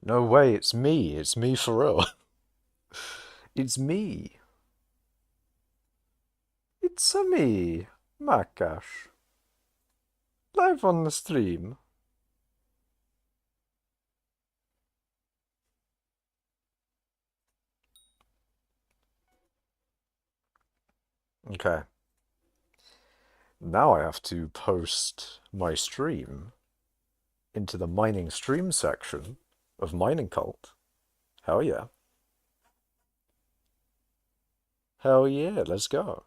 No way, it's me. It's me for real. It's me. It's a me, Makash. Live on the stream. Okay. Now I have to post my stream into the mining stream section of Mining Cult. Hell yeah. Hell yeah, let's go.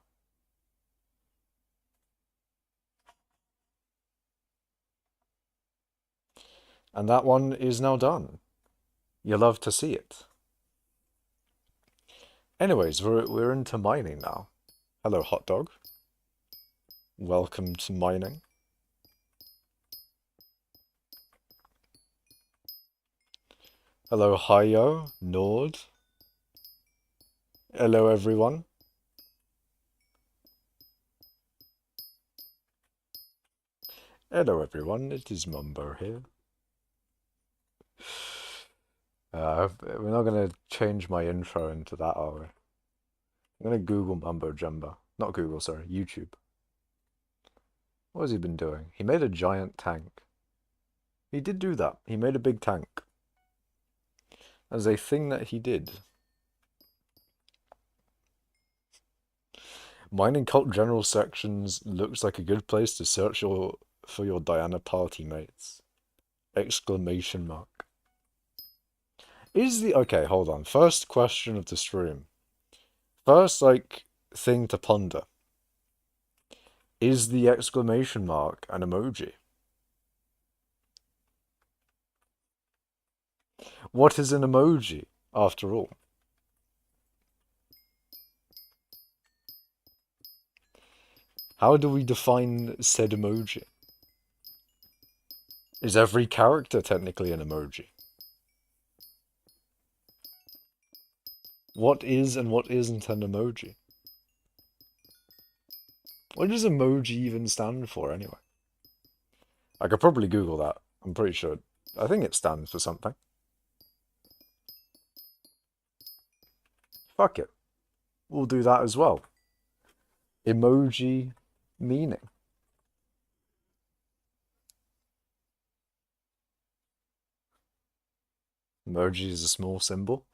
And that one is now done. You love to see it. Anyways, we're into mining now. Hello, hot dog. Welcome to mining. Hello, Hayo, Nord. Hello, everyone. Hello, everyone. It is Mumbo here. We're not going to change my intro into that, are we? I'm going to Google Mumbo Jumbo. Not Google, sorry, YouTube. What has he been doing? He made a giant tank. He did do that. He made a big tank. As a thing that he did. Mining Cult General Sections looks like a good place to search for your Diana party mates. Exclamation mark. Okay, hold on. First question of the stream. First, thing to ponder. Is the exclamation mark an emoji? What is an emoji, after all? How do we define said emoji? Is every character technically an emoji? What is and what isn't an emoji? What does emoji even stand for, anyway? I could probably Google that. I'm pretty sure. I think it stands for something. Fuck it. We'll do that as well. Emoji meaning. Emoji is a small symbol.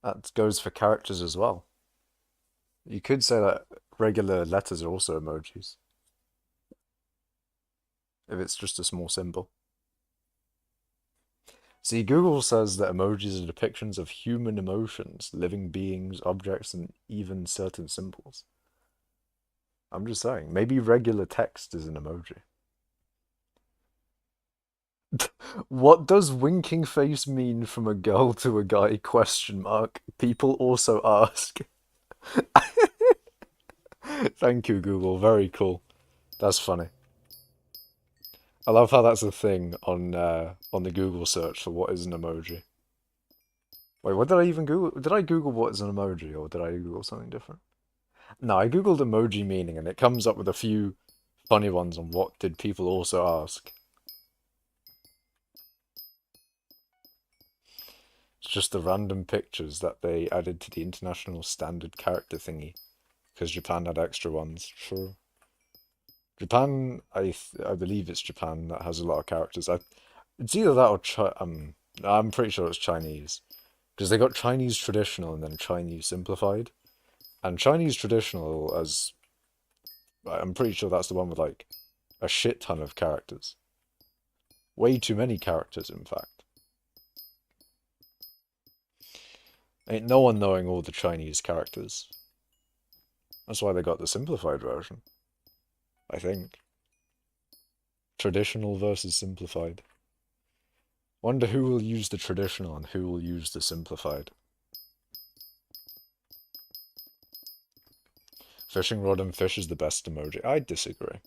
That goes for characters as well. You could say that regular letters are also emojis. If it's just a small symbol. See, Google says that emojis are depictions of human emotions, living beings, objects, and even certain symbols. I'm just saying, maybe regular text is an emoji. What does winking face mean from a girl to a guy? Question mark. People also ask. Thank you, Google. Very cool. That's funny. I love how that's a thing on the Google search for what is an emoji. Wait, what did I even Google? Did I Google what is an emoji, or did I Google something different? No, I Googled emoji meaning, and it comes up with a few funny ones on what did people also ask. It's just the random pictures that they added to the international standard character thingy, because Japan had extra ones. True. Japan, I believe it's Japan that has a lot of characters. It's either that or I'm pretty sure it's Chinese, because they got Chinese traditional and then Chinese simplified. And Chinese traditional, as I'm pretty sure that's the one with like a shit ton of characters. Way too many characters, in fact. Ain't no one knowing all the Chinese characters. That's why they got the simplified version, I think. Traditional versus simplified. Wonder who will use the traditional and who will use the simplified. Fishing rod and fish is the best emoji. I disagree.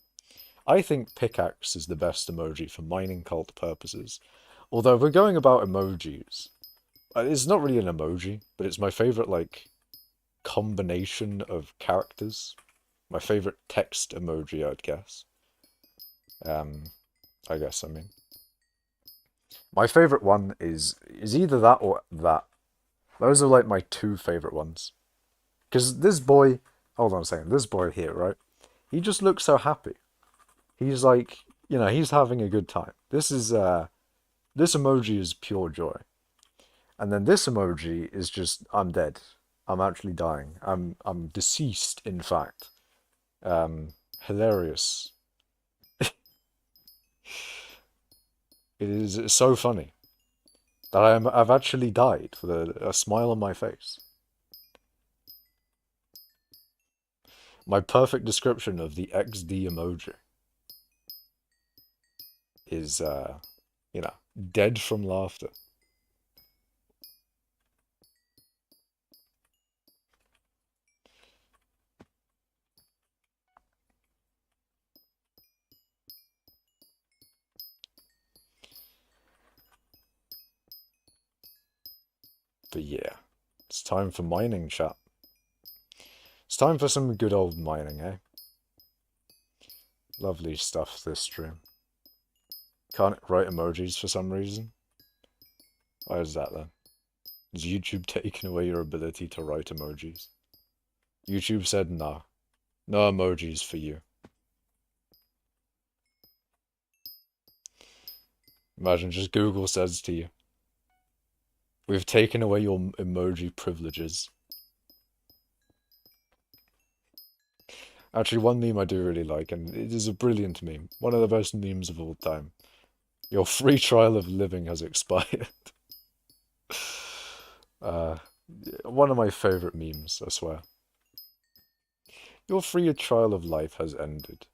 I think pickaxe is the best emoji for mining cult purposes. Although we're going about emojis. It's not really an emoji, but it's my favorite, like, combination of characters. My favorite text emoji, I'd guess. Um, I mean. My favorite one is either that or that. Those are like my two favorite ones. Because this boy, hold on a second, this boy here, right? He just looks so happy. He's like, he's having a good time. This emoji is pure joy. And then this emoji is just, I'm dead. I'm actually dying. I'm deceased, in fact. Hilarious. It is so funny that I've actually died with a smile on my face. My perfect description of the XD emoji is, dead from laughter. But yeah, it's time for mining, chat. It's time for some good old mining, eh? Lovely stuff this stream. Can't write emojis for some reason. Why is that then? Is YouTube taking away your ability to write emojis? YouTube said nah. No emojis for you. Imagine just Google says to you, we've taken away your emoji privileges. Actually, one meme I do really like, and it is a brilliant meme. One of the best memes of all time. Your free trial of living has expired. uh, One of my favorite memes, I swear. Your free trial of life has ended.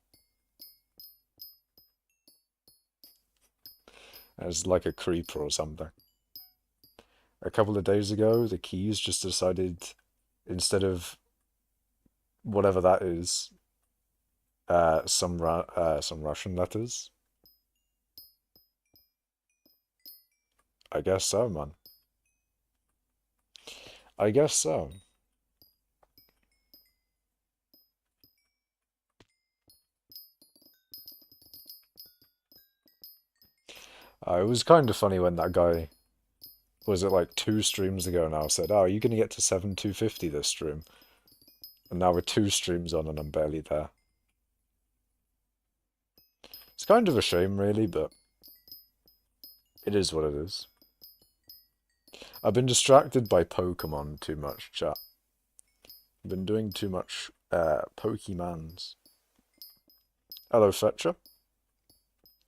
As like a creeper or something. A couple of days ago, the Keys just decided, instead of whatever that is, some Russian letters. I guess so, man. I guess so. It was kind of funny when that guy, was it like 2 streams ago now, said, "Oh, are you gonna get to 7,250 this stream?" And now we're 2 streams on and I'm barely there. It's kind of a shame, really, but it is what it is. I've been distracted by Pokemon too much, chat. I've been doing too much Pokemans. Hello, Fetcher.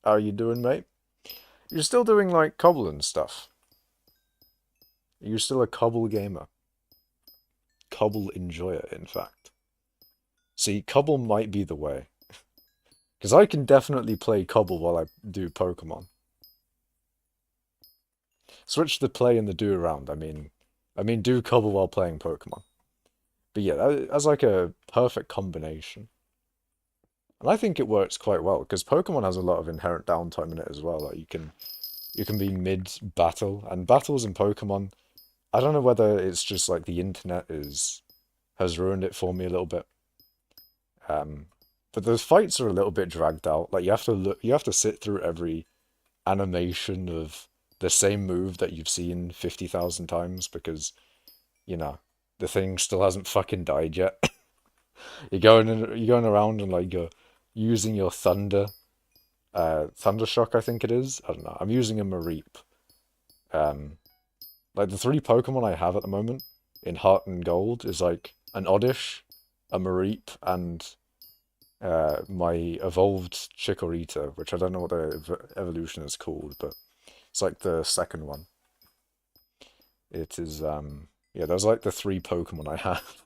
How are you doing, mate? You're still doing like Cobble and stuff. You're still a Cobble gamer. Cobble enjoyer, in fact. See, Cobble might be the way. Because I can definitely play Cobble while I do Pokemon. Switch the play and the do around. I mean do Cobble while playing Pokemon. But yeah, that's like a perfect combination. And I think it works quite well, because Pokemon has a lot of inherent downtime in it as well. Like you can be mid-battle, and battles in Pokemon, I don't know whether it's just like the internet has ruined it for me a little bit. But those fights are a little bit dragged out. Like you have to sit through every animation of the same move that you've seen 50,000 times because, the thing still hasn't fucking died yet. You're going around and like you're using your thunder shock, I think it is. I don't know. I'm using a Mareep. Like the 3 Pokemon I have at the moment in Heart and Gold is like an Oddish, a Mareep, and my evolved Chikorita, which I don't know what the evolution is called, but it's like the second one. It is yeah, those are like the 3 Pokemon I have.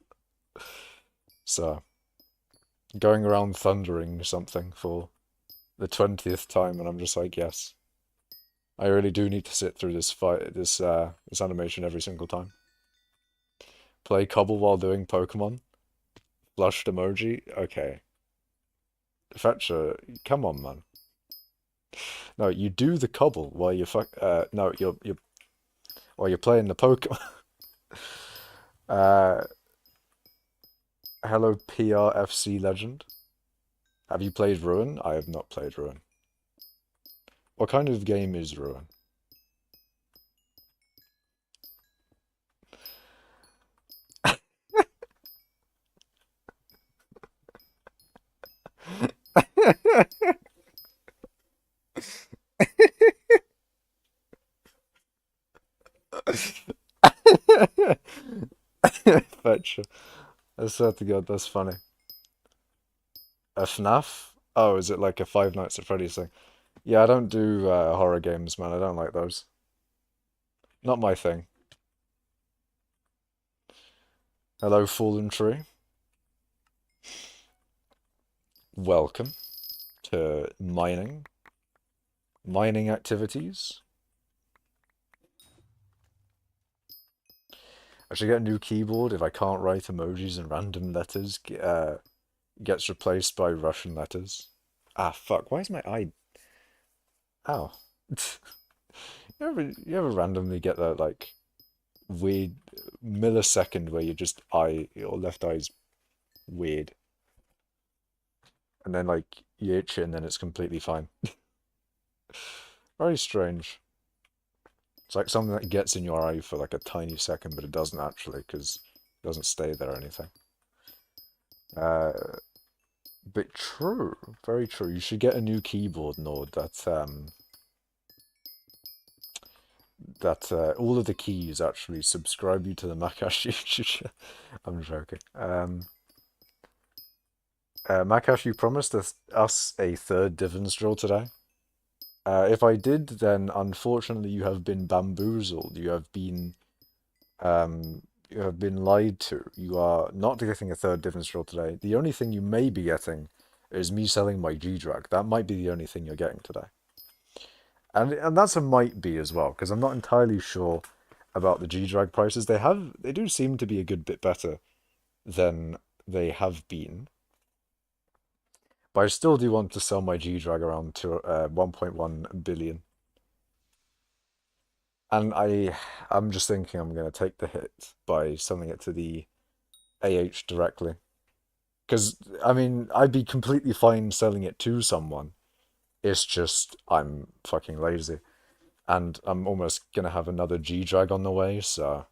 So going around thundering something for the 20th time, and I'm just like, yes, I really do need to sit through this animation every single time. Play Cobble while doing Pokemon. Flushed emoji. Okay. Fetcher, come on, man. No, you do the Cobble while no, you're while you're playing the Pokemon. Hello, PRFC legend. Have you played Ruin? I have not played Ruin. What kind of game is Ruin? picture. I swear to God, that's funny. A FNAF? Oh, is it like a Five Nights at Freddy's thing? Yeah, I don't do horror games, man. I don't like those. Not my thing. Hello, Fallen Tree. Welcome to mining activities. I should get a new keyboard if I can't write emojis and random letters. Gets replaced by Russian letters. Ah, fuck. Why is my eye? Ow. You ever randomly get that like weird millisecond where your left eye's weird, and then like you itch it and then it's completely fine. Very strange. It's like something that gets in your eye for like a tiny second, but it doesn't actually because it doesn't stay there or anything. Uh, but true, very true. You should get a new keyboard, Nord. That all of the keys actually subscribe you to the Makash YouTube. I'm joking. Makash, you promised us a third divans drill today. If I did, then unfortunately you have been bamboozled. You have been lied to. You are not getting a third divans drill today. The only thing you may be getting is me selling my G-Drag. That might be the only thing you're getting today. And that's a might be as well, because I'm not entirely sure about the G-Drag prices. They do seem to be a good bit better than they have been. But I still do want to sell my G-Drag around to 1.1 billion. And I'm just thinking I'm going to take the hit by selling it to the AH directly. Because, I mean, I'd be completely fine selling it to someone. It's just, I'm fucking lazy. And I'm almost going to have another G-Drag on the way, so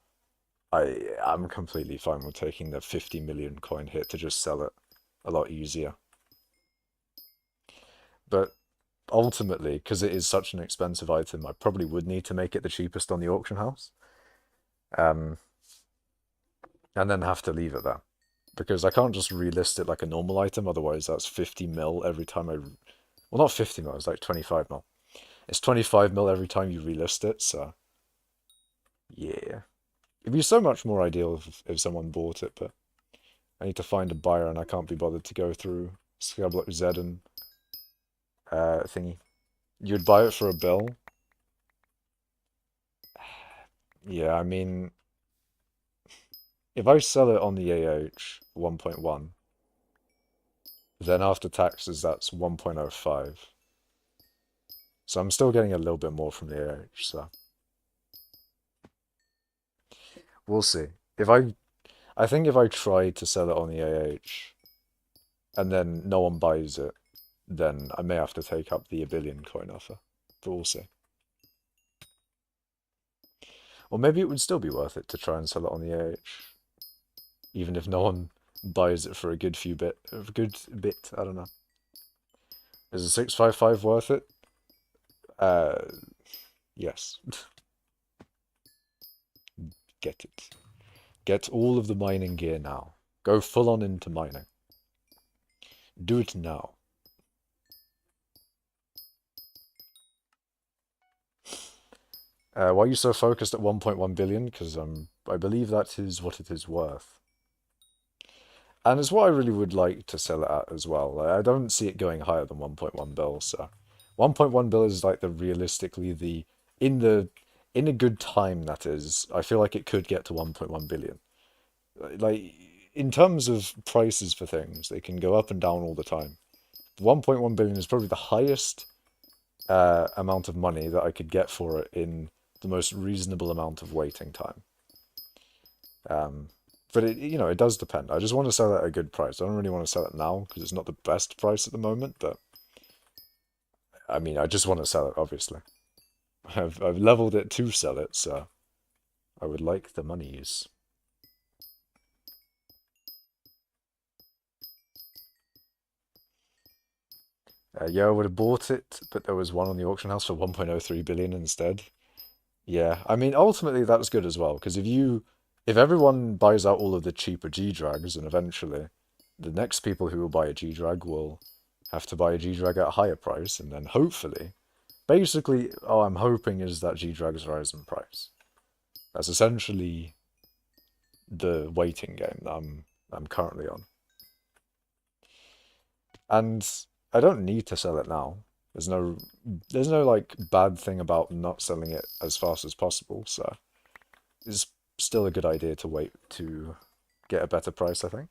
I'm completely fine with taking the 50 million coin hit to just sell it a lot easier. But ultimately, because it is such an expensive item, I probably would need to make it the cheapest on the auction house. Um, and then have to leave it there. Because I can't just relist it like a normal item, otherwise that's 50 mil every time I... Well, not 50 mil, it's like 25 mil. It's 25 mil every time you relist it, so... Yeah. It'd be so much more ideal if someone bought it, but... I need to find a buyer and I can't be bothered to go through skyblock Z and... thingy. You'd buy it for a bill? Yeah, I mean... If I sell it on the AH 1.1, then after taxes that's 1.05. So I'm still getting a little bit more from the AH, so... We'll see. I think if I try to sell it on the AH, and then no one buys it, then I may have to take up the 1 billion coin offer. But we'll see. Or maybe it would still be worth it to try and sell it on the AH. Even if no one buys it for a good bit, I don't know. Is a 655 worth it? Yes. Get it. Get all of the mining gear now. Go full on into mining. Do it now. Why are you so focused at 1.1 billion? Because I believe that is what it is worth. And it's what I really would like to sell it at as well. I don't see it going higher than 1.1 bill, so 1.1 bill is like in a good time, that is. I feel like it could get to 1.1 billion. Like in terms of prices for things, they can go up and down all the time. 1.1 billion is probably the highest amount of money that I could get for it in the most reasonable amount of waiting time. But it does depend. I just want to sell it at a good price. I don't really want to sell it now because it's not the best price at the moment, but I mean, I just want to sell it, obviously. I've leveled it to sell it, so I would like the monies. Yeah, I would have bought it, but there was one on the auction house for 1.03 billion instead. Yeah, I mean, ultimately that's good as well, because if you If everyone buys out all of the cheaper G-Drags, and eventually the next people who will buy a G-Drag will have to buy a G-Drag at a higher price, and then hopefully, basically, all I'm hoping is that G-Drags rise in price. That's essentially the waiting game that I'm currently on. And I don't need to sell it now. There's no like bad thing about not selling it as fast as possible, so it's still a good idea to wait to get a better price, I think.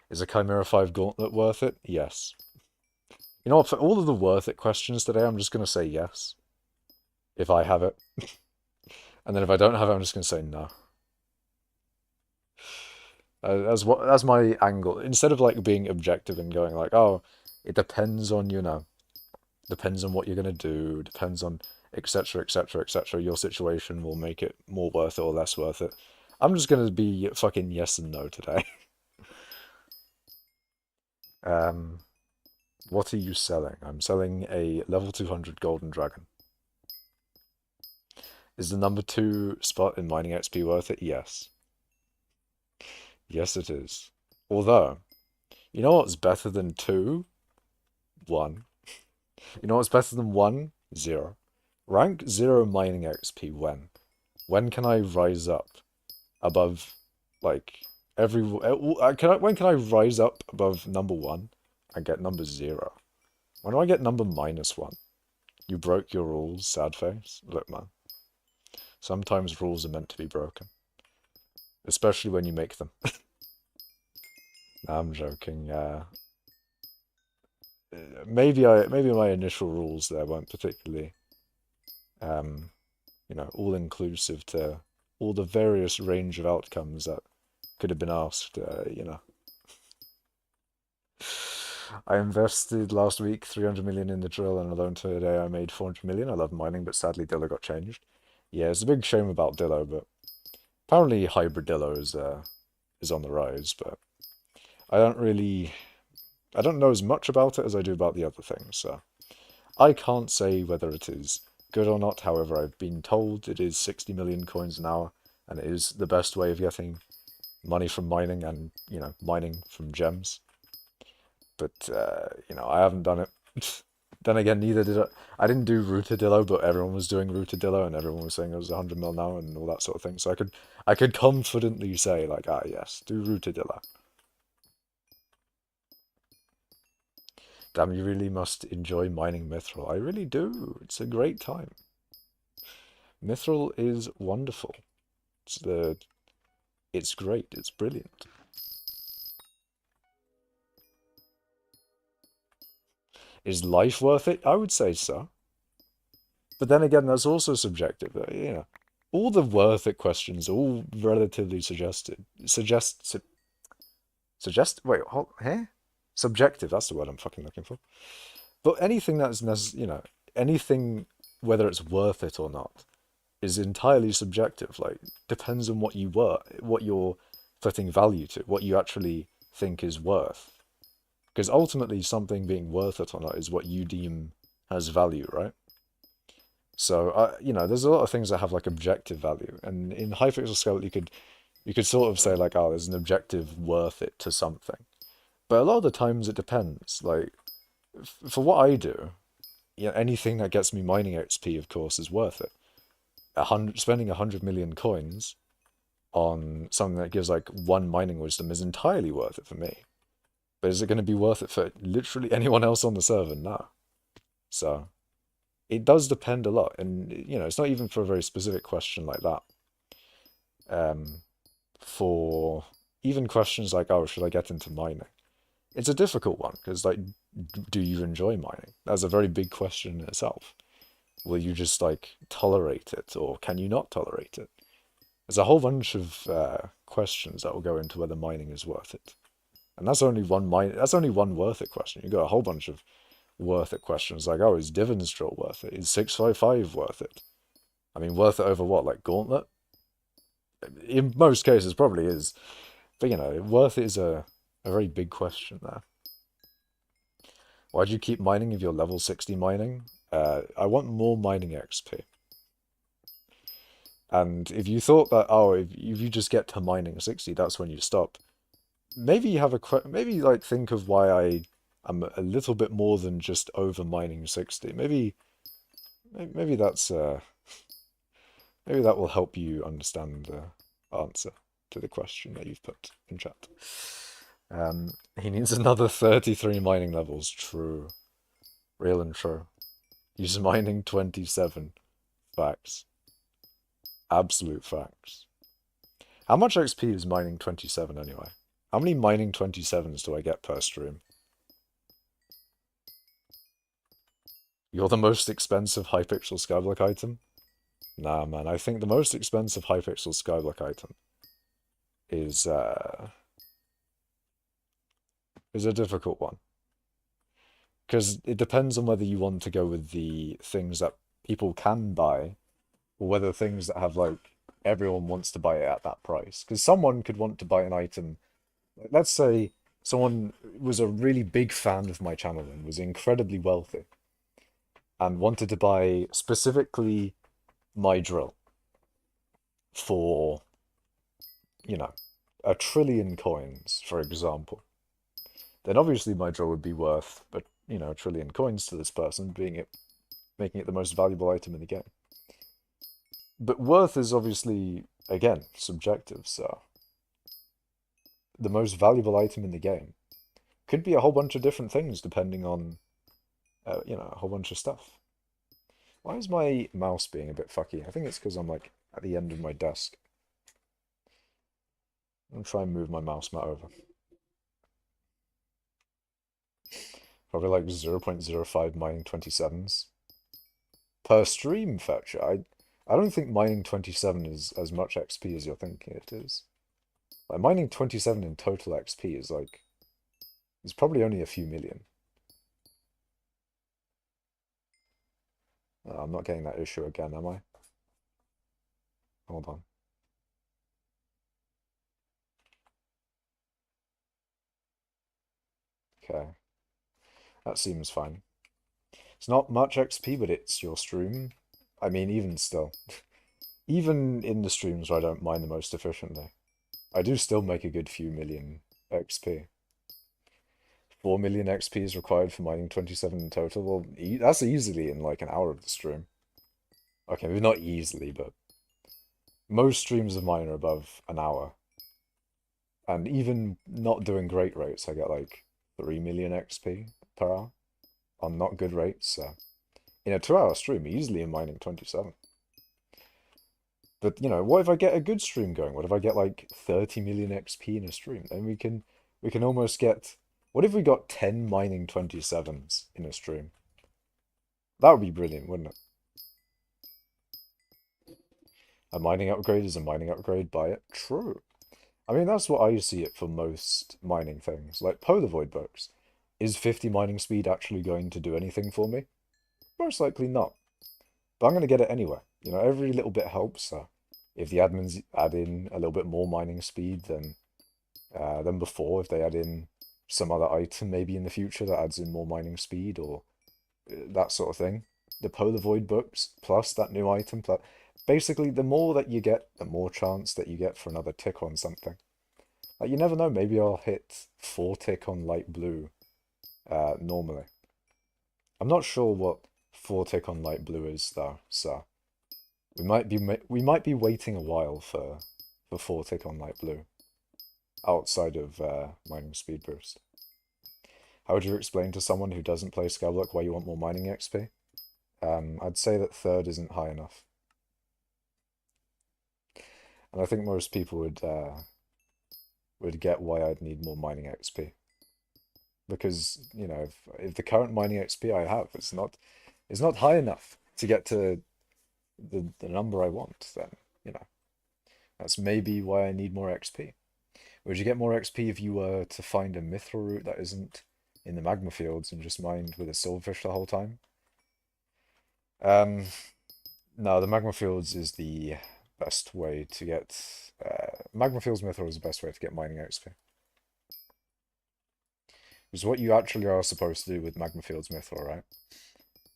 Is a Chimera 5 Gauntlet worth it? Yes. You know what, for all of the worth it questions today, I'm just gonna say yes. If I have it. And then if I don't have it, I'm just gonna say no. That's my angle. Instead of like being objective and going like, oh, it depends on, depends on what you're gonna do, depends on etc. etc. etc. Your situation will make it more worth it or less worth it. I'm just gonna be fucking yes and no today. Um, what are you selling? I'm selling a level 200 golden dragon. Is the number 2 spot in mining XP worth it? Yes. Yes, it is. Although, you know what's better than 2? 1. You know what's better than 1? 0. Rank 0 mining XP when? When can I rise up above, like, when can I rise up above number 1 and get number 0? When do I get number -1? You broke your rules, sad face. Look, man. Sometimes rules are meant to be broken. Especially when you make them. I'm joking. Maybe my initial rules there weren't particularly, um, all inclusive to all the various range of outcomes that could have been asked. I invested last week 300 million in the drill, and alone today I made 400 million. I love mining, but sadly Dillo got changed. Yeah, it's a big shame about Dillo, but apparently hybrid Dillo is on the rise, but I don't know as much about it as I do about the other things, so I can't say whether it is good or not. However, I've been told it is 60 million coins an hour, and it is the best way of getting money from mining and, mining from gems. But, I haven't done it. Then again, neither did I. I didn't do Rootadillo, but everyone was doing Rootadillo, and everyone was saying it was 100 mil now and all that sort of thing. So I could confidently say, like, yes, do Rootadillo. Damn, you really must enjoy mining mithril. I really do. It's a great time. Mithril is wonderful. It's great. It's brilliant. Is life worth it? I would say so. But then again, that's also subjective. All the worth it questions are all relatively suggested. Wait, hold, here? Subjective, that's the word I'm fucking looking for. But anything that's, anything, whether it's worth it or not, is entirely subjective. Like, depends on what you're putting value to, what you actually think is worth. Because ultimately, something being worth it or not is what you deem has value, right? So, there's a lot of things that have like objective value, and in hypixel scale, you could sort of say like, oh, there's an objective worth it to something. But a lot of the times it depends. Like, for what I do, anything that gets me mining XP, of course, is worth it. Spending 100 million coins on something that gives like 1 mining wisdom is entirely worth it for me. But is it going to be worth it for literally anyone else on the server? No. So, it does depend a lot. And, it's not even for a very specific question like that. For even questions like, oh, should I get into mining? It's a difficult one, because, like, do you enjoy mining? That's a very big question in itself. Will you just, like, tolerate it, or can you not tolerate it? There's a whole bunch of questions that will go into whether mining is worth it. And that's only one worth it question. You've got a whole bunch of worth it questions, like, oh, is divans drill worth it? Is 655 worth it? I mean, worth it over what, like Gauntlet? In most cases, probably is. But, worth it is a very big question there. Why do you keep mining if you're level 60 mining? I want more mining XP. And if you thought that, oh, if you just get to mining 60, that's when you stop. Maybe you have maybe like think of why I am a little bit more than just over mining 60. Maybe that's maybe that will help you understand the answer to the question that you've put in chat. He needs another 33 mining levels. True. Real and true. He's mining 27. Facts. Absolute facts. How much XP is mining 27 anyway? How many mining 27s do I get per stream? You're the most expensive hypixel skyblock item? Nah, man, I think the most expensive hypixel skyblock item is a difficult one. Because it depends on whether you want to go with the things that people can buy, or whether things that have, like, everyone wants to buy it at that price. Because someone could want to buy an item, let's say someone was a really big fan of my channel and was incredibly wealthy, and wanted to buy specifically my drill for, you know, 1 trillion coins, for example. Then obviously my drill would be worth, but 1 trillion coins to this person, making it the most valuable item in the game. But worth is obviously, again, subjective, so the most valuable item in the game could be a whole bunch of different things depending on, a whole bunch of stuff. Why is my mouse being a bit fucky? I think it's because I'm, like, at the end of my desk. I'm gonna try and move my mouse mat over. Probably like 0.05 mining 27s. Per stream, Fetcher. I don't think mining 27 is as much XP as you're thinking it is. Like, mining 27 in total XP is like... It's probably only a few million. Oh, I'm not getting that issue again, am I? Hold on. Okay. That seems fine. It's not much XP, but it's your stream. I mean, even still. Even in the streams where I don't mine the most efficiently, I do still make a good few million XP. 4 million XP is required for mining 27 in total. Well, that's easily in like an hour of the stream. Okay, maybe not easily, but most streams of mine are above an hour. And even not doing great rates, I get like 3 million XP per hour on not good rates. So in a 2-hour stream, easily in mining 27. But, what if I get a good stream going? What if I get like 30 million XP in a stream? Then we can almost get... What if we got 10 mining 27s in a stream? That would be brilliant, wouldn't it? A mining upgrade is a mining upgrade, buy it. True. I mean, that's what I see it for most mining things. Like Polar Void books. Is 50 mining speed actually going to do anything for me? Most likely not. But I'm going to get it anyway. Every little bit helps. So if the admins add in a little bit more mining speed than before, if they add in some other item maybe in the future that adds in more mining speed or that sort of thing. The Polar Void books plus that new item, plus basically the more that you get, the more chance that you get for another tick on something. Like, you never know, maybe I'll hit 4 tick on light blue normally. I'm not sure what 4 tick on light blue is though, so we might be waiting a while for 4 tick on light blue outside of mining speed boost. How would you explain to someone who doesn't play skyblock why you want more mining XP? I'd say that 3rd isn't high enough. And I think most people would get why I'd need more mining XP. Because, if the current mining XP I have is not high enough to get to the number I want, then, that's maybe why I need more XP. Would you get more XP if you were to find a mithril route that isn't in the magma fields and just mined with a silverfish the whole time? No, the magma fields is the best way to get... magma fields mithril is the best way to get mining XP. Because what you actually are supposed to do with magma fields mithril, right,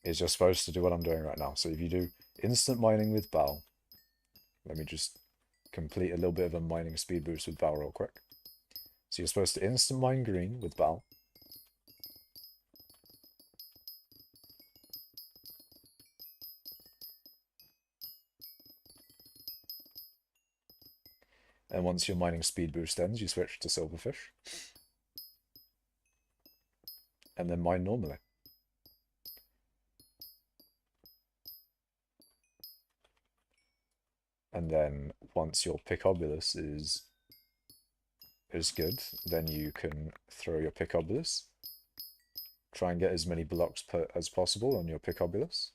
is you're supposed to do what I'm doing right now. So if you do instant mining with Bal, Let me just complete a little bit of a mining speed boost with Bal real quick. So you're supposed to instant mine green with Bal. And once your mining speed boost ends, you switch to silverfish. And then mine normally. And then once your Picobulus is good, then you can throw your Picobulus. Try and get as many blocks as possible on your Picobulus.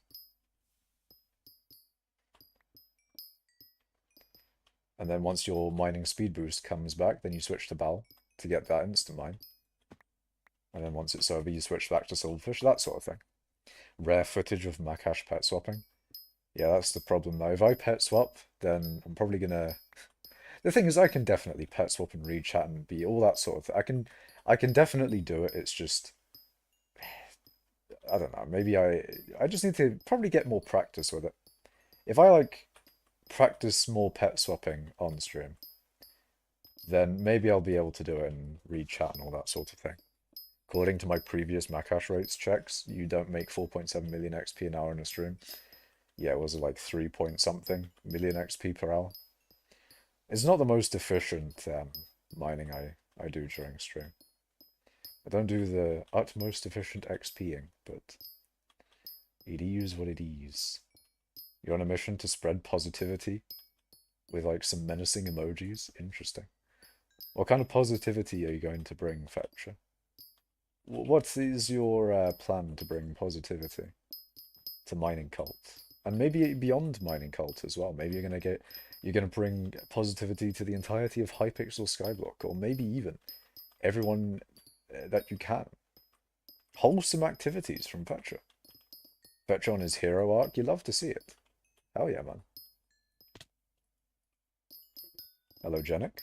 And then once your mining speed boost comes back, then you switch to Bal to get that instant mine. And then once it's over, you switch back to silverfish, that sort of thing. Rare footage of Makash pet swapping. Yeah, that's the problem though. If I pet swap, then I'm probably gonna... The thing is, I can definitely pet swap and read chat and be all that sort of thing. I can definitely do it. It's just... I don't know, maybe I just need to probably get more practice with it. If I, like, practice more pet swapping on stream, then maybe I'll be able to do it and read chat and all that sort of thing. According to my previous Makash rates checks, you don't make 4.7 million XP an hour in a stream. Yeah, it was like 3 point something million XP per hour. It's not the most efficient mining I do during stream. I don't do the utmost efficient XPing, but it is what it is. You're on a mission to spread positivity with like some menacing emojis? Interesting. What kind of positivity are you going to bring, Fetcher? What is your plan to bring positivity to mining cult? And maybe beyond mining cult as well. Maybe you're gonna bring positivity to the entirety of hypixel skyblock, or maybe even everyone that you can. Wholesome activities from Fetcher. Fetcher on his hero arc, you love to see it. Hell yeah, man. Hello, Genic.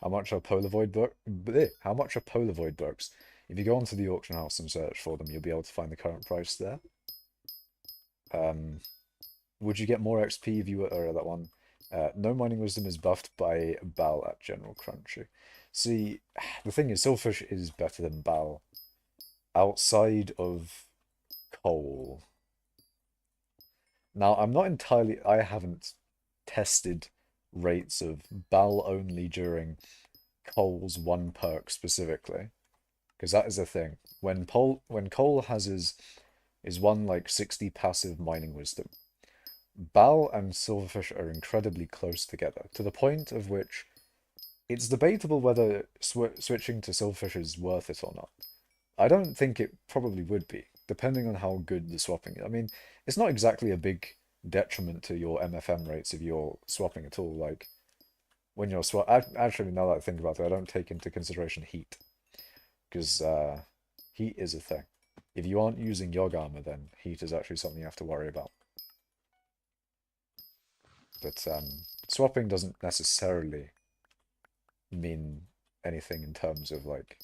How much are Polaroid How much are Polaroid books? If you go onto the auction house and search for them, you'll be able to find the current price there. Would you get more XP if you were that one? No mining wisdom is buffed by Bal at general crunchy. See, the thing is, Silverfish is better than Bal outside of coal. Now, I haven't tested rates of Bal only during coal's one perk specifically, because that is a thing. When coal has his one like 60 passive mining wisdom, Bal and Silverfish are incredibly close together, to the point of which it's debatable whether switching to Silverfish is worth it or not. I don't think it probably would be, depending on how good the swapping is. I mean, it's not exactly a big detriment to your MFM rates if you're swapping at all. Like, when you're actually, now that I think about it, I don't take into consideration heat, because heat is a thing. If you aren't using Yogg armor, then heat is actually something you have to worry about. But swapping doesn't necessarily mean anything in terms of like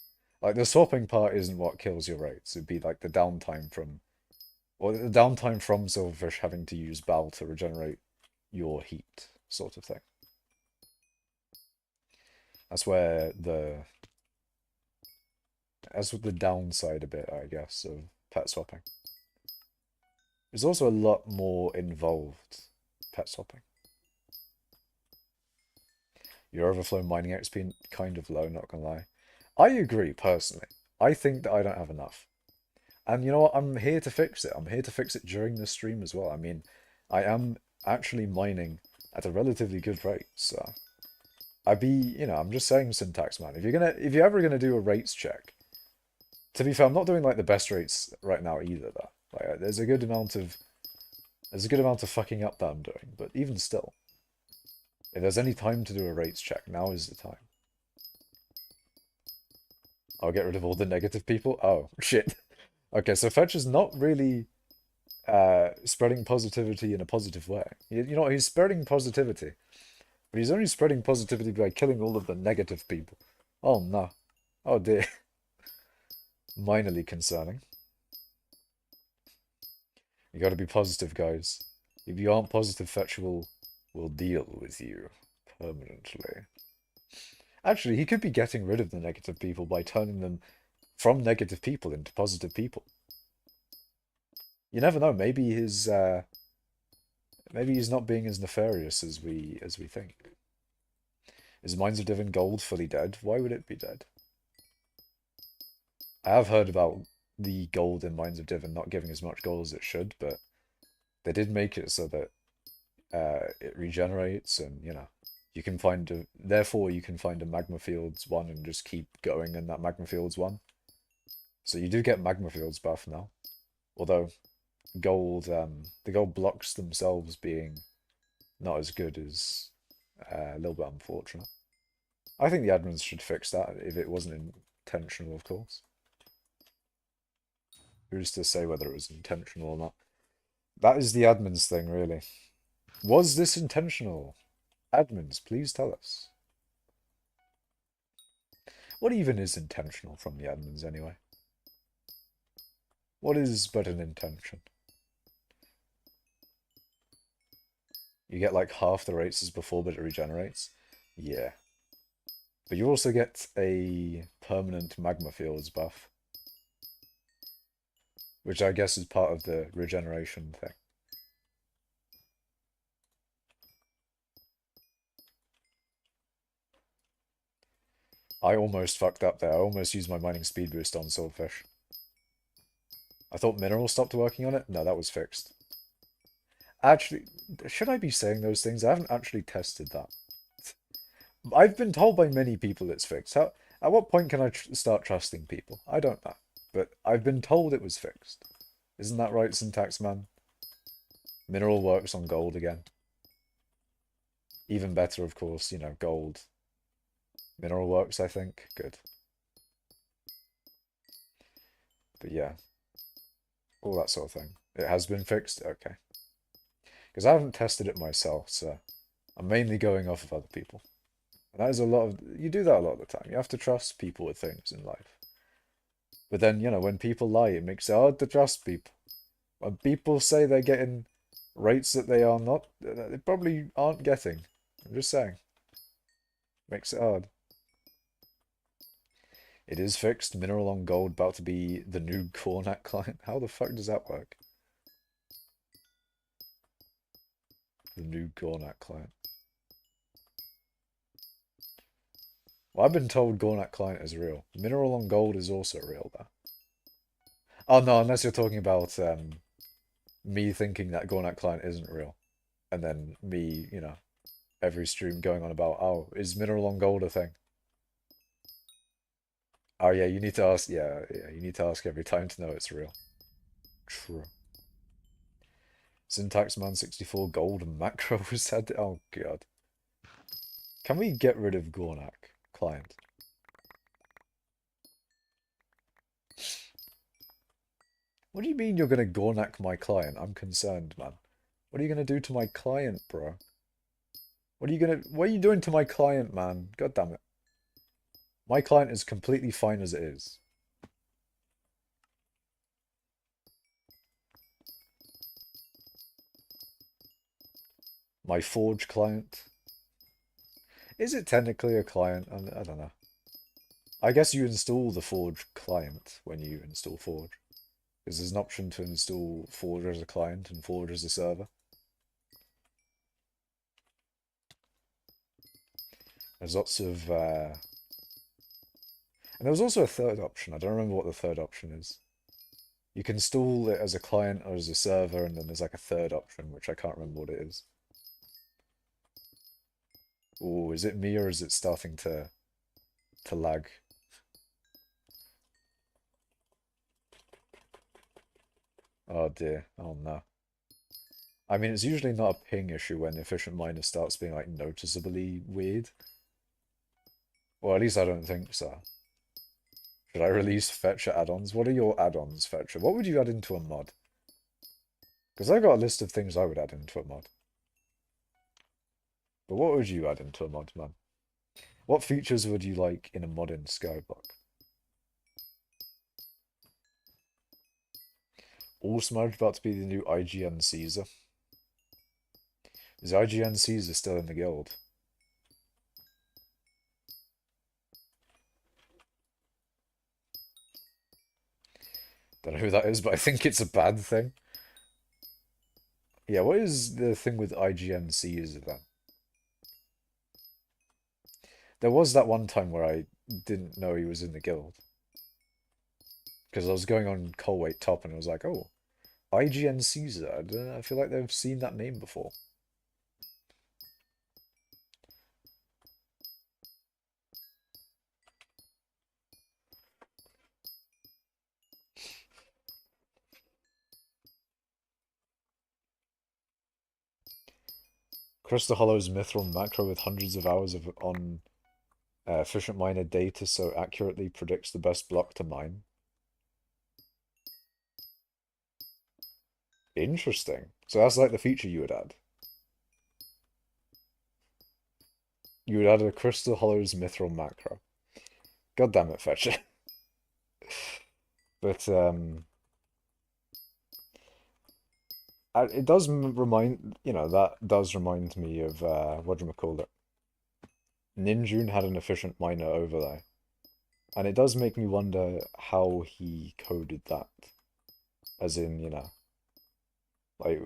the swapping part isn't what kills your rates. It'd be like the downtime from Silverfish having to use Bal to regenerate your heat sort of thing. That's where that's the downside a bit, I guess, of pet swapping. There's also a lot more involved pet swapping. Your overflow mining XP kind of low, not gonna lie. I agree, personally. I think that I don't have enough. And you know what? I'm here to fix it. I'm here to fix it during the stream as well. I mean, I am actually mining at a relatively good rate, so I'm just saying, Syntax man. If you're ever gonna do a rates check, to be fair, I'm not doing like the best rates right now either, though. Like, there's a good amount of fucking up that I'm doing, but even still. If there's any time to do a rates check, now is the time. I'll get rid of all the negative people. Oh, shit. Okay, so Fetch is not really spreading positivity in a positive way. You know, he's spreading positivity, but he's only spreading positivity by killing all of the negative people. Oh, no. Oh, dear. Minorly concerning. You gotta be positive, guys. If you aren't positive, Fetch will deal with you permanently. Actually, he could be getting rid of the negative people by turning them from negative people into positive people. You never know. Maybe he's not being as nefarious as we think. Is Mines of Divin Gold fully dead? Why would it be dead? I have heard about the gold in Mines of Divin not giving as much gold as it should, but they did make it so that it regenerates, and you can find therefore you can find a magma fields one and just keep going in that magma fields one. So you do get magma fields buff now, although gold the gold blocks themselves being not as good is a little bit unfortunate. I think the admins should fix that if it wasn't intentional, of course. Who's to say whether it was intentional or not? That is the admins thing, really. Was this intentional? Admins, please tell us. What even is intentional from the admins, anyway? What is but an intention? You get like half the rates as before, but it regenerates? Yeah. But you also get a permanent magma fields buff, which I guess is part of the regeneration thing. I almost fucked up there. I almost used my mining speed boost on Swordfish. I thought mineral stopped working on it. No, that was fixed. Actually, should I be saying those things? I haven't actually tested that. I've been told by many people it's fixed. At what point can I start trusting people? I don't know. But I've been told it was fixed. Isn't that right, Syntax Man? Mineral works on gold again. Even better, of course, gold. Mineral works, I think. Good. But yeah. All that sort of thing. It has been fixed? Okay. Because I haven't tested it myself, so I'm mainly going off of other people. And that is a lot of... You do that a lot of the time. You have to trust people with things in life. But then, when people lie, it makes it hard to trust people. When people say they're getting rates that they are not, they probably aren't getting. I'm just saying. Makes it hard. It is fixed. Mineral on gold about to be the new Cornet client. How the fuck does that work? The new Gornak client. Well, I've been told Gornak client is real. Mineral on gold is also real, though. Oh no, unless you're talking about me thinking that Gornak client isn't real. And then me, every stream going on about, oh, is mineral on gold a thing? Oh yeah, you need to ask, yeah, you need to ask every time to know it's real. True. Syntax Man 64 gold and macro was said. Oh god. Can we get rid of Gornak client? What do you mean you're gonna Gornak my client? I'm concerned, man. What are you gonna do to my client, bro? What are you doing to my client, man? God damn it. My client is completely fine as it is. My Forge client. Is it technically a client? I don't know. I guess you install the Forge client when you install Forge. Because there's an option to install Forge as a client and Forge as a server. There's lots of... And there was also a third option. I don't remember what the third option is. You can install it as a client or as a server, and then there's like a third option, which I can't remember what it is. Oh, is it me or is it starting to lag? Oh dear. Oh no. I mean, it's usually not a ping issue when efficient miner starts being like noticeably weird. Or at least I don't think so. Should I release Fetcher add-ons? What are your add-ons, Fetcher? What would you add into a mod? Because I got a list of things I would add into a mod. But what would you add into a mod, man? What features would you like in a mod in Skyblock? All Smudge about to be the new IGN Caesar. Is IGN Caesar still in the guild? Don't know who that is, but I think it's a bad thing. Yeah, what is the thing with IGN Caesar then? There was that one time where I didn't know he was in the guild. Because I was going on Colweight Top and I was like, oh, IGN Caesar. I don't know, I feel like they've seen that name before. Crystal Hollow's mithril macro with hundreds of hours of on efficient miner data so accurately predicts the best block to mine. Interesting. So that's like the feature you would add. You would add a Crystal Hollow's mithril macro. God damn it, Fetcher. But it does remind, that does remind me of what do you call it? Ninjun had an efficient miner overlay. And it does make me wonder how he coded that. As in, like,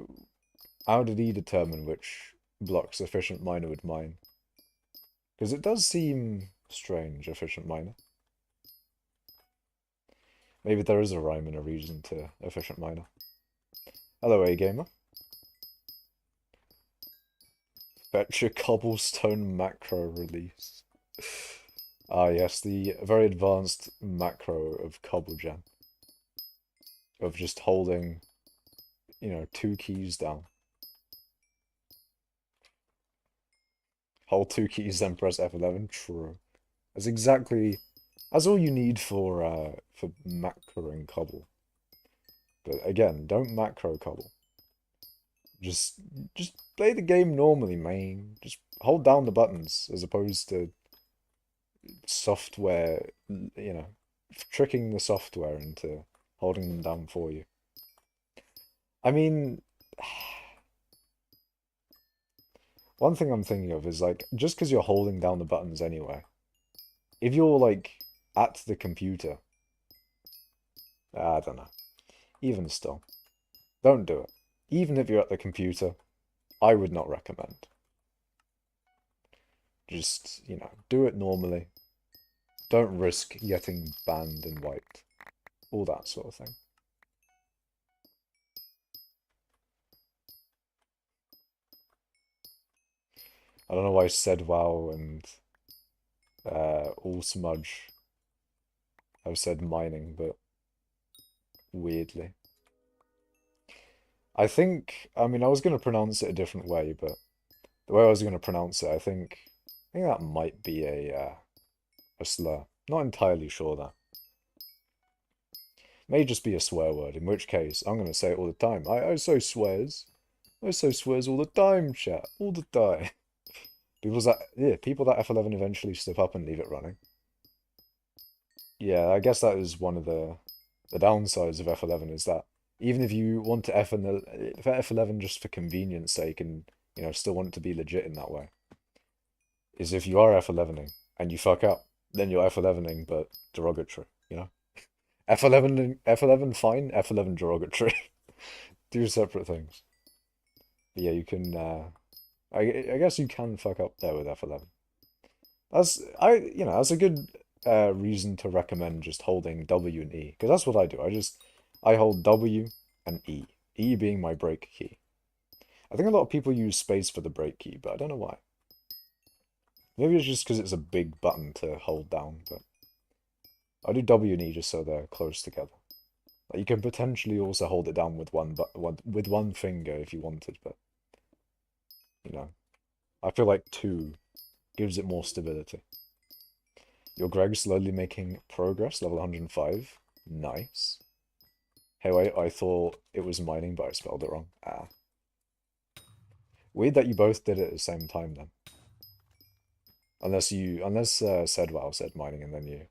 how did he determine which blocks efficient miner would mine? Because it does seem strange, efficient miner. Maybe there is a rhyme and a reason to efficient miner. Hello, A-Gamer. Fetcher cobblestone macro release. Ah, yes, the very advanced macro of Cobblejam. Of just holding, 2 keys down. Hold 2 keys, then press F11. True. That's exactly... That's all you need for macroing Cobble. But again, don't macro Cobble. Just play the game normally, man. Just hold down the buttons as opposed to software, tricking the software into holding them down for you. I mean, one thing I'm thinking of is like, just because you're holding down the buttons anyway, if you're like at the computer, I don't know, even still, don't do it. Even if you're at the computer, I would not recommend. Just, do it normally. Don't risk getting banned and wiped. All that sort of thing. I don't know why said WoW and All Smudge have said mining, but weirdly. I mean, I was going to pronounce it a different way, but the way I was going to pronounce it, I think that might be a slur. Not entirely sure that. May just be a swear word, in which case I'm going to say it all the time. I so swears. I so swears all the time, chat. All the time. People that F11 eventually step up and leave it running. Yeah, I guess that is one of the downsides of F11 is that even if you want to F11 just for convenience sake and still want it to be legit in that way, is if you are F11ing and you fuck up, then you're F11ing but derogatory, F11 fine, F11 derogatory. Two separate things. But yeah, you can I guess you can fuck up there with F11. That's a good reason to recommend just holding W and E, because that's what I do. I hold W and E. E being my break key. I think a lot of people use space for the break key, but I don't know why. Maybe it's just because it's a big button to hold down, but I do W and E just so they're close together. Like you can potentially also hold it down with with one finger if you wanted, but I feel like two gives it more stability. Your Greg slowly making progress, level 105. Nice. Hey, wait, I thought it was mining, but I spelled it wrong. Ah. Weird that you both did it at the same time, then. Unless said wow said mining, and then you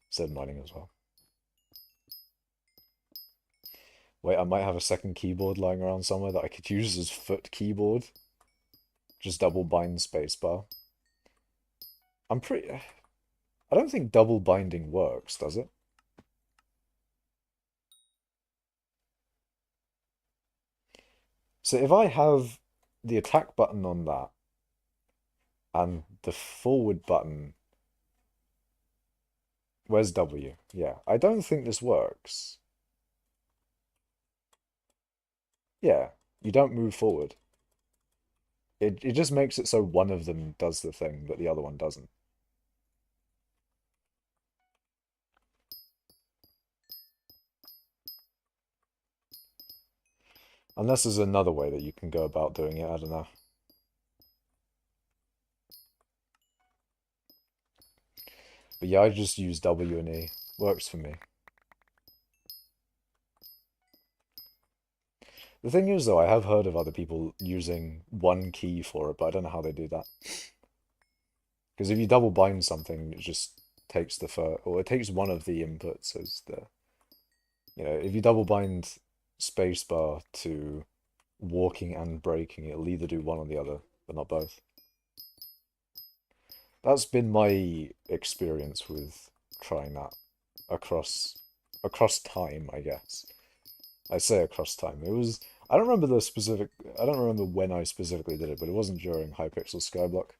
said mining as well. Wait, I might have a second keyboard lying around somewhere that I could use as foot keyboard. Just double bind spacebar. I'm pretty... I don't think double binding works, does it? So if I have the attack button on that and the forward button, where's W? Yeah, I don't think this works. Yeah, you don't move forward. It just makes it so one of them does the thing, but the other one doesn't. Unless there's another way that you can go about doing it, I don't know. But yeah, I just use W and E. Works for me. The thing is, though, I have heard of other people using one key for it, but I don't know how they do that. Because if you double bind something, it just takes the first, or it takes one of the inputs as the, if you double bind spacebar to walking and braking, it'll either do one or the other, but not both. That's been my experience with trying that across time, I guess. I say across time. It was I don't remember the specific I don't remember when I specifically did it, but it wasn't during hypixel skyblock.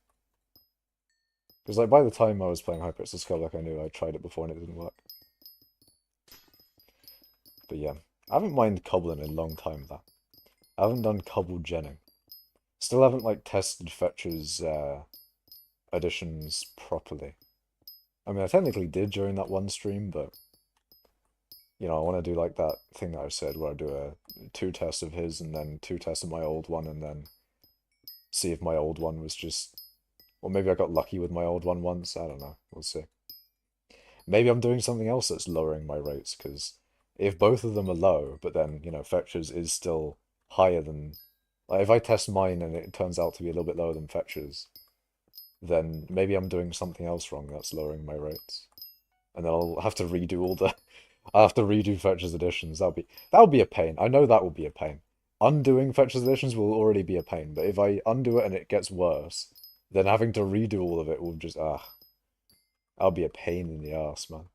Because like by the time I was playing hypixel skyblock, I knew I tried it before and it didn't work. But yeah, I haven't mined cobbling in a long time though. I haven't done cobble genning. Still haven't like tested Fetcher's additions properly. I mean, I technically did during that one stream, but I want to do like that thing that I said where I do a two tests of his and then two tests of my old one and then see if my old one was just, or maybe I got lucky with my old one once. I don't know. We'll see. Maybe I'm doing something else that's lowering my rates because if both of them are low, but then, Fetcher's is still higher than, like if I test mine and it turns out to be a little bit lower than Fetcher's, then maybe I'm doing something else wrong that's lowering my rates. And then I'll have to redo all the I'll have to redo Fetcher's editions. That'll be a pain. I know that will be a pain. Undoing Fetcher's editions will already be a pain, but if I undo it and it gets worse, then having to redo all of it will just that'll be a pain in the ass, man.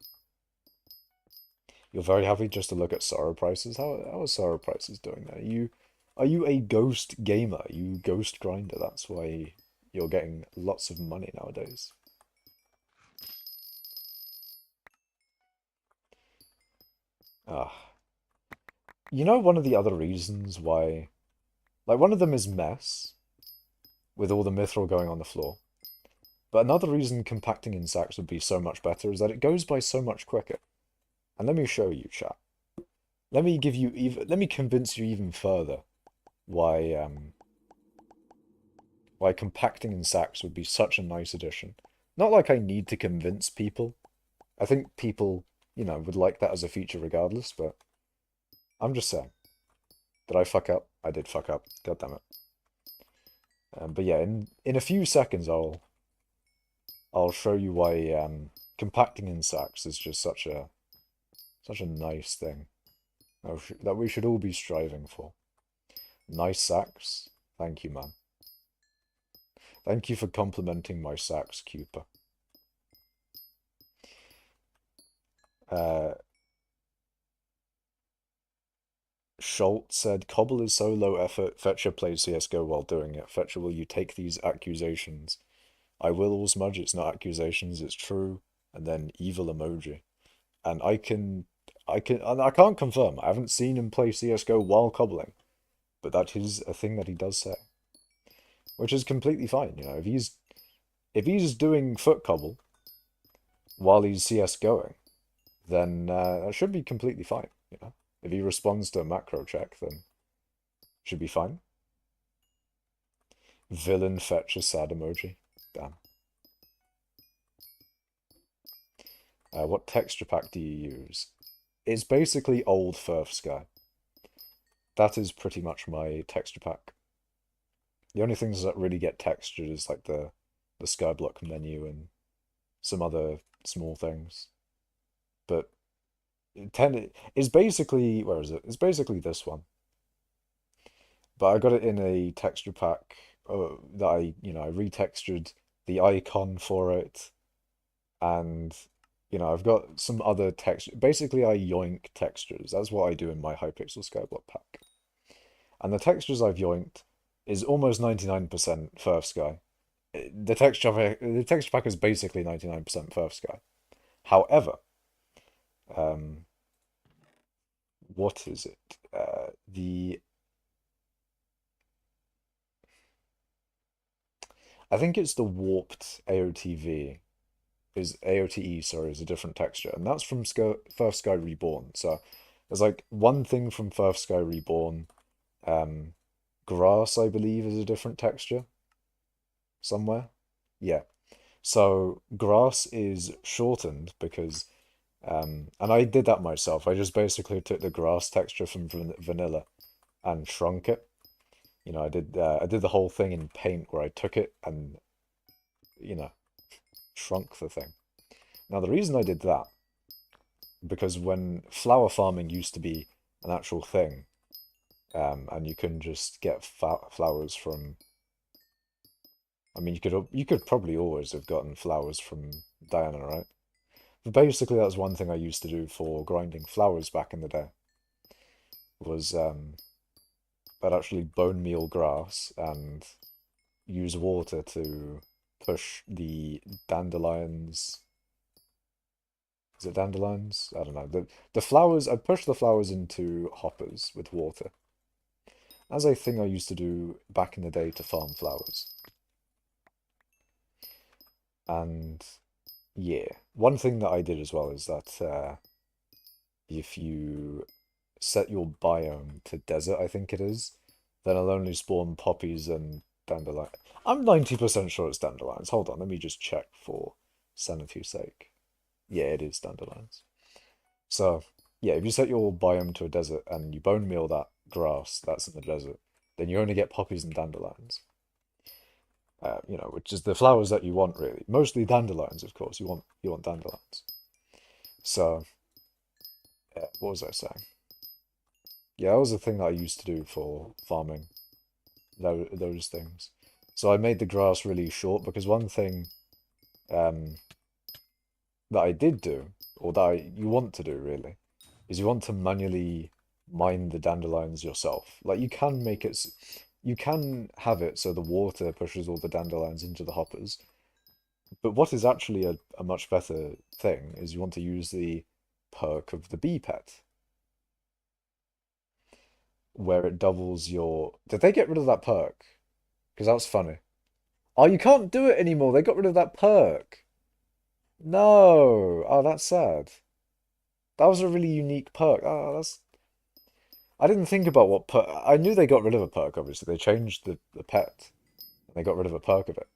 You're very happy just to look at Sorrow prices. How are Sorrow prices doing there? Are you a ghost gamer? Are you ghost grinder? That's why you're getting lots of money nowadays. Ah. One of the other reasons why, like, one of them is mess, with all the mithril going on the floor. But another reason compacting in sacks would be so much better is that it goes by so much quicker. And let me show you, chat. Let me convince you even further why compacting in sacks would be such a nice addition. Not like I need to convince people. I think people, would like that as a feature regardless, but I'm just saying. Did I fuck up? I did fuck up. God damn it. But yeah, in a few seconds, I'll show you why compacting in sacks is just such a nice thing that we should all be striving for. Nice sacks. Thank you, man. Thank you for complimenting my sacks, Cooper. Schultz said, Cobble is so low effort, Fetcher plays CSGO while doing it. Fetcher, will you take these accusations? I will, all smudge, it's not accusations, it's true. And then evil emoji. And I can't confirm. I haven't seen him play CSGO while cobbling. But that is a thing that he does say. Which is completely fine, if he's doing foot cobble while he's CS going, then that should be completely fine. If he responds to a macro check, then should be fine. Villain fetch a sad emoji. Damn. What texture pack do you use? It's basically old Firth Sky. That is pretty much my texture pack. The only things that really get textured is like the skyblock menu and some other small things. But 10 is basically, where is it? It's basically this one, but I got it in a texture pack that I retextured the icon for it, and I've got some other texture. Basically, I yoink textures. That's what I do in my hypixel skyblock pack. And the textures I've yoinked is almost 99% Firth Sky. The texture pack is basically 99% Firth Sky. However, um, what is it? The I think it's the warped AOTV is AOTE, sorry, is a different texture, and that's from First Sky Reborn. So there's like one thing from First Sky Reborn. Um, Grass, I believe, is a different texture somewhere. Yeah. So grass is shortened because, and I did that myself. I just basically took the grass texture from vanilla and shrunk it. I did the whole thing in Paint where I took it and you know shrunk the thing. Now the reason I did that because when flower farming used to be an actual thing, and you can just get flowers from. I mean, you could probably always have gotten flowers from Diana, right? But basically, that's one thing I used to do for grinding flowers back in the day. Was I'd actually bone meal grass and use water to push the dandelions. Is it dandelions? I don't know. The flowers. I'd push the flowers into hoppers with water. As a thing I used to do back in the day to farm flowers. And yeah, one thing that I did as well is that if you set your biome to desert, I think it is, then I'll only spawn poppies and dandelion. I'm 90% sure it's dandelions. Hold on, let me just check for sanity's sake. Yeah, it is dandelions. So, yeah, if you set your biome to a desert and you bone meal that grass that's in the desert, then you only get poppies and dandelions. Which is the flowers that you want really. Mostly dandelions, of course. You want dandelions. So, what was I saying? Yeah, that was the thing that I used to do for farming those things. So I made the grass really short because one thing um, that I did do, or that you want to do really, is you want to manually mine the dandelions yourself. Like you can have it so the water pushes all the dandelions into the hoppers. But what is actually a much better thing is you want to use the perk of the bee pet, where it doubles your. Did they get rid of that perk? Because that's funny. Oh, you can't do it anymore. They got rid of that perk. No. Oh, that's sad. That was a really unique perk. Oh, that's. I didn't think about what perk. I knew they got rid of a perk, obviously. They changed the pet. And they got rid of a perk of it.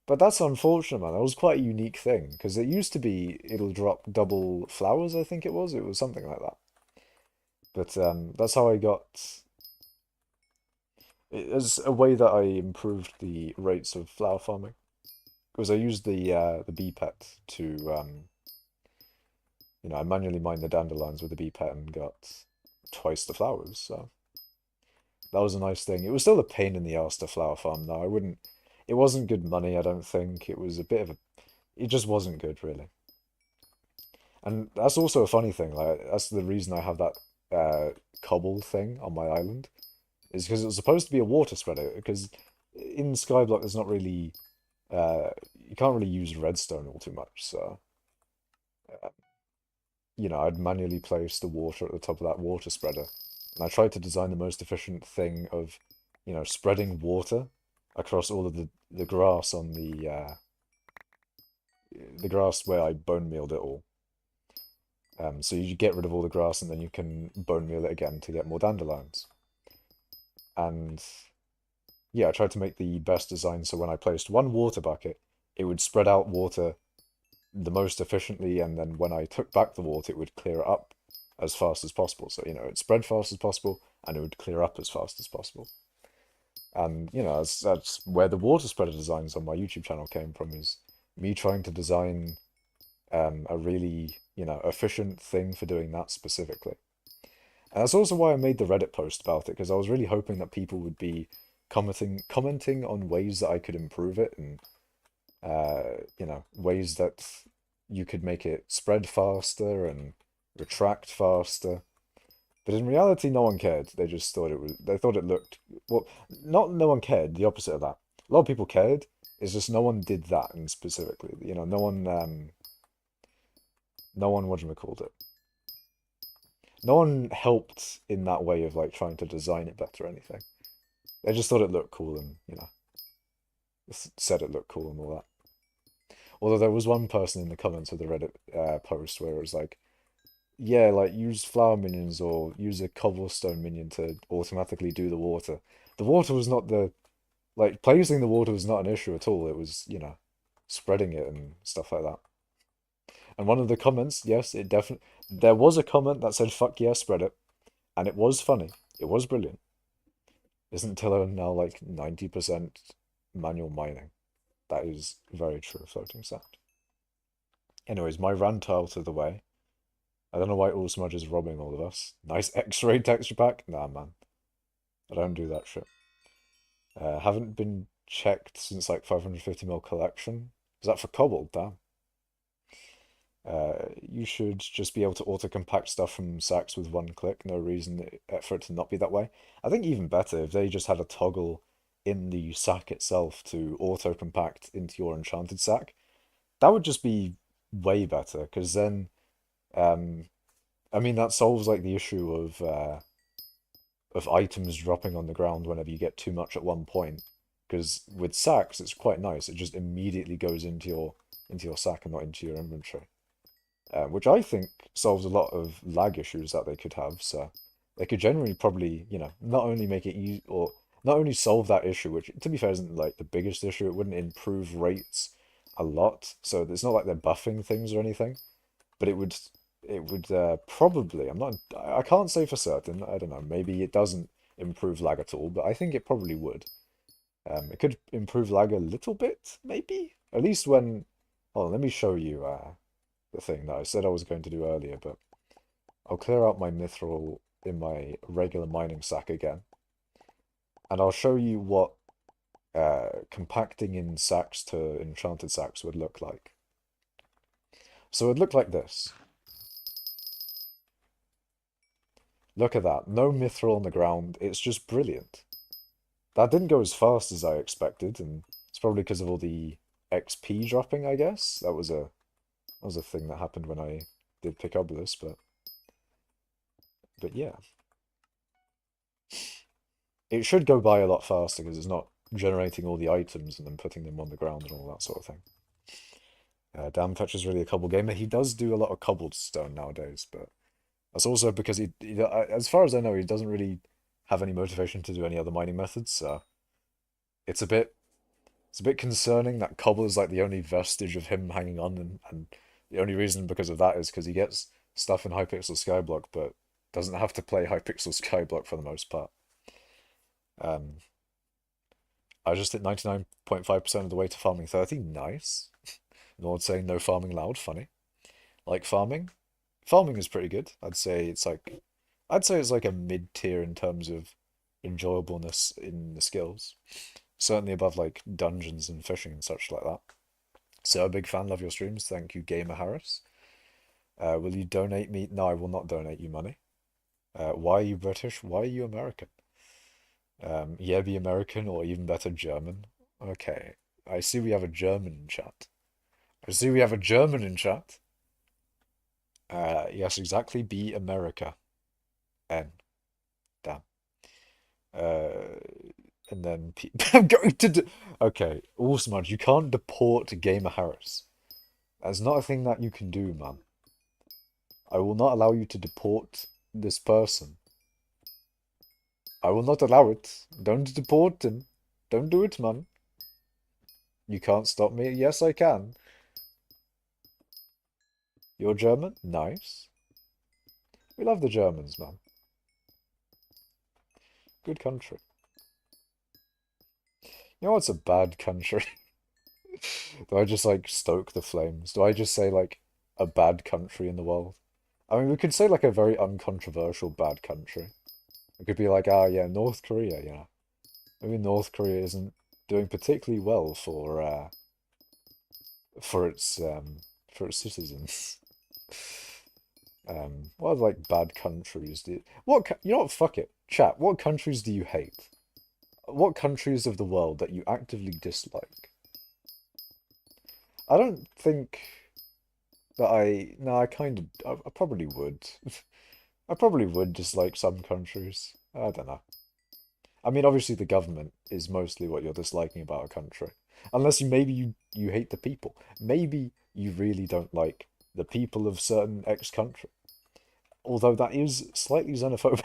But that's unfortunate, man. That was quite a unique thing. Because it used to be it'll drop double flowers, I think it was. It was something like that. But that's how I got. It was a way that I improved the rates of flower farming. Because I used the bee pet to I manually mined the dandelions with the bee pet and got twice the flowers. So that was a nice thing. It was still a pain in the ass to flower farm though. I wouldn't. It wasn't good money. I don't think it was a bit of a. It just wasn't good really. And that's also a funny thing. Like that's the reason I have that cobble thing on my island is because it was supposed to be a water spreader. Because in Skyblock, there's not really you can't really use redstone all too much. So I'd manually place the water at the top of that water spreader. And I tried to design the most efficient thing of, spreading water across all of the grass on the grass where I bone mealed it all. So you get rid of all the grass and then you can bone meal it again to get more dandelions. And yeah, I tried to make the best design so when I placed one water bucket, it would spread out water the most efficiently, and then when I took back the water, it would clear up as fast as possible. So, it spread fast as possible, and it would clear up as fast as possible. And, that's where the water spreader designs on my YouTube channel came from, is me trying to design a really, efficient thing for doing that specifically. And that's also why I made the Reddit post about it, because I was really hoping that people would be commenting on ways that I could improve it and ways that you could make it spread faster and retract faster. But in reality, no one cared. They just thought they thought it looked, well, not no one cared, the opposite of that. A lot of people cared. It's just no one did that and specifically. No one, what do you call it? No one helped in that way of like trying to design it better or anything. They just thought it looked cool and, said it looked cool and all that. Although there was one person in the comments of the Reddit post where it was like, yeah, like use flower minions or use a cobblestone minion to automatically do the water. The water was not like placing the water was not an issue at all. It was, spreading it and stuff like that. And one of the comments, yes, it definitely, there was a comment that said, fuck yeah, spread it. And it was funny. It was brilliant. Isn't Tiller now like 90% manual mining? That is very true, floating sound. Anyways, my rant out of the way. I don't know why All Smudge is robbing all of us. Nice X-ray texture pack? Nah, man. I don't do that shit. Haven't been checked since like 550 mil collection. Is that for cobalt? Damn. You should just be able to auto-compact stuff from sacks with one click. No reason for it to not be that way. I think even better if they just had a toggle in the sack itself to auto-compact into your enchanted sack. That would just be way better, because then, um, I mean, that solves like the issue of items dropping on the ground whenever you get too much at one point. Because with sacks, it's quite nice. It just immediately goes into your sack and not into your inventory, which I think solves a lot of lag issues that they could have. So they could generally probably, not only make it easy or not only solve that issue, which to be fair isn't like the biggest issue. It wouldn't improve rates a lot, so it's not like they're buffing things or anything. But it would probably. I can't say for certain. I don't know. Maybe it doesn't improve lag at all, but I think it probably would. It could improve lag a little bit, maybe. At least when. Hold on, let me show you the thing that I said I was going to do earlier, but I'll clear out my mithril in my regular mining sack again, and I'll show you what compacting in sacks to enchanted sacks would look like. So it would look like this. Look at that. No mithril on the ground. It's just brilliant. That didn't go as fast as I expected, and it's probably because of all the XP dropping, I guess. That was a thing that happened when I did pick up this, but yeah. It should go by a lot faster because it's not generating all the items and then putting them on the ground and all that sort of thing. Dan Fetch is really a cobble gamer. He does do a lot of cobblestone nowadays, but that's also because as far as I know, he doesn't really have any motivation to do any other mining methods. So it's a bit, it's a bit concerning that cobble is like the only vestige of him hanging on, and the only reason because of that is because he gets stuff in hypixel skyblock, but doesn't have to play hypixel skyblock for the most part. Um, I just hit 99.5% of the way to farming 30. Nice. Lord saying no farming loud. Funny. Like farming. Farming is pretty good. I'd say it's like a mid tier in terms of enjoyableness in the skills. Certainly above like dungeons and fishing and such like that. So a big fan, love your streams. Thank you, Gamer Harris. Will you donate me? No, I will not donate you money. Why are you British? Why are you American? Yeah, be American or even better, German. Okay. I see we have a German in chat. I see we have a German in chat. Yes, exactly. Be America. N. Damn. Uh, and then I'm going to. Okay, awesome, you can't deport Gamer Harris. That's not a thing that you can do, man. I will not allow you to deport this person. I will not allow it. Don't deport him. Don't do it, man. You can't stop me. Yes, I can. You're German? Nice. We love the Germans, man. Good country. You know what's a bad country? Do I just like stoke the flames? Do I just say like a bad country in the world? I mean, we could say like a very uncontroversial bad country. It could be like, ah, yeah, North Korea, you know. Maybe North Korea isn't doing particularly well for its citizens. What are like bad countries do you know what, fuck it. Chat, what countries do you hate? What countries of the world that you actively dislike? I don't think that no, I kind of, I probably would. I probably would dislike some countries. I don't know. I mean, obviously the government is mostly what you're disliking about a country. Unless you hate the people. Maybe you really don't like the people of certain X country. Although that is slightly xenophobic.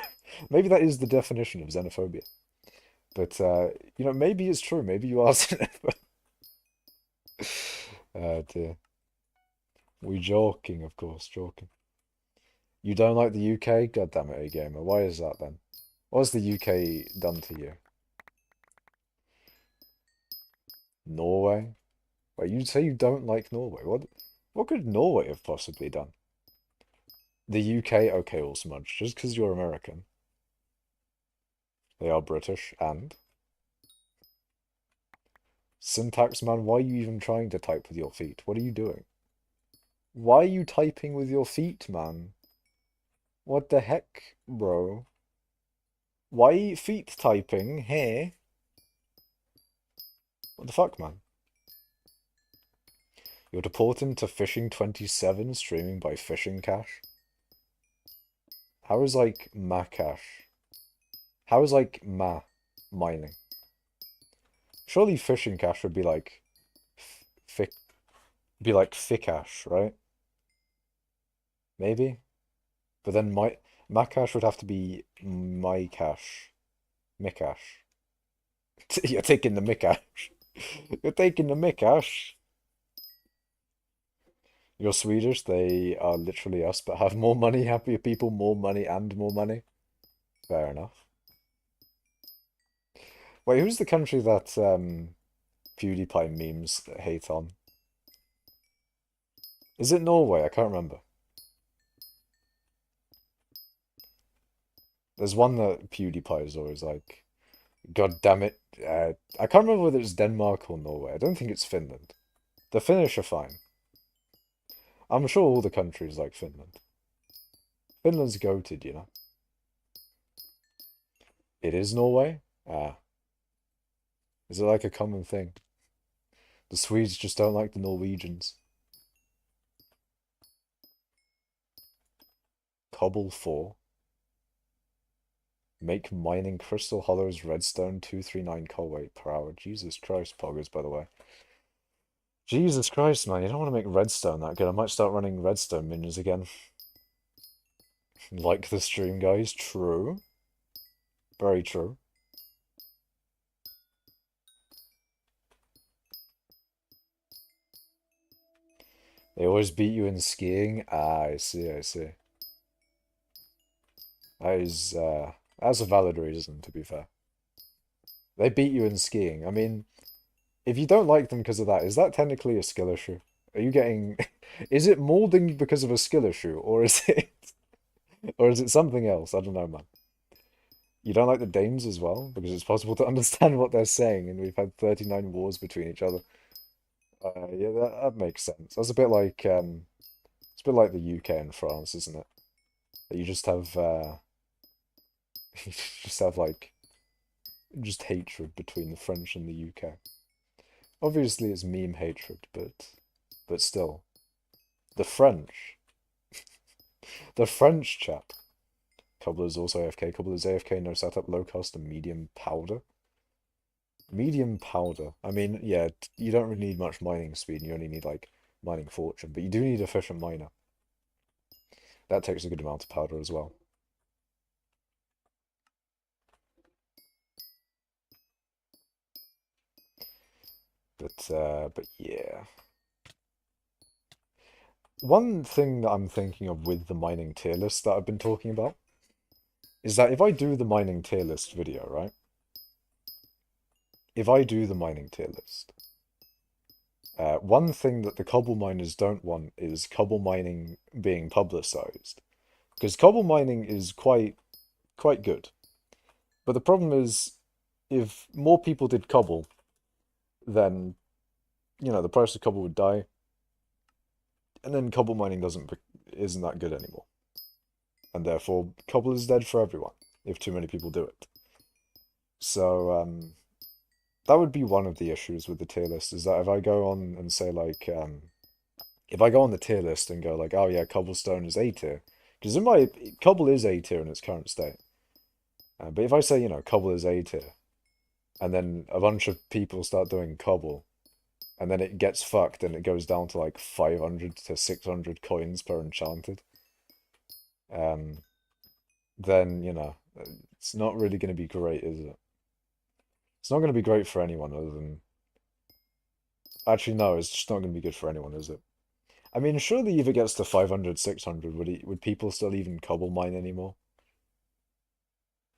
Maybe that is the definition of xenophobia. But maybe it's true. Maybe you are xenophobic. Dear. We joking, of course, joking. You don't like the UK? God damn it, A-Gamer. Why is that then? What's the UK done to you? Norway? Wait, you say you don't like Norway. What could Norway have possibly done? The UK, okay, all smudge. Just because you're American. They are British, and? Syntax, man, why are you even trying to type with your feet? What are you doing? Why are you typing with your feet, man? What the heck, bro? Why feet typing here? What the fuck, man? You're deported to Fishing 27, streaming by Fishing Cash? How is, like, Ma Cash? How is, like, Ma mining? Surely Fishing Cash would be like, fic, be like Fickash, right? Maybe? But then Ma Cash would have to be My Cash. Mikash. You're taking the Mikash. You're taking the Mikash. You're Swedish, they are literally us, but have more money, happier people, more money, and more money. Fair enough. Wait, who's the country that PewDiePie memes hate on? Is it Norway? I can't remember. There's one that PewDiePie is always like, God damn it. I can't remember whether it's Denmark or Norway. I don't think it's Finland. The Finnish are fine. I'm sure all the countries like Finland. Finland's goated, you know. It is Norway? Ah. Is it like a common thing? The Swedes just don't like the Norwegians. Cobble 4. Make mining crystal hollows redstone 239 coal weight per hour. Jesus Christ, poggers, by the way. Jesus Christ, man, you don't want to make redstone that good. I might start running redstone minions again. Like the stream, guys. True. Very true. They always beat you in skiing. Ah, I see, I see. That's a valid reason, to be fair. They beat you in skiing. I mean, if you don't like them because of that, is that technically a skill issue? Are you getting... Is it molding because of a skill issue, or is it... Or is it something else? I don't know, man. You don't like the Danes as well? Because it's possible to understand what they're saying, and we've had 39 wars between each other. Yeah, that makes sense. That's a bit like it's a bit like the UK and France, isn't it? That you just have you just have like just hatred between the French and the UK. Obviously, it's meme hatred, but still, the French, the French chap. Cobbler's also AFK. Cobbler's AFK, no setup, low cost, and medium powder. Medium powder. I mean, yeah, you don't really need much mining speed. You only need like mining fortune, but you do need efficient miner. That takes a good amount of powder as well. But yeah. One thing that I'm thinking of with the mining tier list that I've been talking about is that if I do the mining tier list video, right? If I do the mining tier list, One thing that the cobble miners don't want is cobble mining being publicized, because cobble mining is quite good. But the problem is, if more people did cobble, then the price of cobble would die, and then cobble mining isn't that good anymore, and therefore cobble is dead for everyone if too many people do it. So that would be one of the issues with the tier list, is that if I go on and say like if I go on the tier list and go like, oh yeah, cobblestone is A tier, because in my cobble is A tier in its current state. But if I say cobble is A tier, and then a bunch of people start doing cobble, and then it gets fucked and it goes down to like 500 to 600 coins per enchanted, um, then it's not really going to be great, is it? It's not going to be great for anyone other than. Actually, no, it's just not going to be good for anyone, is it? I mean, surely if it gets to 500, 600, would people still even cobble mine anymore?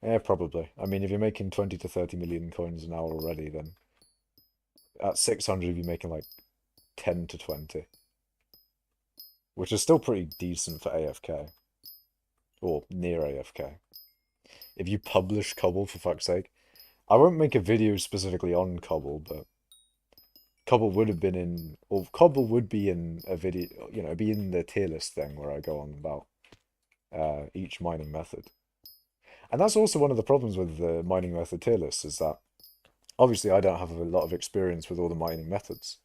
Yeah, probably. I mean, if you're making 20 to 30 million coins an hour already, then at 600 you're making like 10 to 20, which is still pretty decent for AFK, or near AFK. If you publish Cobble, for fuck's sake. I won't make a video specifically on Cobble, but Cobble would have been in, or Cobble would be in a video, be in the tier list thing where I go on about each mining method. And that's also one of the problems with the mining method tier list, is that obviously I don't have a lot of experience with all the mining methods.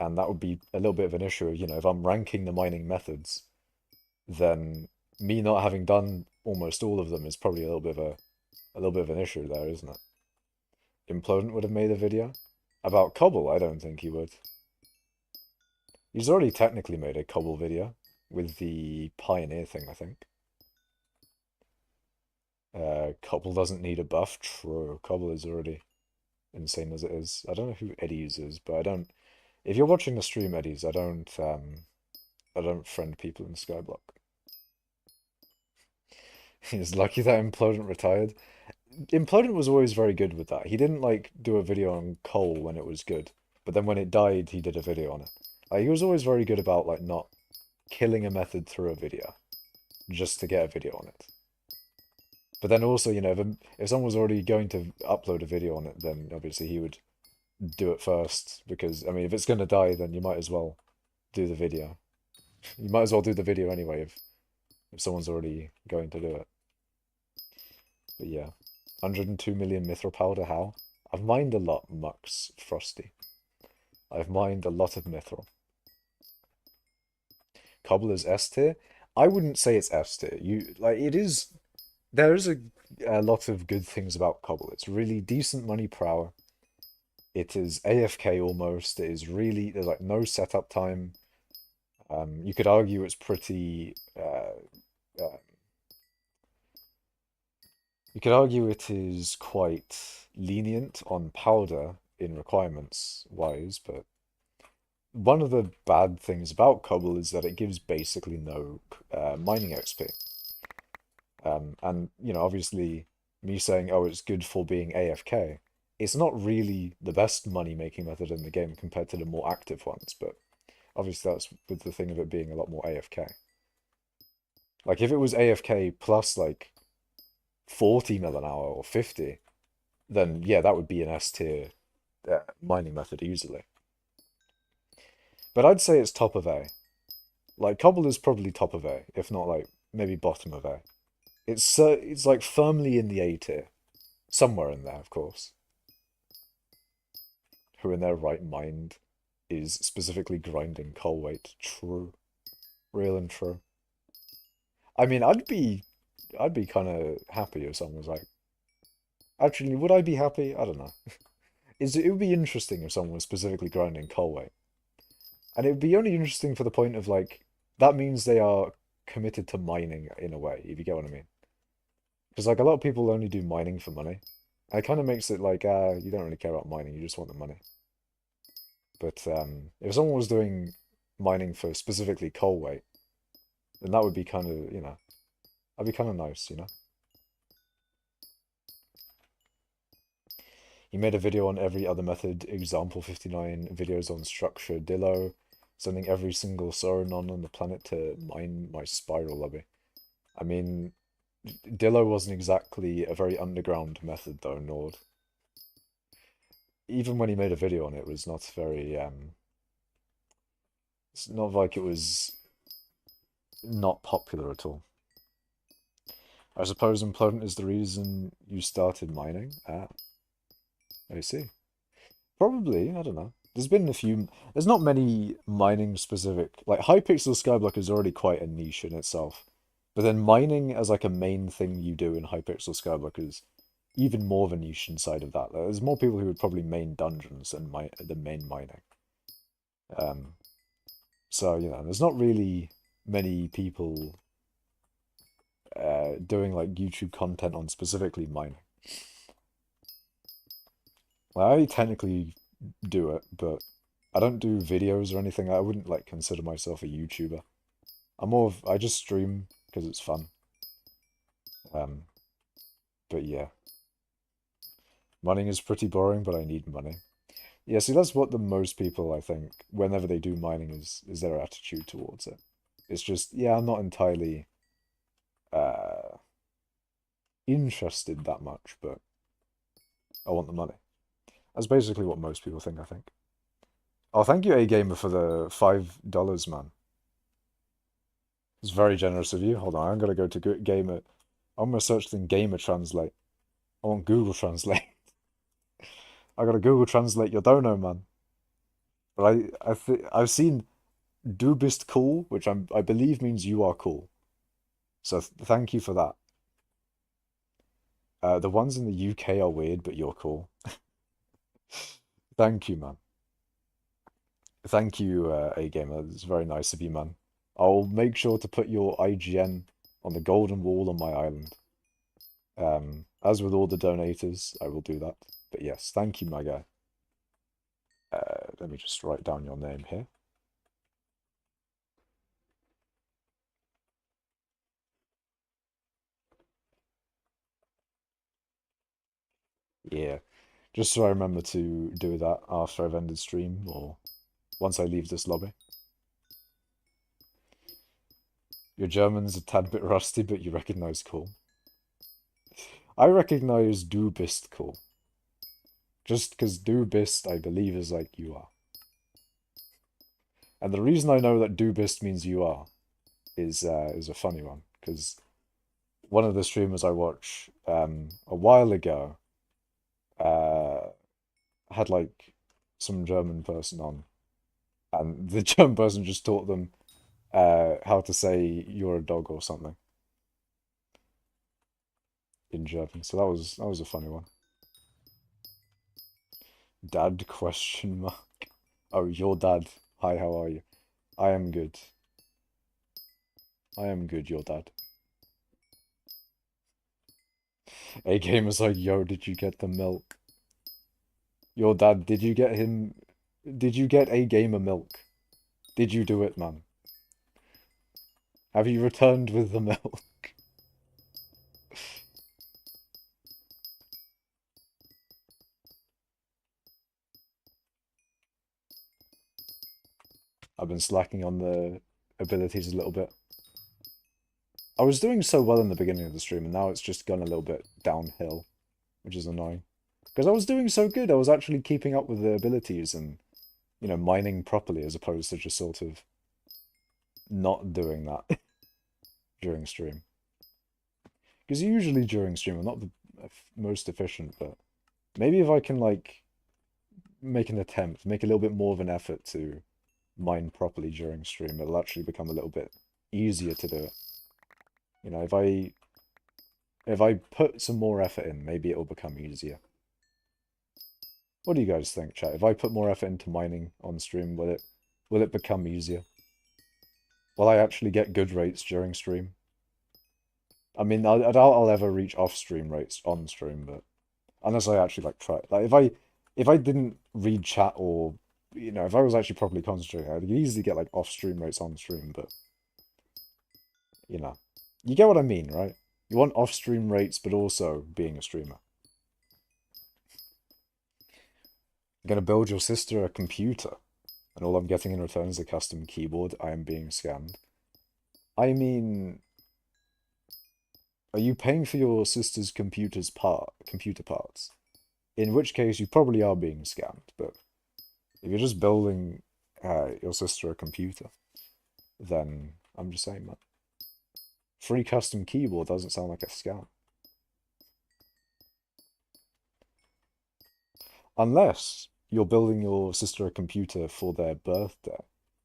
And that would be a little bit of an issue. If I'm ranking the mining methods, then me not having done almost all of them is probably a little bit of an issue there, isn't it? Implodent would have made a video about Cobble. I don't think he would. He's already technically made a Cobble video with the Pioneer thing, I think. Cobble doesn't need a buff. True. Cobble is already insane as it is. I don't know who Eddie's is, but I don't. If you're watching the stream, Eddie's, I don't friend people in Skyblock. He's lucky that Implodent retired. Implodent was always very good with that. He didn't like do a video on coal when it was good, but then when it died, he did a video on it. Like, he was always very good about like not killing a method through a video just to get a video on it. But then also, if someone was already going to upload a video on it, then obviously he would do it first, because I mean, if it's gonna die, then you might as well do the video. You might as well do the video anyway if someone's already going to do it. But yeah, 102 million mithril powder. How? I've mined a lot, Mux Frosty. I've mined a lot of mithril. Cobble is S tier. I wouldn't say it's S tier. It is. There is a lot of good things about Cobble. It's really decent money per hour. It is AFK almost. It is really, there's like no setup time. You could argue it's pretty. You could argue it is quite lenient on powder in requirements wise, but one of the bad things about Cobble is that it gives basically no mining XP. And obviously, me saying, oh, it's good for being AFK, it's not really the best money-making method in the game compared to the more active ones, but obviously that's with the thing of it being a lot more AFK. Like, if it was AFK plus, like, 40 mil an hour or 50, then, yeah, that would be an S tier mining method easily. But I'd say it's top of A. Like, Cobble is probably top of A, if not, like, maybe bottom of A. It's like firmly in the A tier. Somewhere in there, of course. Who in their right mind is specifically grinding coal weight? True. Real and true. I mean, I'd be kind of happy if someone was like, actually, would I be happy? I don't know. It would be interesting if someone was specifically grinding coal weight. And it would be only interesting for the point of like, that means they are committed to mining in a way, if you get what I mean. Because like a lot of people only do mining for money. And it kind of makes it like, you don't really care about mining, you just want the money. But if someone was doing mining for specifically coal weight, then that would be kind of, that'd be kind of nice, He made a video on every other method, example 59, videos on structure, Dillo, sending every single Sauronon on the planet to mine my spiral lobby. I mean, Dillo wasn't exactly a very underground method though, Nord. Even when he made a video on it, it was not very, it's not like it was not popular at all. I suppose implodent is the reason you started mining? Ah, I see. Probably, I don't know. There's been a few, there's not many mining specific, like hypixel skyblock is already quite a niche in itself. But then mining as like a main thing you do in hypixel skyblock is even more of a niche inside of that. There's more people who would probably main dungeons than the main mining. Um, so, you know, there's not really many people doing like YouTube content on specifically mining. Well, I technically do it, but I don't do videos or anything. I wouldn't like consider myself a YouTuber. I'm more of, I just stream because it's fun. Um, but yeah, mining is pretty boring, but I need money. Yeah, see, that's what the most people, I think, whenever they do mining is their attitude towards it. It's just, yeah, I'm not entirely uh interested that much, but I want the money. That's basically what most people think, I think. Oh, thank you, A Gamer, for the $5, man. It's very generous of you. Hold on, I'm gonna go to Gamer. I'm gonna search the Gamer Translate. I want Google Translate. I gotta Google Translate your dono, man. But I've seen "du bist cool," which I believe means you are cool. So thank you for that. The ones in the UK are weird, but you're cool. Thank you, man. Thank you, A Gamer. It's very nice of you, man. I'll make sure to put your IGN on the golden wall on my island. As with all the donators, I will do that. But yes, thank you, my guy. Let me just write down your name here. Yeah, just so I remember to do that after I've ended stream or once I leave this lobby. Your German's a tad bit rusty, but you recognize cool. I recognize du bist cool. Just because du bist, I believe, is like you are. And the reason I know that du bist means you are is a funny one. Because one of the streamers I watch a while ago uh, had like some German person on, and the German person just taught them how to say "you're a dog" or something in German. So that was a funny one. Dad question mark. Oh, your dad. Hi, how are you? I am good. I am good, your dad. A gamer's like, yo, did you get the milk? Your dad, did you get him? Did you get A gamer milk? Did you do it, man? Have you returned with the milk? I've been slacking on the abilities a little bit. I was doing so well in the beginning of the stream, and now it's just gone a little bit downhill, which is annoying. Because I was doing so good, I was actually keeping up with the abilities and, you know, mining properly as opposed to just sort of not doing that during stream. Because usually during stream, I'm not the most efficient, but maybe if I can, like, make an attempt, make a little bit more of an effort to mine properly during stream, it'll actually become a little bit easier to do it. You know, if I put some more effort in, maybe it'll become easier. What do you guys think, chat? If I put more effort into mining on stream, will it become easier? Will I actually get good rates during stream? I mean, I doubt I'll ever reach off-stream rates on stream, but unless I actually like try. Like if I didn't read chat or you know, if I was actually properly concentrating, I'd easily get like off-stream rates on stream, but you know. You get what I mean, right? You want off-stream rates, but also being a streamer. gonna build your sister a computer, and all I'm getting in return is a custom keyboard. I am being scammed. I mean, are you paying for your sister's computer parts? In which case, you probably are being scammed. But if you're just building your sister a computer, then I'm just saying, man. Free custom keyboard doesn't sound like a scam. Unless you're building your sister a computer for their birthday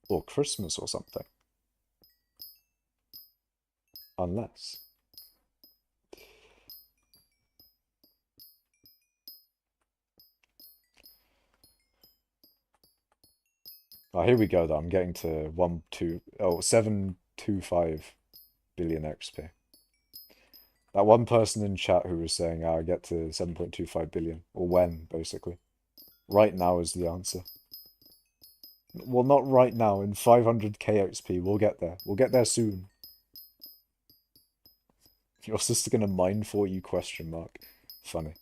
or Christmas or something. Unless. Oh, here we go though. I'm getting to 725 billion XP. That one person in chat who was saying, I get to 7.25 billion, or when, basically. Right now is the answer. Well, not right now. In 500k XP, we'll get there. We'll get there soon. Your sister gonna mine for you? Question mark. Funny.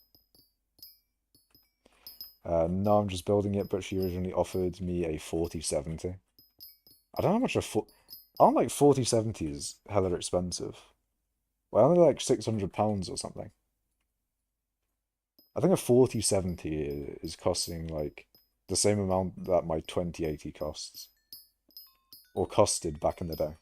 No, I'm just building it, but she originally offered me a 4070. I don't know how much I don't like 4070 is hella expensive. Well, only like £600 or something. I think a 4070 is costing like the same amount that my 2080 costs. Or costed back in the day.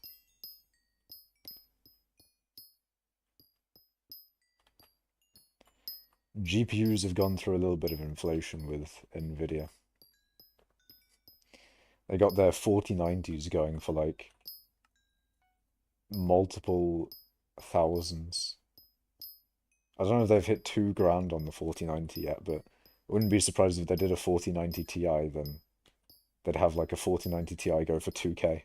GPUs have gone through a little bit of inflation with Nvidia. They got their 4090s going for like multiple thousands. I don't know if they've hit £2,000 on the 4090 yet, but I wouldn't be surprised if they did a 4090 Ti, then they'd have like a 4090 Ti go for 2K.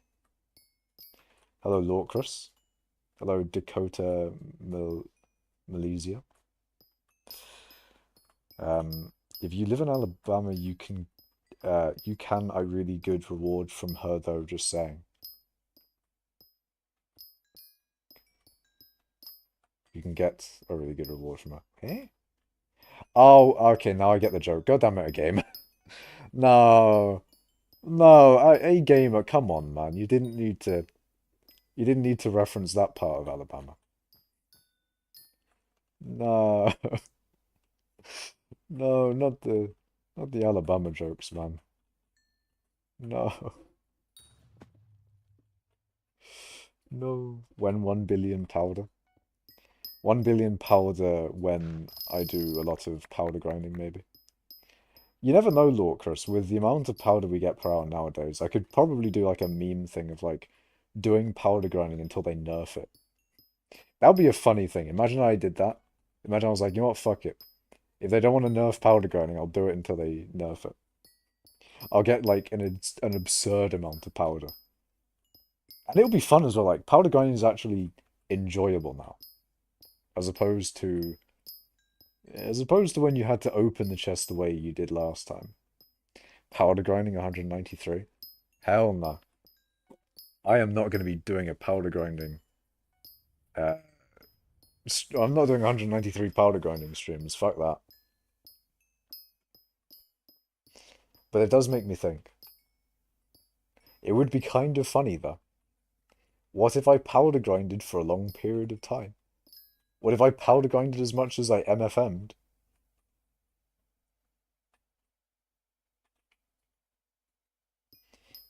Hello, Lorcrus. Hello, Dakota Malaysia. If you live in Alabama, you can a really good reward from her though, just saying. You can get a really good reward from her. Eh? Oh, okay, now I get the joke. Go damn it, a game. No. No, a gamer, come on, man. You didn't need to reference that part of Alabama. No. No, not the Alabama jokes, man. No. No. When 1 billion powder. 1 billion powder when I do a lot of powder grinding, maybe. You never know, Lorcrus, with the amount of powder we get per hour nowadays, I could probably do like a meme thing of like doing powder grinding until they nerf it. That would be a funny thing. Imagine I did that. Imagine I was like, you know what, fuck it. If they don't want to nerf powder grinding, I'll do it until they nerf it. I'll get like an absurd amount of powder. And it'll be fun as well. Like, powder grinding is actually enjoyable now. As opposed to when you had to open the chest the way you did last time. Powder grinding 193? Hell no. I am not going to be doing a powder grinding. I'm not doing 193 powder grinding streams. Fuck that. But it does make me think. It would be kind of funny though. What if I powder grinded for a long period of time? What if I powder grinded as much as I MFM'd?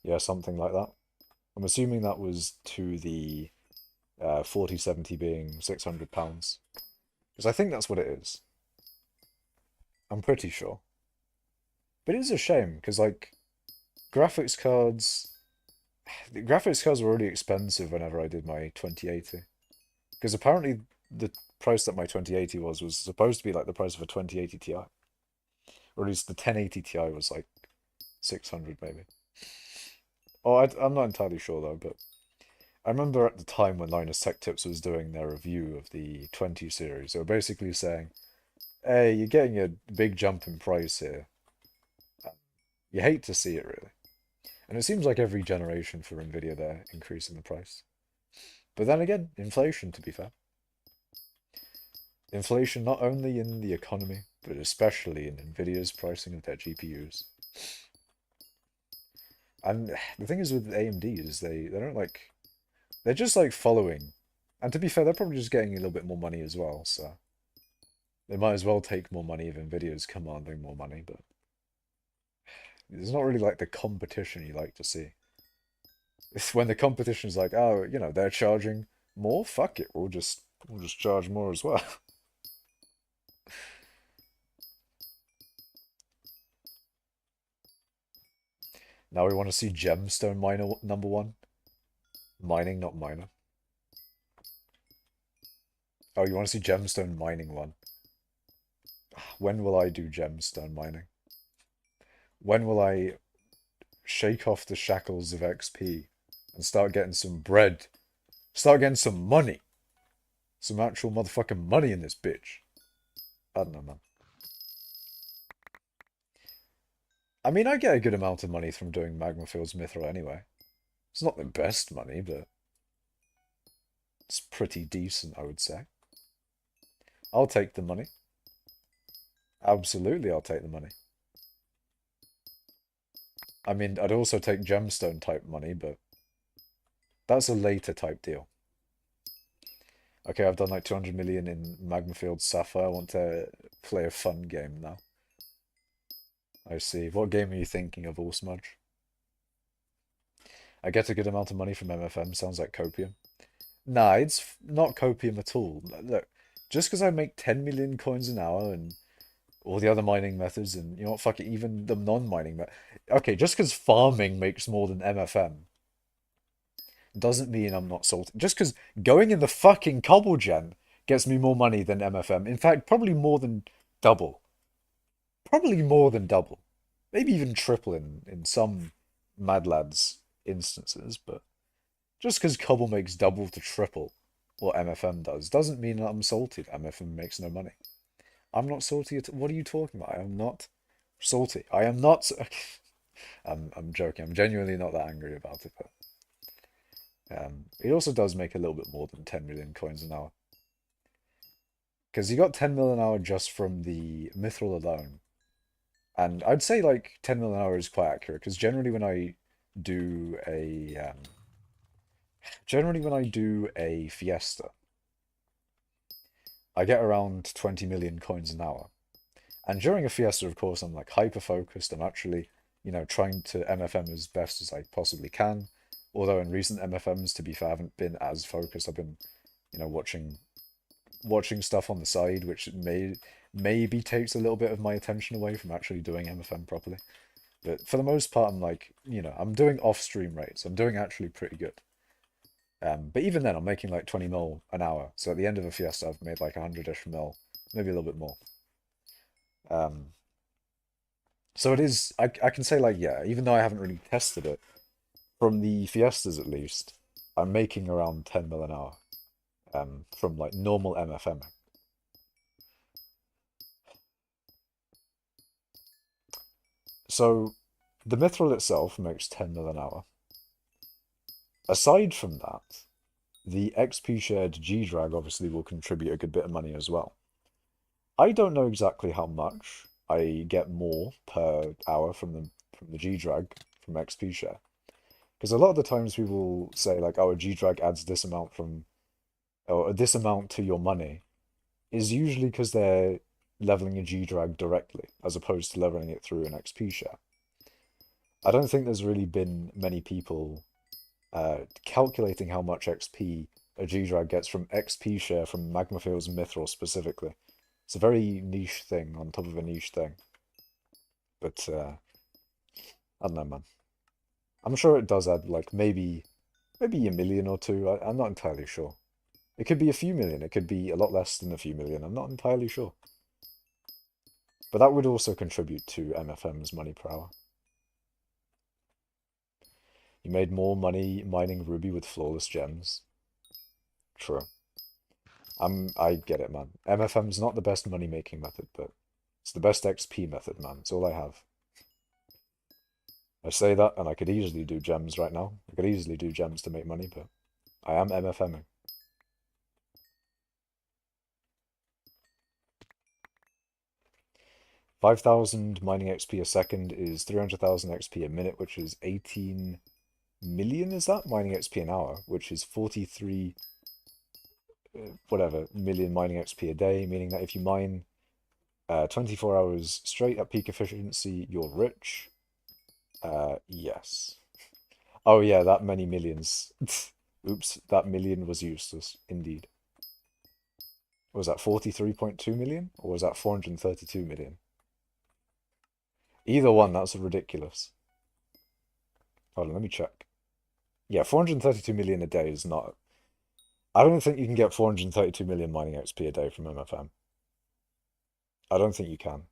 Yeah, something like that. I'm assuming that was to the 4070 being £600. Because I think that's what it is. I'm pretty sure. But it is a shame, because like, graphics cards... The graphics cards were already expensive whenever I did my 2080. Because apparently the price that my 2080 was supposed to be like the price of a 2080 Ti. Or at least the 1080 Ti was like 600 maybe. Oh, I'm not entirely sure though, but I remember at the time when Linus Tech Tips was doing their review of the 20 series, they were basically saying, hey, you're getting a big jump in price here. You hate to see it, really. And it seems like every generation for Nvidia they're increasing the price. But then again, inflation, to be fair. Inflation not only in the economy, but especially in Nvidia's pricing of their GPUs. And the thing is with AMD is they don't like they're just like following. And to be fair, they're probably just getting a little bit more money as well, so they might as well take more money if Nvidia's commanding more money, but it's not really like the competition you like to see. It's when the competition's like, oh, you know, they're charging more, fuck it, we'll just charge more as well. Now we want to see gemstone miner number one. Mining, not miner. Oh, you want to see gemstone mining one? When will I do gemstone mining? When will I shake off the shackles of XP and start getting some bread? Start getting some money. Some actual motherfucking money in this bitch. I don't know, man. I mean, I get a good amount of money from doing Magma Fields Mithril anyway. It's not the best money, but it's pretty decent, I would say. I'll take the money. Absolutely, I'll take the money. I mean, I'd also take gemstone type money, but that's a later type deal. Okay, I've done like 200 million in Magma Fields Sapphire. I want to play a fun game now. I see. What game are you thinking of, All Smudge? I get a good amount of money from MFM. Sounds like copium. Nah, it's not copium at all. Look, just because I make 10 million coins an hour and all the other mining methods, and you know what, fuck it, even the non-mining okay, just because farming makes more than MFM doesn't mean I'm not salty. Just because going in the fucking cobble gen gets me more money than MFM. In fact, probably more than double. Probably more than double. Maybe even triple in some Mad Lads instances, but just because cobble makes double to triple what MFM does doesn't mean that I'm salty. MFM makes no money. I'm not salty at all. What are you talking about? I am not salty. I am not. I'm joking. I'm genuinely not that angry about it, but it also does make a little bit more than 10 million coins an hour. Because you got 10 mil an hour just from the mithril alone. And I'd say like 10 mil an hour is quite accurate, because do a generally when I do a fiesta, I get around 20 million coins an hour. And during a fiesta, of course, I'm like hyper focused. I'm actually, you know, trying to MFM as best as I possibly can. Although in recent MFMs, to be fair, I haven't been as focused. I've been, you know, watching stuff on the side, which maybe takes a little bit of my attention away from actually doing MFM properly. But for the most part, I'm like, you know, I'm doing off-stream rates. I'm doing actually pretty good. But even then, I'm making like 20 mil an hour. So at the end of a fiesta, I've made like 100-ish mil, maybe a little bit more. Um, so it is, I can say like, yeah, even though I haven't really tested it, from the fiestas at least, I'm making around 10 mil an hour from like normal MFM. So the mithril itself makes 10 mil an hour. Aside from that, the XP shared G-Drag obviously will contribute a good bit of money as well. I don't know exactly how much I get more per hour from the G-Drag from XP share. Because a lot of the times people say like, oh, a G-Drag adds this amount or this amount to your money is usually because they're leveling a G-Drag directly, as opposed to leveling it through an XP share. I don't think there's really been many people calculating how much XP a G-Drag gets from XP share from Magma Fields and Mithril specifically. It's a very niche thing on top of a niche thing. But I don't know, man. I'm sure it does add like maybe a million or two. I'm not entirely sure. It could be a few million. It could be a lot less than a few million. I'm not entirely sure. But that would also contribute to MFM's money per hour. You made more money mining Ruby with flawless gems. True. I get it, man. MFM's not the best money making method, but it's the best XP method, man. It's all I have. I say that, and I could easily do gems right now. I could easily do gems to make money, but I am MFMing. 5,000 mining XP a second is 300,000 XP a minute, which is 18 million, is that? Mining XP an hour, which is 43, whatever, million mining XP a day, meaning that if you mine 24 hours straight at peak efficiency, you're rich. Yes. Oh yeah, that many millions. Oops, that million was useless, indeed. Was that 43.2 million? Or was that 432 million? Either one, that's ridiculous. Hold on, let me check. Yeah, 432 million a day is not... I don't think you can get 432 million mining XP a day from MFM. I don't think you can.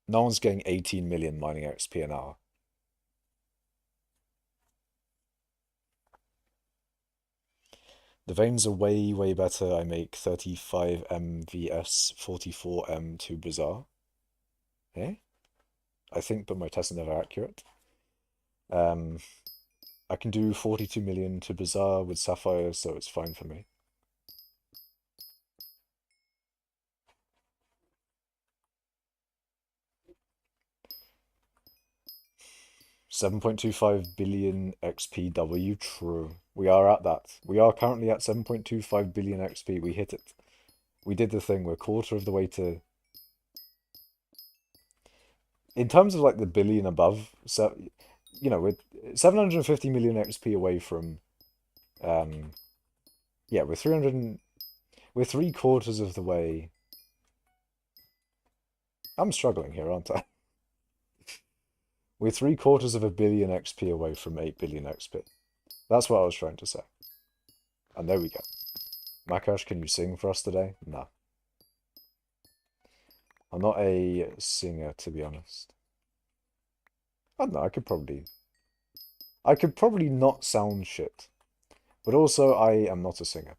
No one's getting 18 million mining XP an hour. The veins are way, way better. I make 35M vs 44M to Bazaar. Eh? I think, but my tests are never accurate. Um, I can do 42 million to Bazaar with Sapphire, so it's fine for me. $7.25 billion XPW, true. We are at that. We are currently at 7.25 billion XP. We hit it. We did the thing. We're a quarter of the way to... In terms of like the billion above, so, you know, we're 750 million XP away from... yeah, we're 300... We're 3/4 of the way... I'm struggling here, aren't I? We're 3/4 of a billion XP away from 8 billion XP. That's what I was trying to say. And there we go. Makash, can you sing for us today? No. I'm not a singer, to be honest. I don't know, I could probably not sound shit. But also, I am not a singer.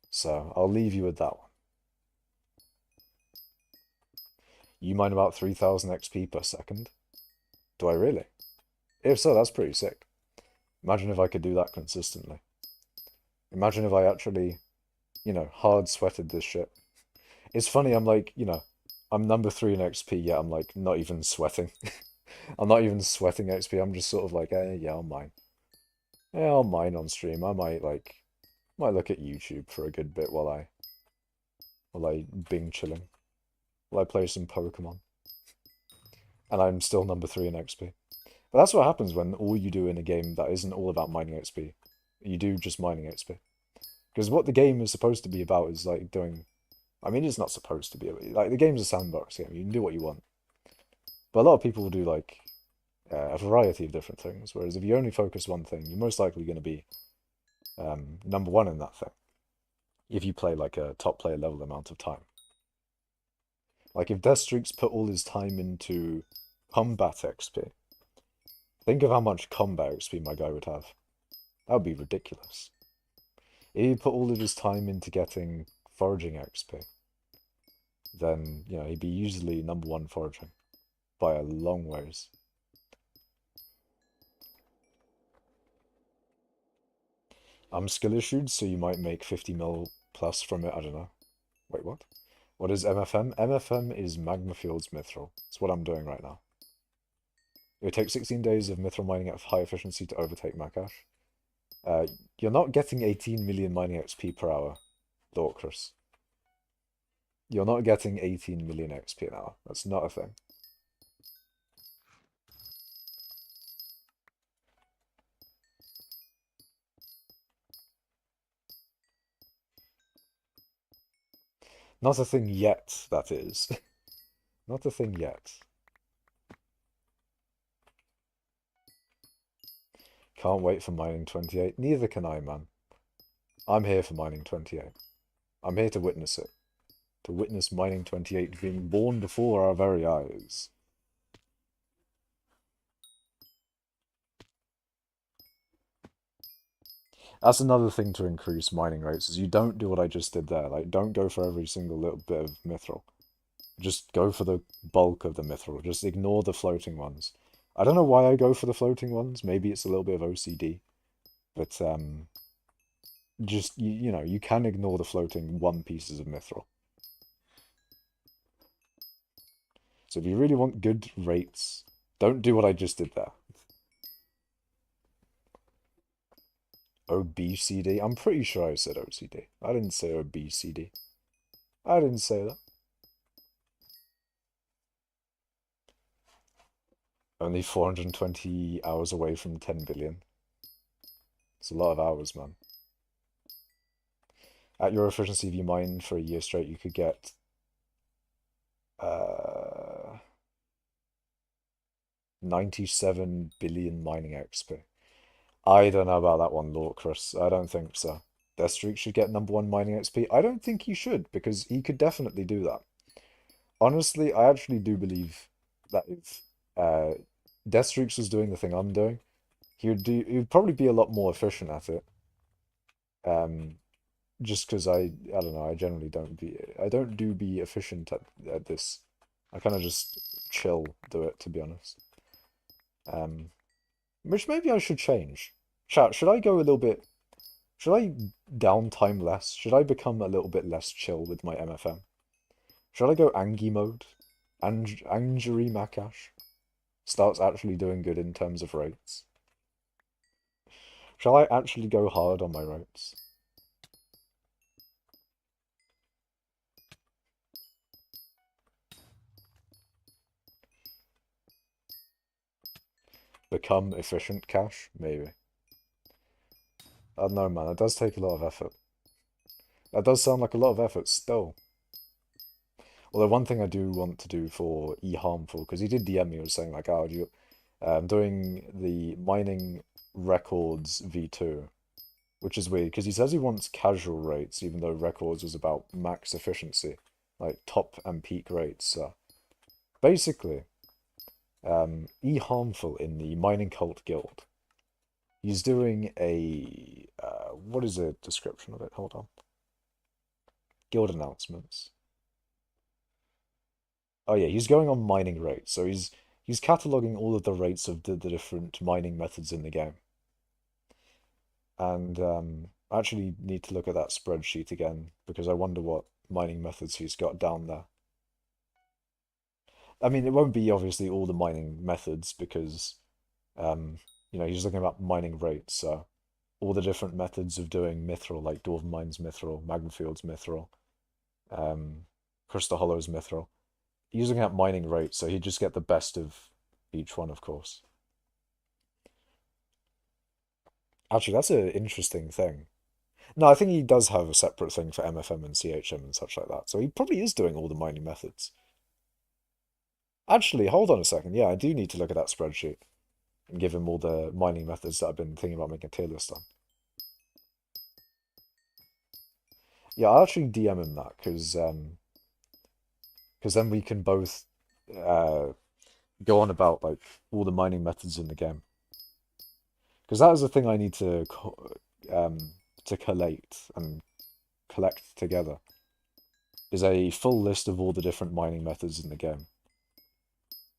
So, I'll leave you with that one. You mine about 3,000 XP per second? Do I really? If so, that's pretty sick. Imagine if I could do that consistently. Imagine if I actually, you know, hard sweated this shit. It's funny, I'm like, you know, I'm number 3 in XP, yet I'm like not even sweating. I'm not even sweating XP, I'm just sort of like, yeah, I'll mine. Yeah, I'll mine on stream. I might look at YouTube for a good bit while I Bing chilling. While I play some Pokemon. And I'm still number 3 in XP. But that's what happens when all you do in a game that isn't all about mining XP. You do just mining XP. Because what the game is supposed to be about is like doing... I mean, it's not supposed to be. Like, the game's a sandbox game. You can do what you want. But a lot of people will do like a variety of different things. Whereas if you only focus one thing, you're most likely going to be number 1 in that thing. If you play like a top player level amount of time. Like if Deathstreaks put all his time into combat XP, think of how much combat XP my guy would have. That would be ridiculous. If he put all of his time into getting foraging XP, then, you know, he'd be easily number 1 foraging by a long ways. I'm skill issued, so you might make 50 mil plus from it. I don't know. Wait, what? What is MFM? MFM is Magma Fields Mithril. It's what I'm doing right now. It would take 16 days of mithril mining at high efficiency to overtake Makash. You're not getting 18 million mining XP per hour, Dorcas. You're not getting 18 million XP an hour. That's not a thing. Not a thing yet, that is. Not a thing yet. Can't wait for mining 28. Neither can I, man. I'm here for mining 28. I'm here to witness it. To witness mining 28 being born before our very eyes. That's another thing to increase mining rates, is you don't do what I just did there. Like, don't go for every single little bit of mithril. Just go for the bulk of the mithril. Just ignore the floating ones. I don't know why I go for the floating ones. Maybe it's a little bit of OCD. But, just you know, you can ignore the floating one pieces of mithril. So if you really want good rates, don't do what I just did there. OBCD? I'm pretty sure I said OCD. I didn't say OBCD. I didn't say that. Only 420 hours away from 10 billion. It's a lot of hours, man. At your efficiency, if you mine for a year straight, you could get uh 97 billion mining XP. I don't know about that one, Lorcrus. I don't think so. Deathstreak should get #1 mining XP. I don't think he should, because he could definitely do that. Honestly, I actually do believe that if Deathstreaks was doing the thing I'm doing, he would probably be a lot more efficient at it. Um, just because I don't know, I don't do be efficient at this. I kind of just chill do it, to be honest. Um, which maybe I should change. Chat, should I go a little bit? Should I downtime less? Should I become a little bit less chill with my MFM? Should I go Angie mode? Angery Makash starts actually doing good in terms of rates. Shall I actually go hard on my rates? Become efficient cash? Maybe. I don't know, man. It does take a lot of effort. That does sound like a lot of effort still. Although one thing I do want to do for eHarmful, because he did DM me, was saying like, oh, I'm doing the mining records V2, which is weird because he says he wants casual rates, even though records was about max efficiency, like top and peak rates. So basically, eHarmful in the Mining Cult Guild, he's doing a what is the description of it? Hold on. Guild announcements. Oh yeah, he's going on mining rates. So he's cataloging all of the rates of the different mining methods in the game. And I actually need to look at that spreadsheet again because I wonder what mining methods he's got down there. I mean, it won't be obviously all the mining methods because um, he's looking about mining rates. So all the different methods of doing mithril, like Dwarven Mines mithril, Magmafields mithril, um, Crystal Hollows mithril. He's looking at mining rates, so he'd just get the best of each one, of course. Actually, that's an interesting thing. No, I think he does have a separate thing for MFM and CHM and such like that. So he probably is doing all the mining methods. Actually, hold on a second. Yeah, I do need to look at that spreadsheet and give him all the mining methods that I've been thinking about making a tier list on. Yeah, I'll actually DM him that because then we can both uh, go on about like all the mining methods in the game. Because that is the thing I need to collate and collect together is a full list of all the different mining methods in the game.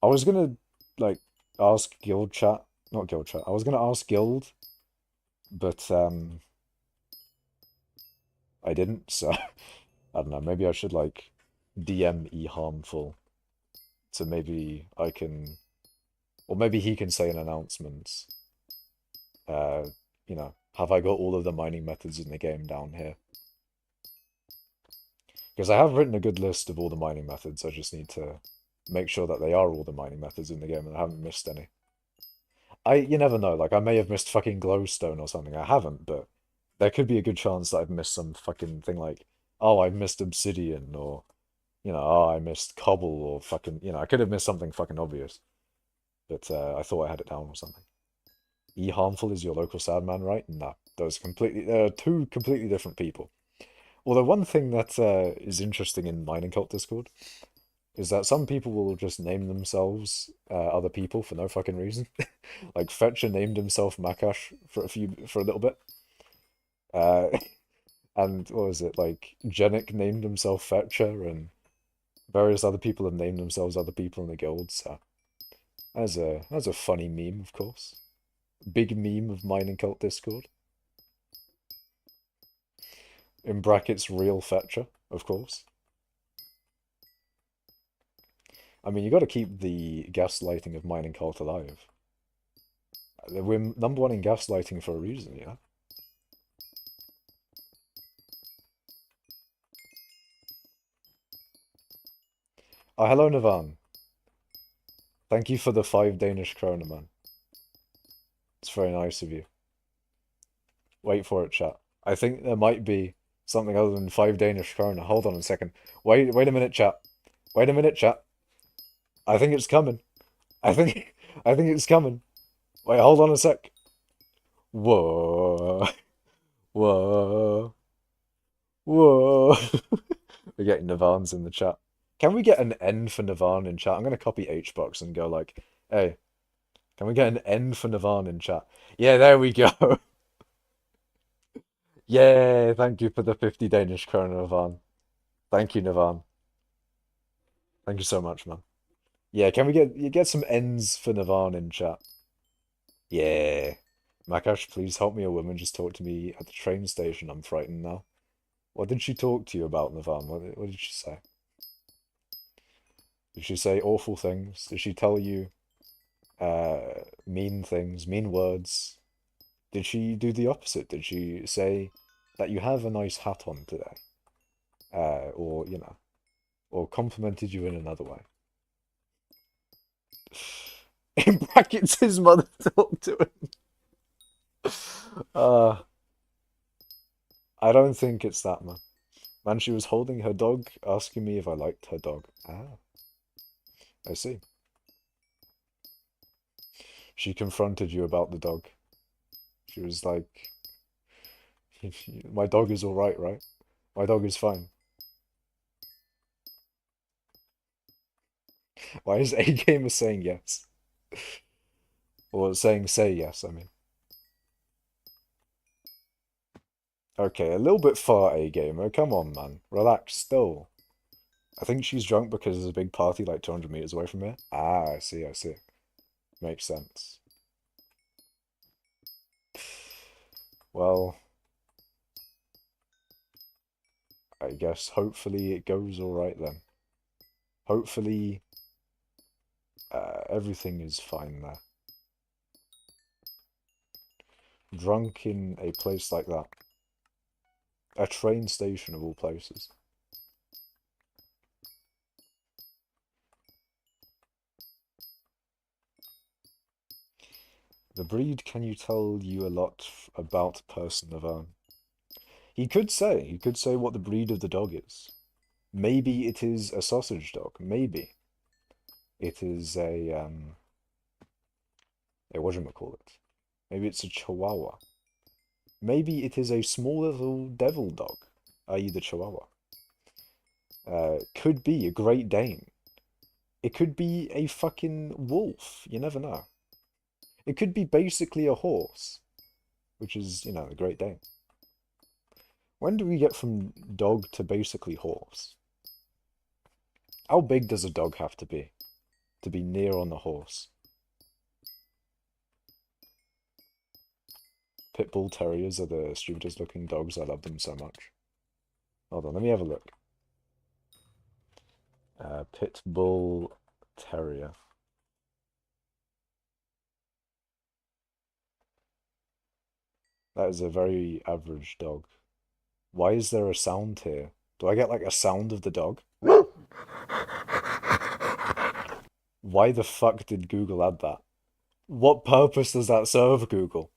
I was gonna like ask guild chat, not guild chat. I was gonna ask guild, but I didn't. So I don't know. Maybe I should like DM eHarmful, so maybe I can, or maybe he can say an announcement. Uh, have I got all of the mining methods in the game down here? Because I have written a good list of all the mining methods. I just need to make sure that they are all the mining methods in the game and I haven't missed any. You never know. Like, I may have missed fucking glowstone or something. I haven't, but there could be a good chance that I've missed some fucking thing like, oh, I missed obsidian or, oh, I missed cobble or fucking, I could have missed something fucking obvious. But I thought I had it down or something. E-harmful is your local sad man, right? No, they're two completely different people. Although one thing that is interesting in Mining Cult Discord is that some people will just name themselves other people for no fucking reason. Like Fetcher named himself Makash for a little bit. Uh, and what was it? Like Genic named himself Fetcher, and various other people have named themselves other people in the guild. So that's a funny meme, of course. Big meme of Mining Cult Discord. In brackets, real fetcher, of course. I mean, you got to keep the gaslighting of mining cult alive. We're number one in gaslighting for a reason, yeah? Oh, hello, Navan. Thank you for the 5 Danish kroner, man. It's very nice of you. Wait for it, chat. I think there might be something other than 5 Danish kroner. Hold on a second. Wait a minute, chat. Wait a minute, chat. I think it's coming. I think, I think it's coming. Wait, hold on a sec. Whoa, whoa, whoa. We're getting Navans in the chat. Can we get an N for Navan in chat? I'm gonna copy Hbox and go like, hey, can we get an N for Navan in chat? Yeah, there we go. Yeah, thank you for the 50 Danish kroner, Navan. Thank you, Navan. Thank you so much, man. Yeah, can we get some N's for Navan in chat? Yeah. Makash, please help me. A woman just talked to me at the train station. I'm frightened now. What did she talk to you about, Navan? What did she say? Did she say awful things? Did she tell you mean things, mean words? Did she do the opposite? Did she say that you have a nice hat on today? Or, or complimented you in another way? In brackets, his mother talked to him. Uh, I don't think it's that, man. Man, she was holding her dog, asking me if I liked her dog. Ah, I see. She confronted you about the dog. She was like, my dog is all right, right? My dog is fine. Why is A Gamer saying yes? Or saying say yes, I mean. Okay, a little bit far, A Gamer. Come on, man. Relax still. I think she's drunk because there's a big party like 200 meters away from here. Ah, I see, I see. Makes sense. Well, I guess hopefully it goes all right then. Hopefully everything is fine there. Drunk in a place like that. A train station of all places. The breed can you tell you a lot about person of own? He could say what the breed of the dog is. Maybe it is a sausage dog. Maybe it is a whatchamacallit. Maybe it's a chihuahua. Maybe it is a small little devil dog, i.e. the chihuahua. Could be a Great Dane. It could be a fucking wolf. You never know. It could be basically a horse, which is, the Great Dane. When do we get from dog to basically horse? How big does a dog have to be near on the horse? Pit Bull Terriers are the stupidest looking dogs. I love them so much. Hold on, let me have a look. Pit Bull Terrier. That is a very average dog. Why is there a sound here? Do I get like a sound of the dog? Why the fuck did Google add that? What purpose does that serve, Google?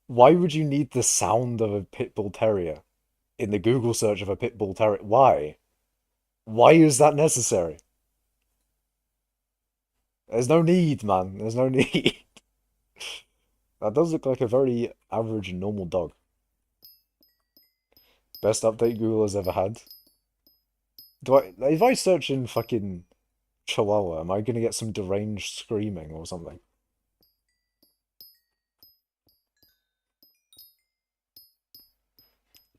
Why would you need the sound of a pit bull terrier in the Google search of a pit bull terrier? Why? Why is that necessary? There's no need, man. There's no need. That does look like a very average and normal dog. Best update Google has ever had. If I search in fucking Chihuahua, am I gonna get some deranged screaming or something?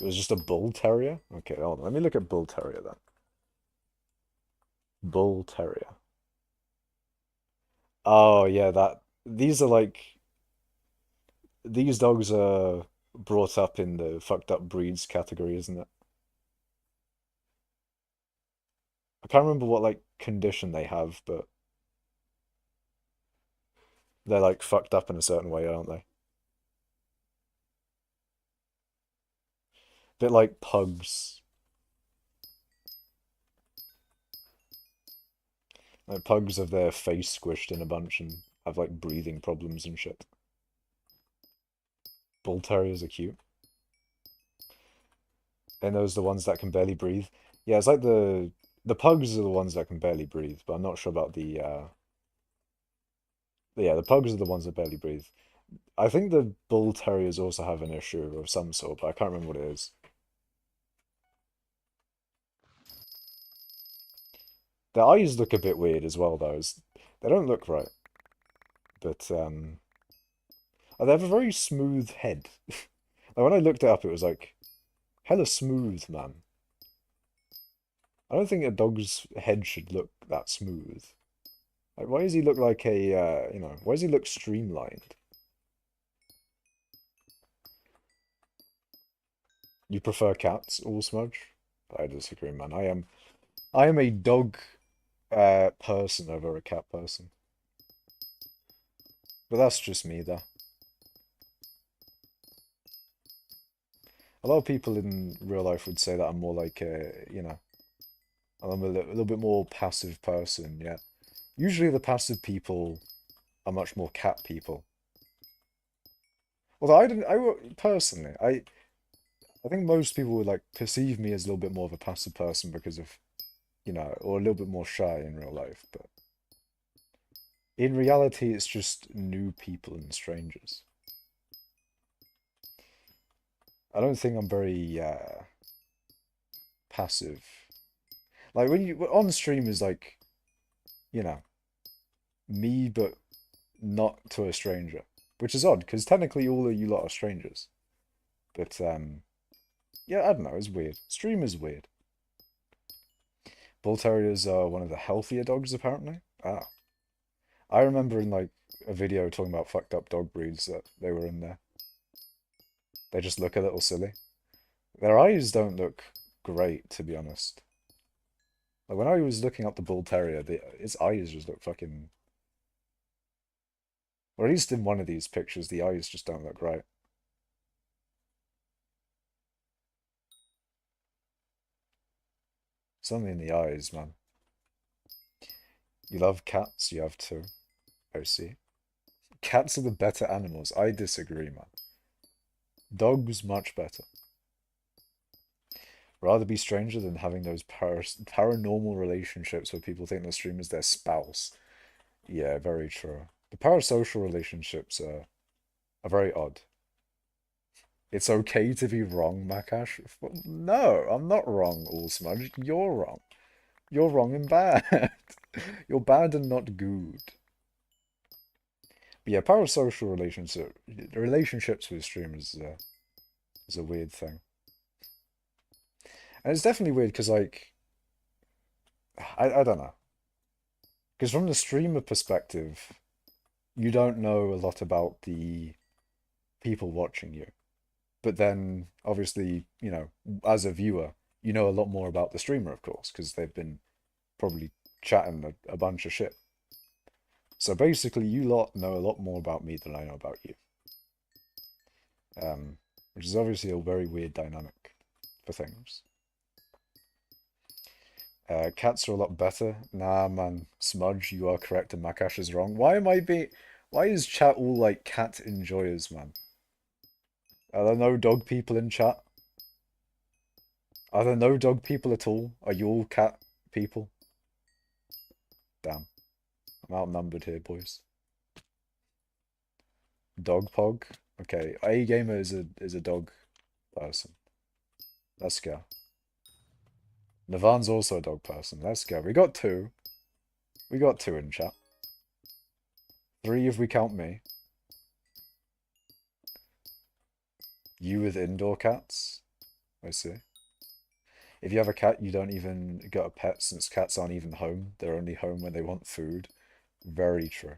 It was just a bull terrier? Okay, hold on. Let me look at bull terrier then. Bull terrier. Oh yeah, these are like these dogs are brought up in the fucked up breeds category, isn't it? I can't remember what like condition they have, but they're like fucked up in a certain way, aren't they? Bit like pugs. Like pugs have their face squished in a bunch and have like breathing problems and shit. Bull terriers are cute. And those are the ones that can barely breathe. Yeah, it's like the pugs are the ones that can barely breathe, but I'm not sure about the yeah, the pugs are the ones that barely breathe. I think the bull terriers also have an issue of some sort, but I can't remember what it is. Their eyes look a bit weird as well, though. They don't look right, but they have a very smooth head. Like when I looked it up, it was like hella smooth, man. I don't think a dog's head should look that smooth. Like, why does he look like a, why does he look streamlined? You prefer cats, all smudge? I disagree, man. I am a dog person over a cat person. But that's just me, though. A lot of people in real life would say that I'm more like I'm a little bit more passive person, yeah. Usually the passive people are much more cat people. Although personally, I think most people would like perceive me as a little bit more of a passive person because of, or a little bit more shy in real life, but in reality it's just new people and strangers. I don't think I'm very passive. Like when you on stream is like, you know, me but not to a stranger, which is odd because technically all of you lot are strangers. But yeah, I don't know, it's weird. Stream is weird. Bull terriers are one of the healthier dogs apparently. Ah, I remember in like a video talking about fucked up dog breeds that they were in there. They just look a little silly. Their eyes don't look great, to be honest. Like when I was looking up the bull terrier, its eyes just look fucking. Or at least in one of these pictures, the eyes just don't look right. Something in the eyes, man. You love cats, you have two. I see. Cats are the better animals. I disagree, man. Dogs, much better. Rather be stranger than having those paranormal relationships where people think the streamer's their spouse. Yeah, very true. The parasocial relationships are very odd. It's okay to be wrong, Makash. No, I'm not wrong, All Smudge. You're wrong. You're wrong and bad. You're bad and not good. But yeah, parasocial relationships with streamers is a weird thing. And it's definitely weird because, like, I don't know. Because from the streamer perspective, you don't know a lot about the people watching you. But then, obviously, as a viewer, you know a lot more about the streamer, of course, because they've been probably chatting a bunch of shit. So basically, you lot know a lot more about me than I know about you. Which is obviously a very weird dynamic for things. Cats are a lot better. Nah, man. Smudge, you are correct and Makash is wrong. Why is chat all like cat enjoyers, man? Are there no dog people in chat? Are there no dog people at all? Are you all cat people? Damn. I'm outnumbered here, boys. Dog pog? Okay, A gamer is a dog person. Let's go. Navan's also a dog person. Let's go. We got two. We got two in chat. Three if we count me. You with indoor cats? I see. If you have a cat, you don't even get a pet since cats aren't even home. They're only home when they want food. Very true.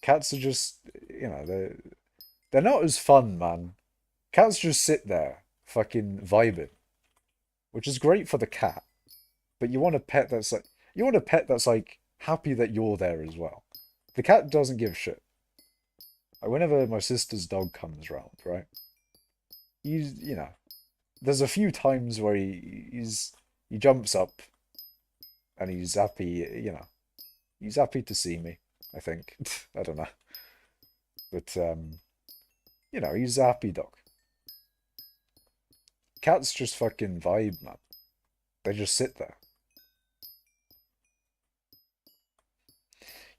Cats are just, they're not as fun, man. Cats just sit there, fucking vibing, which is great for the cat. But you want a pet that's like, you want a pet that's like happy that you're there as well. The cat doesn't give a shit. Like whenever my sister's dog comes round, right? You know, there's a few times where he jumps up and he's happy, he's happy to see me, I think. I don't know. But he's a happy dog. Cats just fucking vibe, man. They just sit there.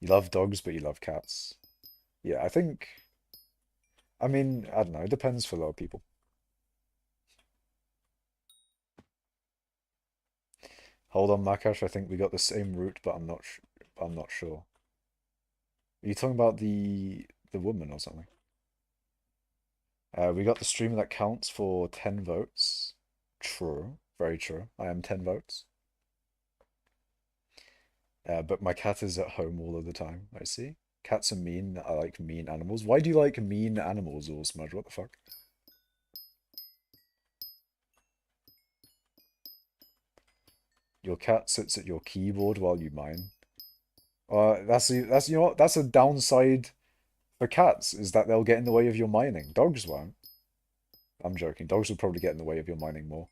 You love dogs, but you love cats. Yeah, I mean, I don't know, it depends for a lot of people. Hold on, Makash, I think we got the same route, but I'm not sure. Are you talking about the woman or something? We got the streamer that counts for 10 votes. True, very true. I am 10 votes. But my cat is at home all of the time, I see. Cats are mean. I like mean animals. Why do you like mean animals, all Smudge? What the fuck? Your cat sits at your keyboard while you mine. That's you know what? That's a downside for cats, is that they'll get in the way of your mining. Dogs won't. I'm joking. Dogs will probably get in the way of your mining more.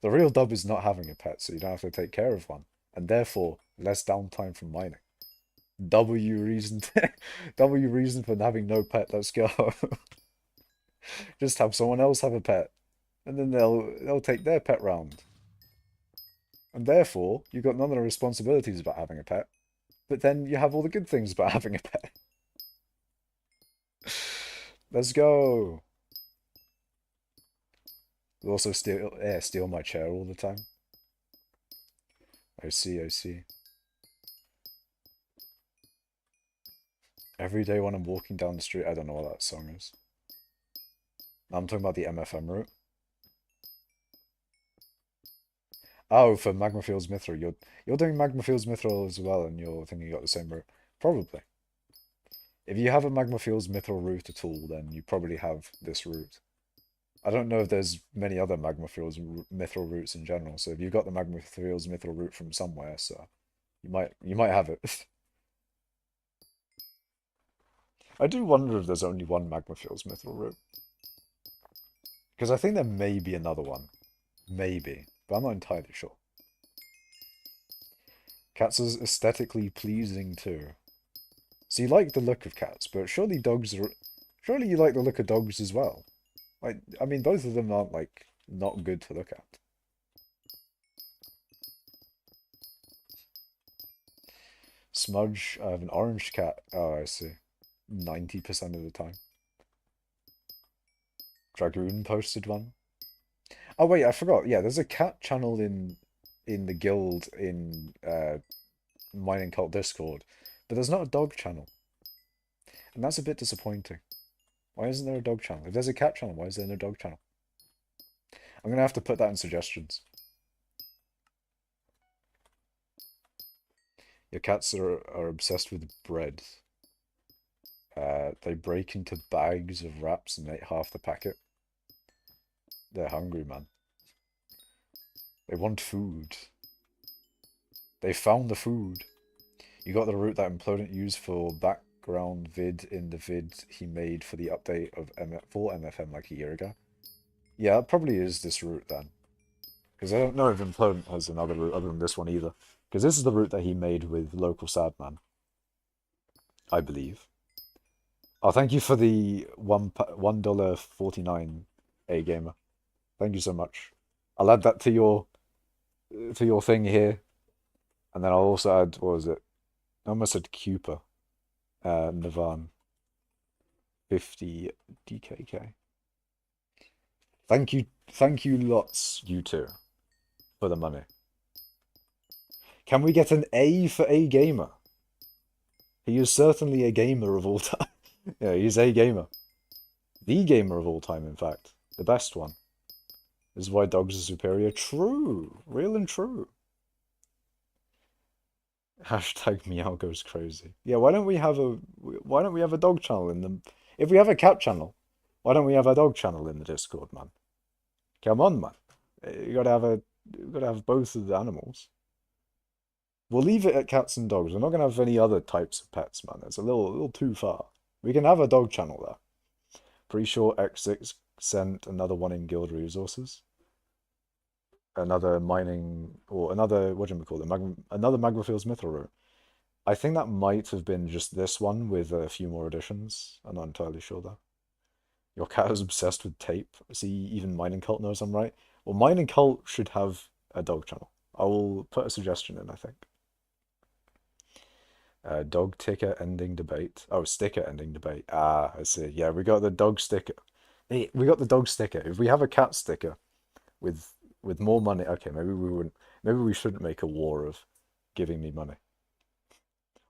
The real dub is not having a pet, so you don't have to take care of one, and therefore less downtime from mining. W reason, W reason for having no pet. Let's go. Just have someone else have a pet, and then they'll take their pet round, and therefore you've got none of the responsibilities about having a pet. But then you have all the good things about having a pet. Let's go. They also steal my chair all the time. I see, I see. Every day when I'm walking down the street, I don't know what that song is. I'm talking about the MFM route. Oh, for Magma Fields Mithril. You're doing Magma Fields Mithril as well, and you're thinking you got the same route. Probably. If you have a Magma Fields Mithril route at all, then you probably have this route. I don't know if there's many other Magma Fields Mithril routes in general, so if you've got the Magma Fields Mithril route from somewhere, so you might have it. I do wonder if there's only one Magma Fields Mithril route. Because I think there may be another one. Maybe. But I'm not entirely sure. Cats are aesthetically pleasing too. So you like the look of cats, but surely dogs are... Surely you like the look of dogs as well. Like, I mean, both of them aren't, like, not good to look at. Smudge, I have an orange cat. Oh, I see. 90% of the time. Dragoon posted one. Oh wait, I forgot. Yeah, there's a cat channel in the guild in Mining Cult Discord, but there's not a dog channel, and that's a bit disappointing. Why isn't there a dog channel? If there's a cat channel, why is there no dog channel? I'm gonna have to put that in suggestions. Your cats are obsessed with bread. They break into bags of wraps and ate half the packet. They're hungry, man. They want food. They found the food. You got the route that Implodent used for background vid in the vid he made for the update of full MFM like a year ago. Yeah, it probably is this route then. Because I don't know if Implodent has another route other than this one either. Because this is the route that he made with local Sadman, I believe. Oh, thank you for the $1.49 A gamer. Thank you so much. I'll add that to your thing here, and then I'll also add, what was it? I almost said Cooper. Navan. 50 DKK. Thank you lots, you two, for the money. Can we get an A for A gamer? He is certainly a gamer of all time. Yeah, he's a gamer. The gamer of all time, in fact. The best one. This is why dogs are superior. True. Real and true. Hashtag meow goes crazy. Yeah, why don't we have a dog channel in them? If we have a cat channel, Why don't we have a dog channel in the Discord, man? Come on, man. You gotta have both of the animals. We'll leave it at cats and dogs. We're not gonna have any other types of pets, man. It's a little too far. We can have a dog channel there. Pretty sure X6 sent another one in guild resources. Another mining or another what do we call it? Another Magma-Fields mithril room. I think that might have been just this one with a few more additions. I'm not entirely sure though. Your cat is obsessed with tape. See, even Mining Cult knows I'm right. Well, Mining Cult should have a dog channel. I will put a suggestion in, I think. Dog ticker ending debate. Oh, sticker ending debate. Ah, I see. Yeah, we got the dog sticker. Hey, we got the dog sticker. If we have a cat sticker with more money, okay, maybe we wouldn't. Maybe we shouldn't make a war of giving me money.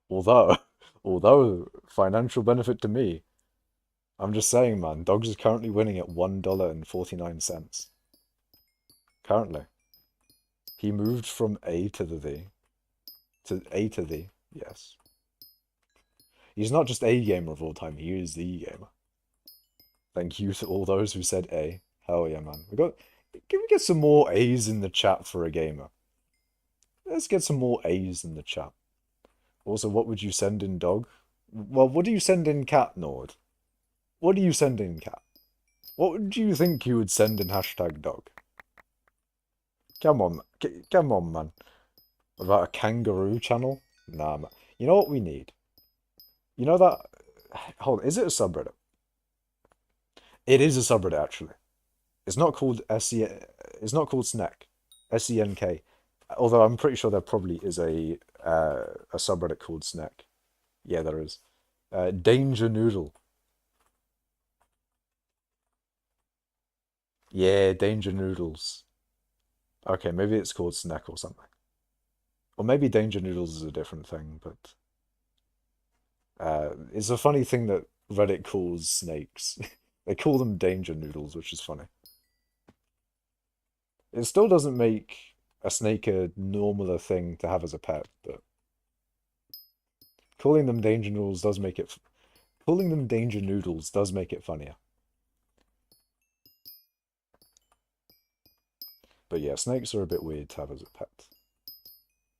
Although, although financial benefit to me, I'm just saying, man. Dogs is currently winning at $1.49. Currently, he moved from A to the to A to the. Yes, he's not just a gamer of all time. He is the gamer. Thank you to all those who said A. Hell yeah, man. Can we get some more A's in the chat for a gamer? Let's get some more A's in the chat. Also, what would you send in dog? Well, what do you send in cat, Nord? What do you send in cat? What would you think you would send in hashtag dog? Come on, come on, man. What about a kangaroo channel? Nah, man. You know what we need? You know that... Hold on, is it a subreddit? It is a subreddit, actually. It's not called SE... It's not called Snek. SENK. Although I'm pretty sure there probably is a subreddit called Snek. Yeah, there is. Danger Noodle. Yeah, Danger Noodles. Okay, maybe it's called Snek or something. Or maybe Danger Noodles is a different thing, but it's a funny thing that Reddit calls snakes. They call them Danger Noodles, which is funny. It still doesn't make a snake a normaler thing to have as a pet, but calling them Danger Noodles does make it. Calling them Danger Noodles does make it funnier. But yeah, snakes are a bit weird to have as a pet.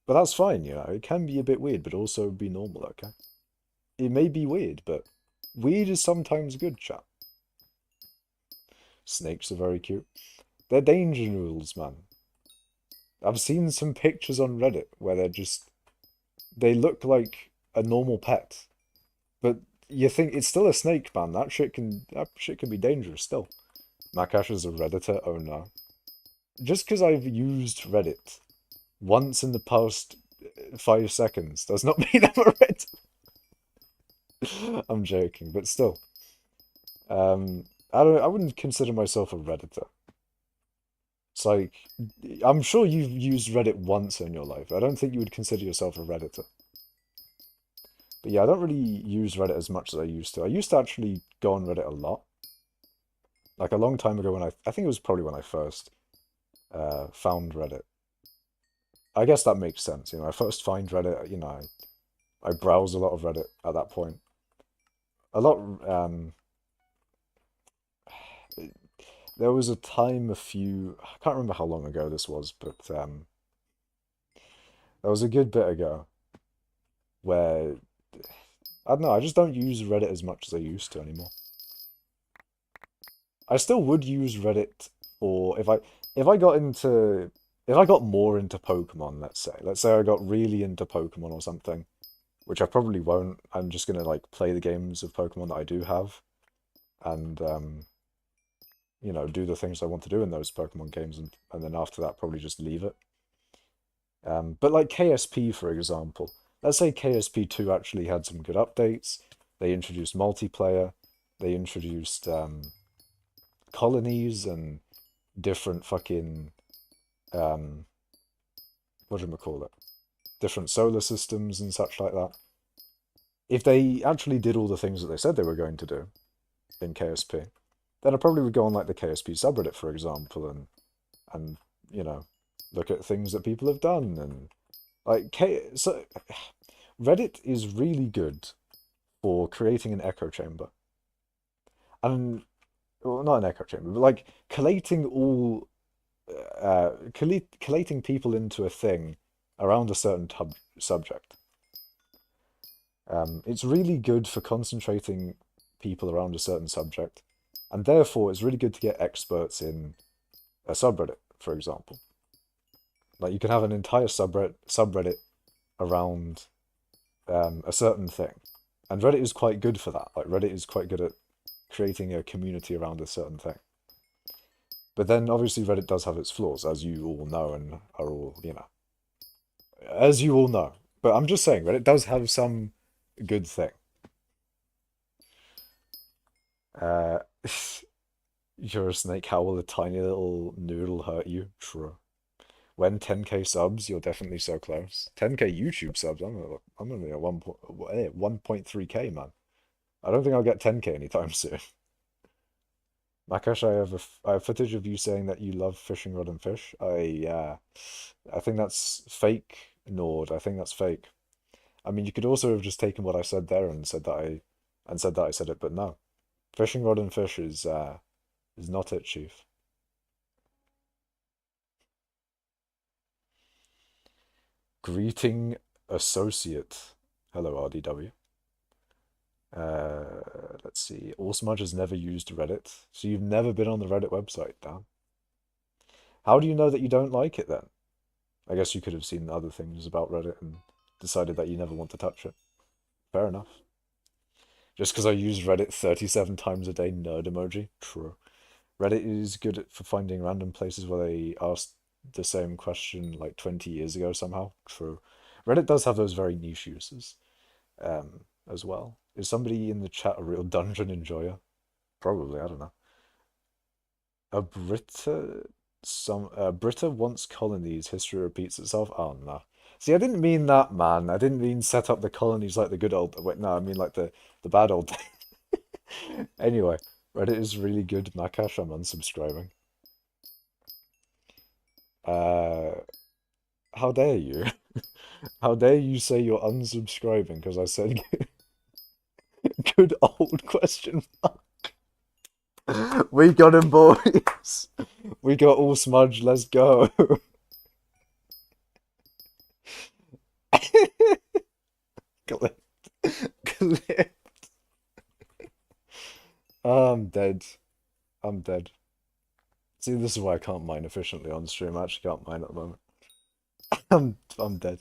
But that's fine, you know. It can be a bit weird, but also be normal, okay? It may be weird, but weird is sometimes good, chat. Snakes are very cute. They're danger noodles, man. I've seen some pictures on Reddit where they look like a normal pet. But you think it's still a snake, man. That shit can be dangerous still. Makash is a Redditor? Oh no. Just because I've used Reddit once in the past 5 seconds does not mean I'm a Redditor. I'm joking, but still. I wouldn't consider myself a Redditor. It's like, I'm sure you've used Reddit once in your life. I don't think you would consider yourself a Redditor. But yeah, I don't really use Reddit as much as I used to. I used to actually go on Reddit a lot. Like a long time ago when I think it was probably when I first found Reddit. I guess that makes sense, you know. I first find Reddit, you know, I browse a lot of Reddit at that point. A lot, there was a time I can't remember how long ago this was, but there was a good bit ago where, I don't know, I just don't use Reddit as much as I used to anymore. I still would use Reddit for if I got into if I got more into Pokemon, let's say I got really into Pokemon or something, which I probably won't. I'm just gonna like play the games of Pokemon that I do have, and you know, do the things I want to do in those Pokemon games, and then after that, probably just leave it. But like KSP, for example, let's say KSP 2 actually had some good updates. They introduced multiplayer. They introduced colonies and different fucking what do we call it? Different solar systems and such like that. If they actually did all the things that they said they were going to do in KSP, then I probably would go on like the KSP subreddit, for example, and you know, look at things that people have done and like so Reddit is really good for creating an echo chamber. And well, not an echo chamber, but like collating all collating people into a thing around a certain subject. It's really good for concentrating people around a certain subject, and therefore it's really good to get experts in a subreddit, for example. Like you can have an entire subreddit around a certain thing, and Reddit is quite good for that. Like Reddit is quite good at creating a community around a certain thing. But then obviously Reddit does have its flaws, as you all know and are all, as you all know. But I'm just saying, Reddit does have some good thing. Uh, you're a snake, how will a tiny little noodle hurt you? True. When 10k subs, you're definitely so close. 10k YouTube subs, I'm only at 1.3k, man. I don't think I'll get 10k anytime soon. Makash, I have footage of you saying that you love fishing rod and fish. I think that's fake, Nord. I think that's fake. I mean, you could also have just taken what I said there and said that I said it, but no. Fishing rod and fish is not it, Chief. Greeting associate. Hello, RDW. Let's see. Allsmudge has never used Reddit, so you've never been on the Reddit website, Dan. How do you know that you don't like it then? I guess you could have seen other things about Reddit and decided that you never want to touch it. Fair enough. Just because I use Reddit 37 times a day, nerd emoji. True. Reddit is good for finding random places where they asked the same question like 20 years ago somehow. True. Reddit does have those very niche uses as well. Is somebody in the chat a real dungeon enjoyer? Probably, I don't know. A Britta wants colonies, history repeats itself. Oh no. See, I didn't mean that, man. I didn't mean set up the colonies like the good old. Wait, no, I mean like the bad old. Anyway, Reddit is really good. Makash, I'm unsubscribing. Uh, how dare you? How dare you say you're unsubscribing because I said good old question mark. We got him, boys. We got all smudge. Let's go. Clip. Clip. I'm dead. I'm dead. See, this is why I can't mine efficiently on stream. I actually can't mine at the moment. I'm dead.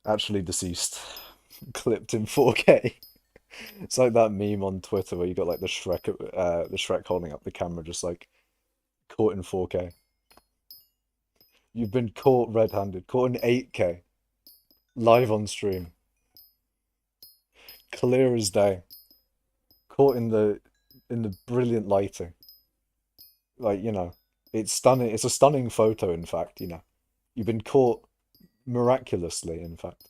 Actually deceased. Clipped in 4K. It's like that meme on Twitter where you got like the Shrek holding up the camera, just like caught in 4K. You've been caught red-handed, caught in 8K, live on stream, clear as day, caught in the brilliant lighting. Like, it's stunning. It's a stunning photo, in fact, You've been caught miraculously, in fact.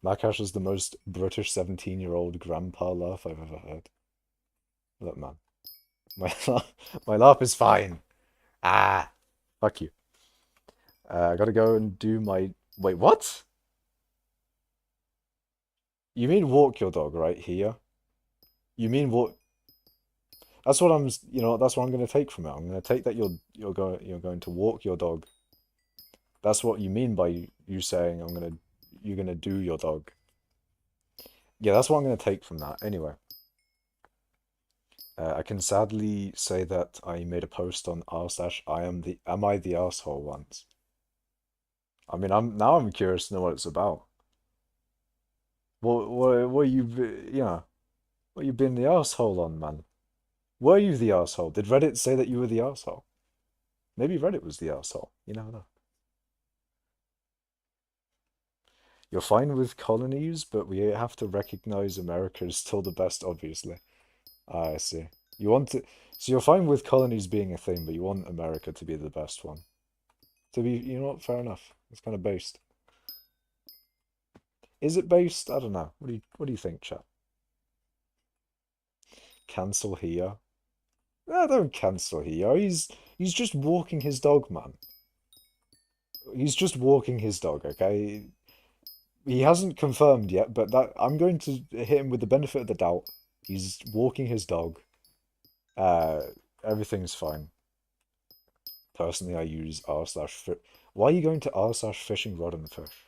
Makash is the most British 17-year-old grandpa laugh I've ever heard. Look, man. My laugh is fine. Ah, fuck you. I gotta go and do my... Wait, what? You mean walk your dog right here? You mean walk... That's what I'm... that's what I'm gonna take from it. I'm gonna take that you're going to walk your dog. That's what you mean by you saying you're gonna do your dog. Yeah, that's what I'm gonna take from that. Anyway. I can sadly say that I made a post on r slash am I the asshole once. I mean, I'm curious to know what it's about. What you been the asshole on, man? Were you the asshole? Did Reddit say that you were the asshole? Maybe Reddit was the asshole. You never know. You're fine with colonies, but we have to recognize America is still the best, obviously. Ah, I see. So you're fine with colonies being a thing, but you want America to be the best one. To be, fair enough. It's kind of based. Is it based? I don't know. What do you think, chat? Cancel here. No, don't cancel here. He's just walking his dog, man. He's just walking his dog, okay? He hasn't confirmed yet, but I'm going to hit him with the benefit of the doubt. He's walking his dog. Uh, Everything's fine. Personally, I use r slash fi- Why are you going to r slash fishing rod and fish?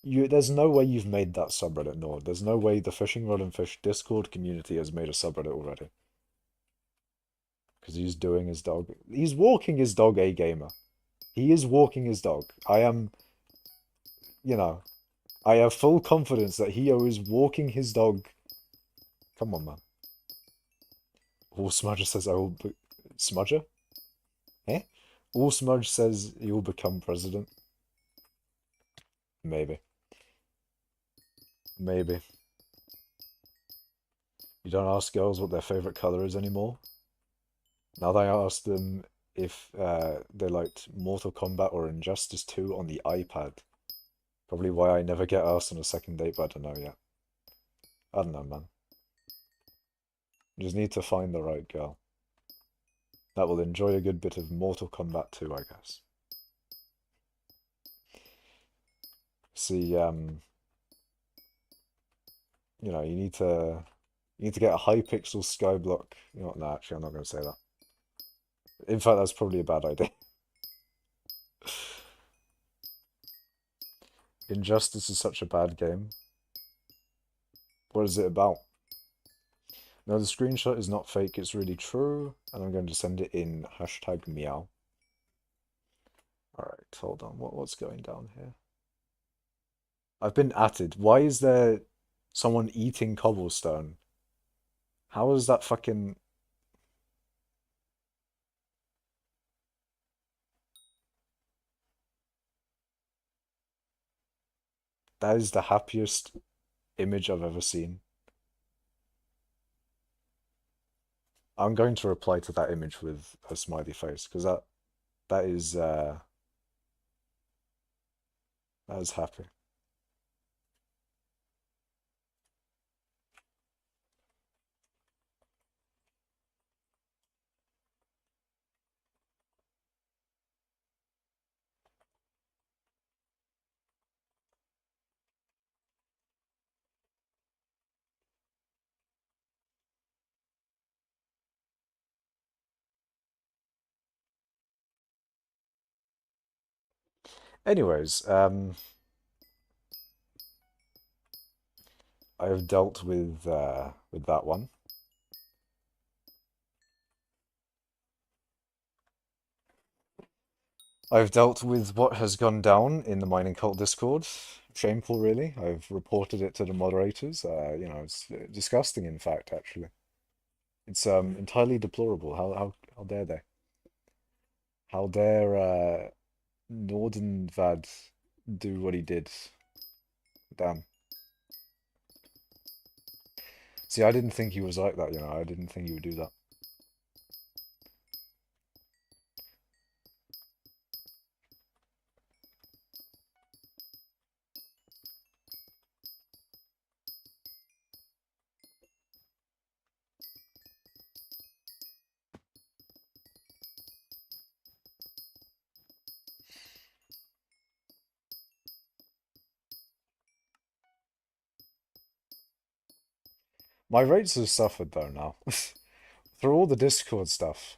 There's no way you've made that subreddit, Nord. There's no way the fishing rod and fish Discord community has made a subreddit already. Because he's doing his dog. He's walking his dog, a gamer. He is walking his dog. You know, I have full confidence that Hio is walking his dog. Come on, man. All Smudger says I will be... Smudger? Eh? All Smudge says he will become president. Maybe. Maybe. You don't ask girls what their favorite color is anymore. Now that I asked them if they liked Mortal Kombat or Injustice 2 on the iPad. Probably why I never get asked on a second date, but I don't know yet. I don't know, man. You just need to find the right girl that will enjoy a good bit of Mortal Kombat 2, I guess. See, you need to get a hypixel skyblock. You know what? No, actually, I'm not going to say that. In fact, that's probably a bad idea. Injustice is such a bad game. What is it about? No, the screenshot is not fake, it's really true. And I'm going to send it in hashtag meow. Alright, hold on. What's going down here? I've been atted. Why is there someone eating cobblestone? How is that fucking... That is the happiest image I've ever seen. I'm going to reply to that image with a smiley face, because that is that is happy. Anyways, I have dealt with that one. I've dealt with what has gone down in the Mining Cult Discord. Shameful, really. I've reported it to the moderators. It's disgusting, in fact, actually. It's entirely deplorable. How dare they? How dare Nordenvad do what he did? Damn. See, I didn't think he was like that, I didn't think he would do that. My rates have suffered though now. Through all the Discord stuff,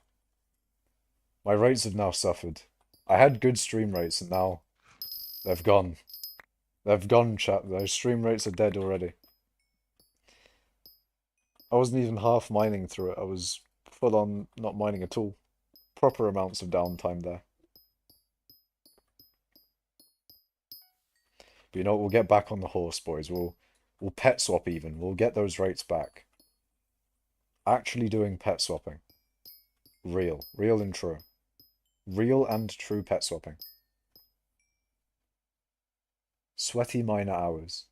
my rates have now suffered. I had good stream rates and now they've gone. They've gone, chat. Those stream rates are dead already. I wasn't even half mining through it. I was full on not mining at all. Proper amounts of downtime there. But you know what? We'll get back on the horse, boys. We'll pet swap even. We'll get those rates back. Actually doing pet swapping. Real. Real and true. Real and true pet swapping. Sweaty miner hours.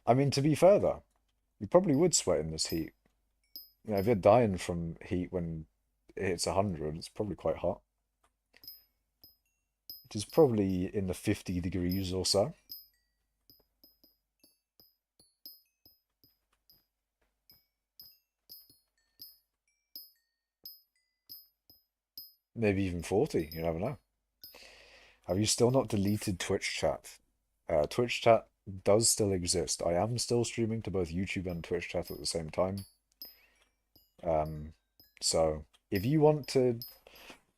I mean, to be fair though, you probably would sweat in this heat. If you're dying from heat when it hits 100, it's probably quite hot. It is probably in the 50 degrees or so. Maybe even 40, you never know. Have you still not deleted Twitch chat? Twitch chat does still exist. I am still streaming to both YouTube and Twitch chat at the same time. So if you want to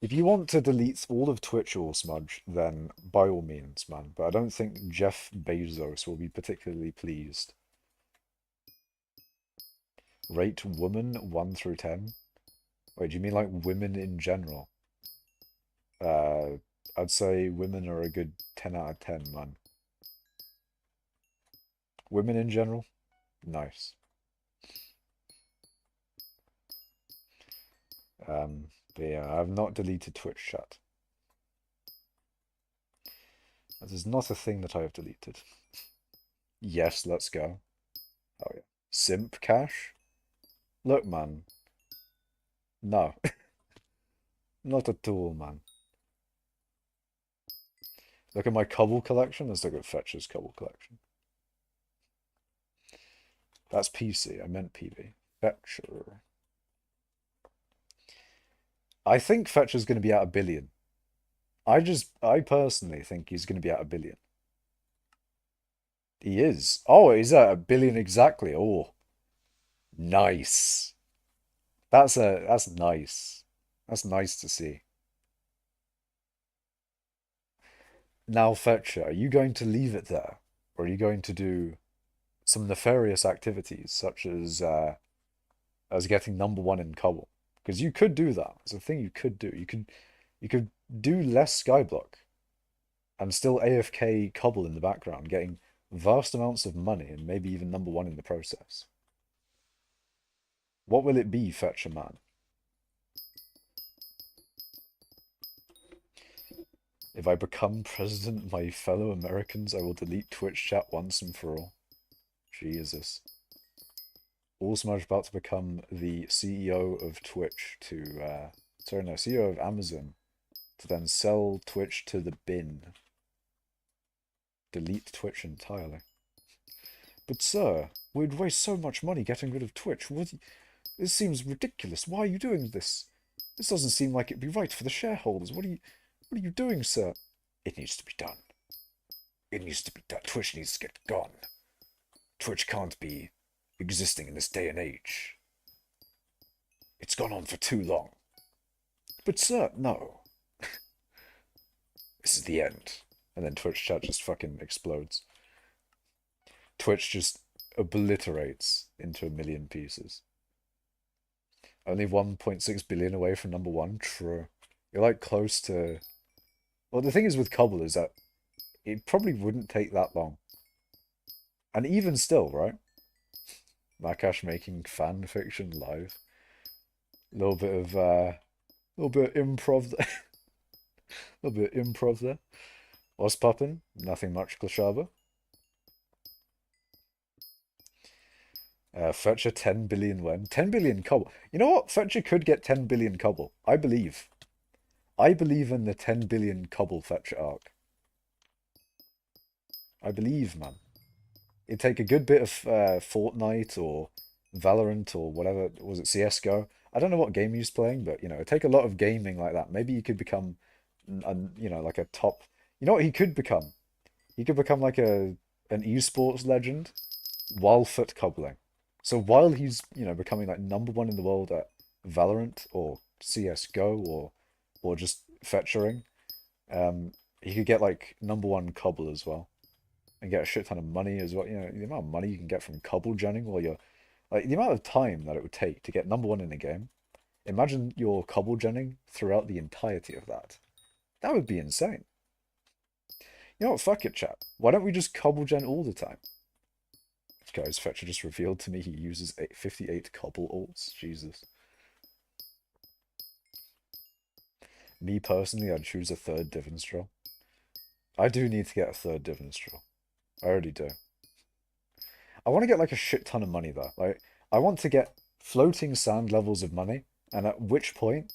if you want to delete all of Twitch or Smudge, then by all means, man. But I don't think Jeff Bezos will be particularly pleased. Rate woman 1 through 10? Wait, do you mean like women in general? Uh, I'd say women are a good 10 out of 10, man. Women in general? Nice. But yeah, I've not deleted Twitch chat. That is not a thing that I have deleted. Yes, let's go. Oh yeah. Simp cash? Look, man. No. Not at all, man. Look at my cobble collection. Let's look at Fetcher's cobble collection. That's PC. I meant PV. Fetcher. I think Fetcher's going to be at 1 billion. I personally think he's going to be at 1 billion. He is. Oh, he's at 1 billion exactly. Oh, nice. That's nice. That's nice to see. Now, Fetcher, are you going to leave it there? Or are you going to do some nefarious activities, such as getting #1 in Cobble? Because you could do that. It's a thing you could do. You could do less skyblock and still AFK Cobble in the background, getting vast amounts of money and maybe even #1 in the process. What will it be, Fetcher man? If I become president, my fellow Americans, I will delete Twitch chat once and for all. Jesus. Allsmudge about to become the CEO of Twitch to, sorry, no, CEO of Amazon to then sell Twitch to the bin. Delete Twitch entirely. But sir, we'd waste so much money getting rid of Twitch. This seems ridiculous. Why are you doing this? This doesn't seem like it'd be right for the shareholders. What are you doing, sir? It needs to be done. It needs to be done. Twitch needs to get gone. Twitch can't be existing in this day and age. It's gone on for too long. But sir, no. This is the end. And then Twitch chat just fucking explodes. Twitch just obliterates into 1 million pieces. Only 1.6 billion away from #1. True. You're like close to... Well, the thing is with Cobble is that it probably wouldn't take that long. And even still, right? Makash making fan fiction live. A little bit of improv there. A little bit of improv there. What's poppin'? Nothing much, Klashaba. Fetcher 10 billion when? 10 billion Cobble. You know what? Fetcher could get 10 billion Cobble. I believe. I believe in the 10 billion Cobble Fetcher arc. I believe, man. It'd take a good bit of Fortnite or Valorant or whatever. Was it CSGO? I don't know what game he's playing, but, it'd take a lot of gaming like that. Maybe he could become, like a top... You know what he could become? He could become like an esports legend while foot cobbling. So while he's, becoming like #1 in the world at Valorant or CSGO or just fetchering, he could get like #1 cobble as well. And get a shit ton of money as well. The amount of money you can get from cobble genning while you're like the amount of time that it would take to get #1 in a game. Imagine your cobble genning throughout the entirety of that. That would be insane. You know what? Fuck it, chat. Why don't we just cobble gen all the time? Guys, Fetcher just revealed to me he uses 58 cobble alts. Jesus. Me personally, I'd choose a 3rd divans drill. I do need to get a 3rd divans drill. I already do. I want to get like a shit ton of money though. Like, I want to get floating sand levels of money, and at which point,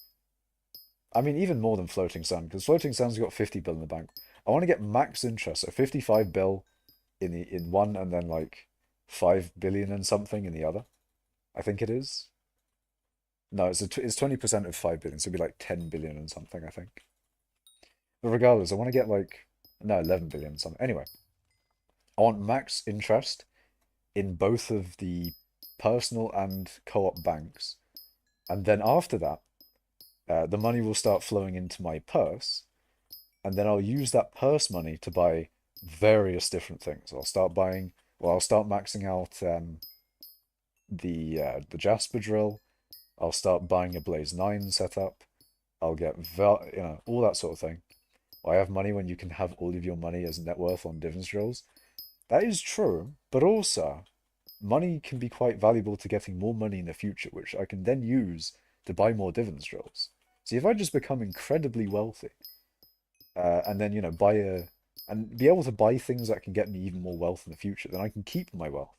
I mean, even more than floating sand, because floating sand's got 50 bill in the bank. I want to get max interest, so 55 bill in one, and then like 5 billion and something in the other. I think it is. No, it's 20% of 5 billion, so it'd be like 10 billion and something, I think. But regardless, I want to get like, no, 11 billion something. Anyway, I want max interest in both of the personal and co-op banks. And then after that, the money will start flowing into my purse, and then I'll use that purse money to buy various different things. I'll start maxing out the Jasper drill. I'll start buying a Blaze 9 setup. I'll get all that sort of thing. I have money when you can have all of your money as net worth on divans drills. That is true, but also money can be quite valuable to getting more money in the future, which I can then use to buy more divans drills. See, if I just become incredibly wealthy, and then buy a and be able to buy things that can get me even more wealth in the future, then I can keep my wealth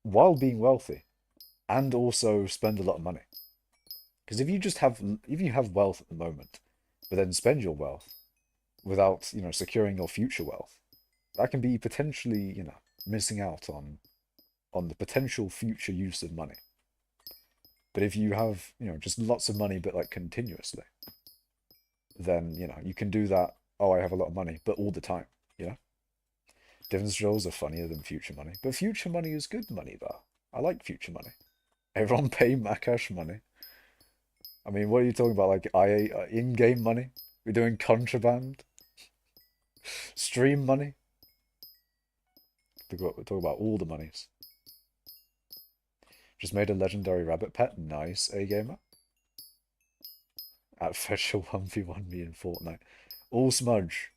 while being wealthy and also spend a lot of money. Because if you have wealth at the moment, but then spend your wealth without, securing your future wealth, that can be potentially, missing out on the potential future use of money. But if you have, just lots of money, but like continuously, then, you can do that. Oh, I have a lot of money, but all the time, you know? Dividend rolls are funnier than future money, but future money is good money, though. I like future money. Everyone pay Makash money. I mean, what are you talking about? Like, in-game money? We're doing contraband? Stream money? We're talking about all the monies. Just made a legendary rabbit pet. Nice, A-gamer. At Fetcher 1v1 me in Fortnite. All Smudge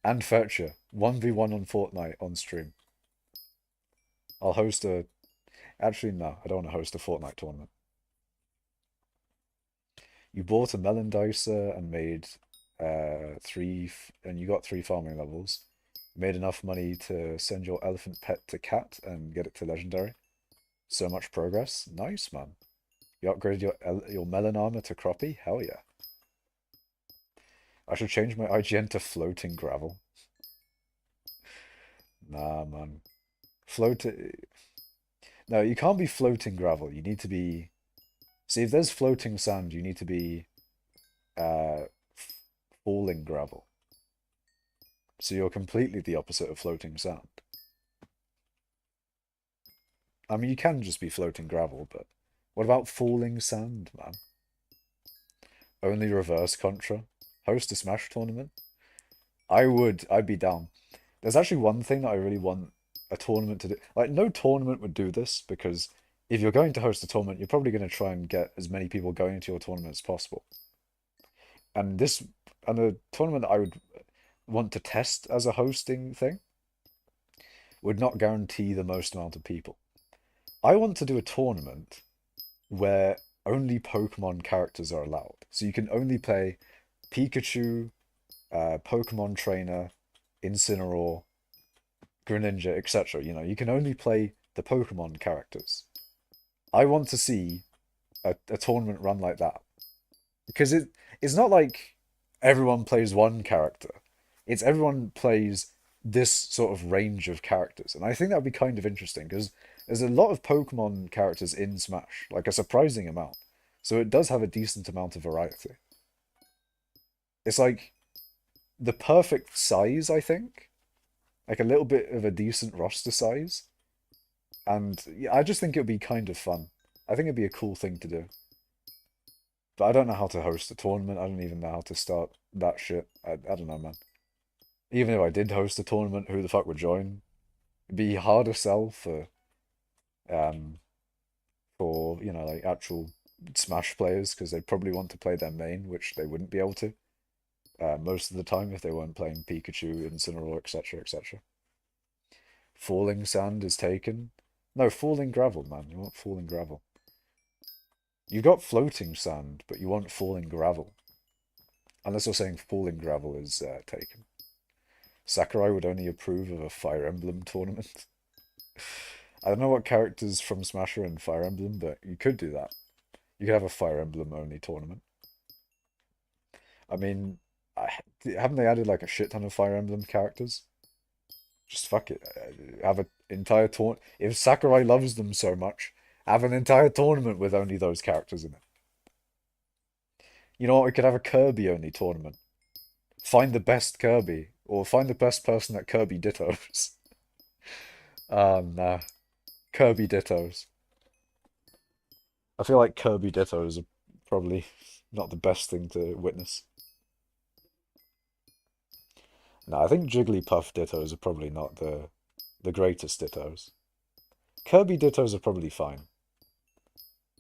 and Fetcher 1v1 on Fortnite on stream. I'll host a... Actually, no, I don't want to host a Fortnite tournament. You bought a melon dicer and made and you got 3 farming levels. Made enough money to send your elephant pet to cat and get it to legendary. So much progress. Nice, man. You upgraded your melon armor to croppy? Hell yeah. I should change my IGN to floating gravel. Nah, man. No, you can't be floating gravel. You need to be... See, if there's floating sand, you need to be uh, falling gravel. So you're completely the opposite of floating sand. I mean, you can just be floating gravel, but what about falling sand, man? Only reverse contra? Host a Smash tournament? I'd be down. There's actually one thing that I really want a tournament to do. Like, no tournament would do this because if you're going to host a tournament, you're probably going to try and get as many people going to your tournament as possible. And a tournament that I would want to test as a hosting thing would not guarantee the most amount of people. I want to do a tournament where only Pokemon characters are allowed. So you can only play Pikachu, Pokemon Trainer, Incineroar, Greninja, etc. You can only play the Pokemon characters. I want to see a tournament run like that. Because it's not like everyone plays one character. It's everyone plays this sort of range of characters. And I think that would be kind of interesting because there's a lot of Pokemon characters in Smash, like a surprising amount. So it does have a decent amount of variety. It's like the perfect size, I think. Like a little bit of a decent roster size. And yeah, I just think it would be kind of fun. I think it'd be a cool thing to do. But I don't know how to host a tournament. I don't even know how to start that shit. I don't know, man. Even if I did host a tournament, who the fuck would join? It'd be harder sell um for, like actual Smash players because they'd probably want to play their main, which they wouldn't be able to most of the time if they weren't playing Pikachu, Incineroar, etc., etc. Falling sand is taken. No, falling gravel, man. You want falling gravel. You got floating sand, but you want falling gravel. Unless you're saying falling gravel is taken. Sakurai would only approve of a Fire Emblem tournament. I don't know what characters from Smash are in Fire Emblem, but you could do that. You could have a Fire Emblem only tournament. I mean, haven't they added like a shit ton of Fire Emblem characters? Just fuck it. Have an entire tournament. If Sakurai loves them so much, have an entire tournament with only those characters in it. You know what? We could have a Kirby only tournament. Find the best Kirby, or find the best person that Kirby dittos. Nah. Kirby dittos. I feel like Kirby dittos are Probably not the best thing to witness. No, I think Jigglypuff dittos are probably not the greatest dittos. Kirby dittos are probably fine,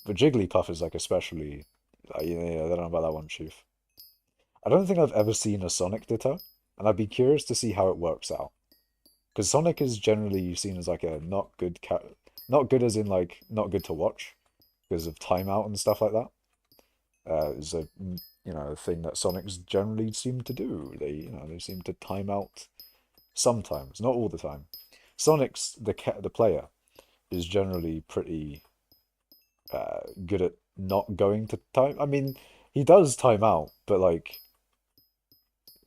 but Jigglypuff is like especially. Yeah, I don't know about that one, Chief. I don't think I've ever seen a Sonic ditto, and I'd be curious to see how it works out. Because Sonic is generally seen as like a not good as in like not good to watch because of timeout and stuff like that. Is a a thing that Sonics generally seem to do. They seem to time out sometimes, not all the time. Sonic's the player is generally pretty good at not going to time. I mean, he does time out, but like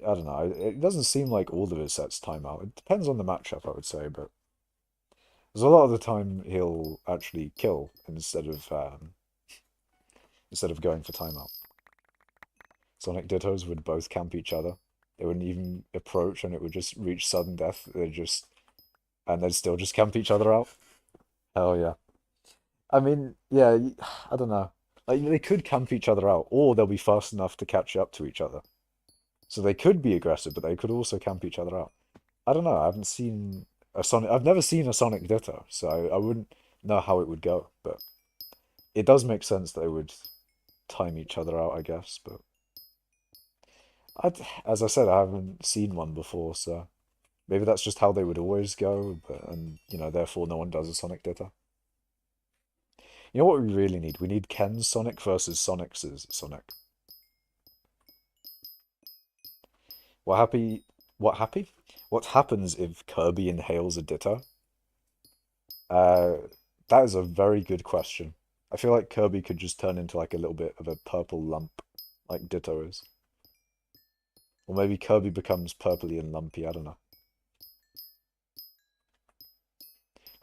I don't know. It doesn't seem like all of his sets time out. It depends on the matchup, I would say, but there's a lot of the time he'll actually kill instead of going for timeout. Sonic Dittos would both camp each other. They wouldn't even approach, and it would just reach sudden death. They'd still just camp each other out. Hell yeah. I mean, yeah, I don't know. Like they could camp each other out, or they'll be fast enough to catch up to each other. So they could be aggressive, but they could also camp each other out. I don't know. I haven't seen a Sonic. I've never seen a Sonic Ditto, so I wouldn't know how it would go. But it does make sense that they would time each other out, I guess. But as I said, I haven't seen one before, so maybe that's just how they would always go. And therefore, no one does a Sonic Ditto. You know what we really need? We need Ken's Sonic versus Sonic's Sonic. What happy? What happy? What happens if Kirby inhales a Ditto? Uh, that is a very good question. I feel like Kirby could just turn into like a little bit of a purple lump, like Ditto is. Or maybe Kirby becomes purpley and lumpy, I don't know.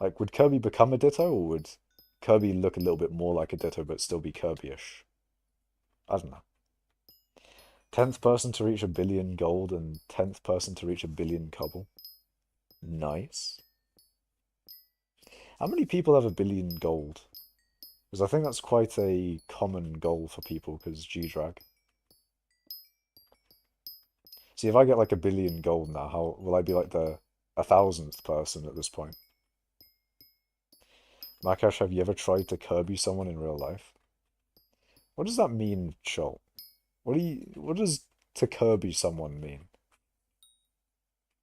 Like, would Kirby become a Ditto, or would Kirby look a little bit more like a Ditto but still be Kirby-ish? I don't know. 10th person to reach 1,000,000,000 gold and 10th person to reach 1,000,000,000 cobble. Nice. How many people have 1,000,000,000 gold? Because I think that's quite a common goal for people, because G-Drag. See, if I get like 1,000,000,000 gold now, how will I be like the 1,000th person at this point? Makash, have you ever tried to Kirby someone in real life? What does that mean, Chol? What does to Kirby someone mean?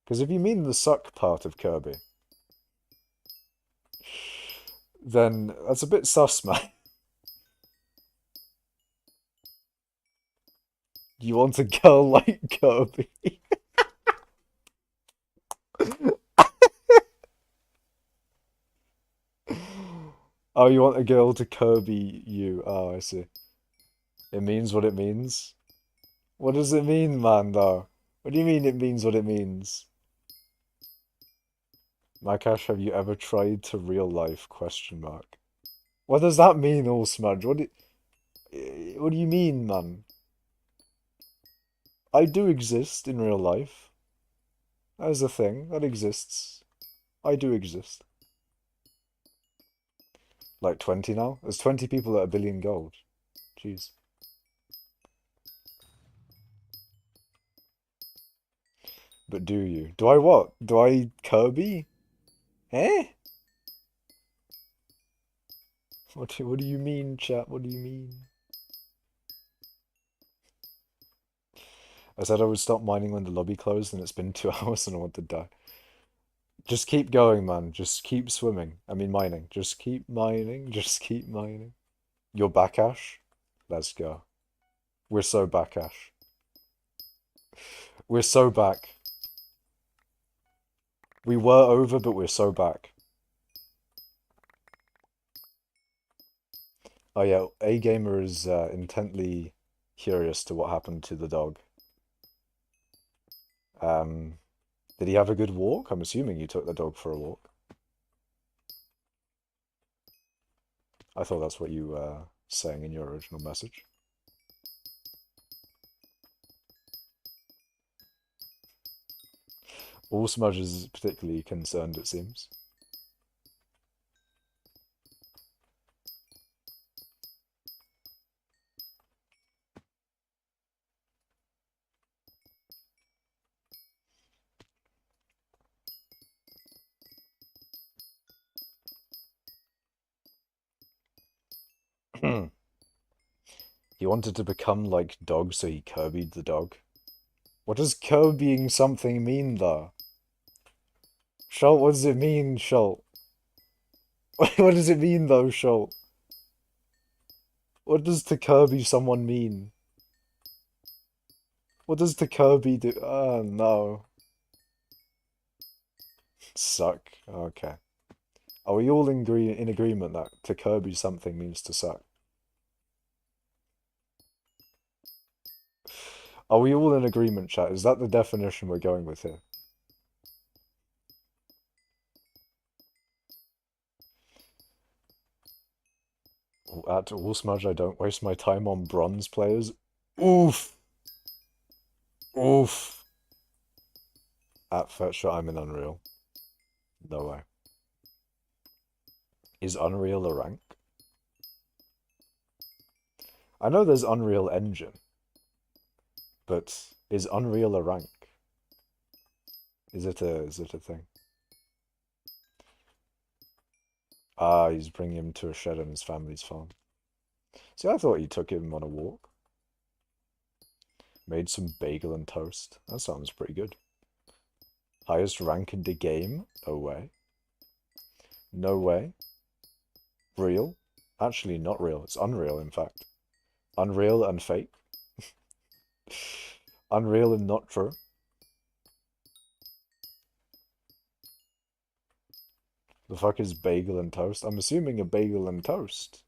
Because if you mean the suck part of Kirby, then that's a bit sus, man. You want a girl like Kirby? Oh, you want a girl to Kirby you. Oh, I see. It means what it means. What does it mean, man, though? What do you mean it means what it means? Makash, have you ever tried to real life? Question mark. What does that mean, all smudge? What do you mean, man? I do exist in real life. That is a thing that exists. I do exist. Like 20 now? There's 20 people at 1,000,000,000 gold. Jeez. But do you? Do I what? Do I Kirby? Eh? What do you mean, chat? What do you mean? I said I would stop mining when the lobby closed, and it's been 2 hours and I want to die. Just keep going, man. Just keep swimming. I mean mining. Just keep mining. Just keep mining. You're back, Ash? Let's go. We're so back, Ash. We're so back. We were over, but we're so back. Oh yeah, A Gamer is intently curious to what happened to the dog. Did he have a good walk? I'm assuming you took the dog for a walk. I thought that's what you were saying in your original message. All Smudge is particularly concerned, it seems. He wanted to become like dog, so he Kirby'd the dog. What does Kirbying something mean, though? Schult, what does it mean, Schult? What does it mean, though, Schult? What does to Kirby someone mean? What does to Kirby do? Oh, no. Suck. Okay. Are we all in agreement that to Kirby something means to suck? Are we all in agreement, chat? Is that the definition we're going with here? At all smudge, I don't waste my time on bronze players. Oof! Oof! At Fetcher, I'm in Unreal. No way. Is Unreal a rank? I know there's Unreal Engine, but is Unreal a rank? Is it a thing? Ah, he's bringing him to a shed on his family's farm. See, I thought he took him on a walk. Made some bagel and toast. That sounds pretty good. Highest rank in the game? No way. No way. Real? Actually, not real. It's unreal, in fact. Unreal and fake. Unreal and not true. The fuck is bagel and toast? I'm assuming a bagel and toast.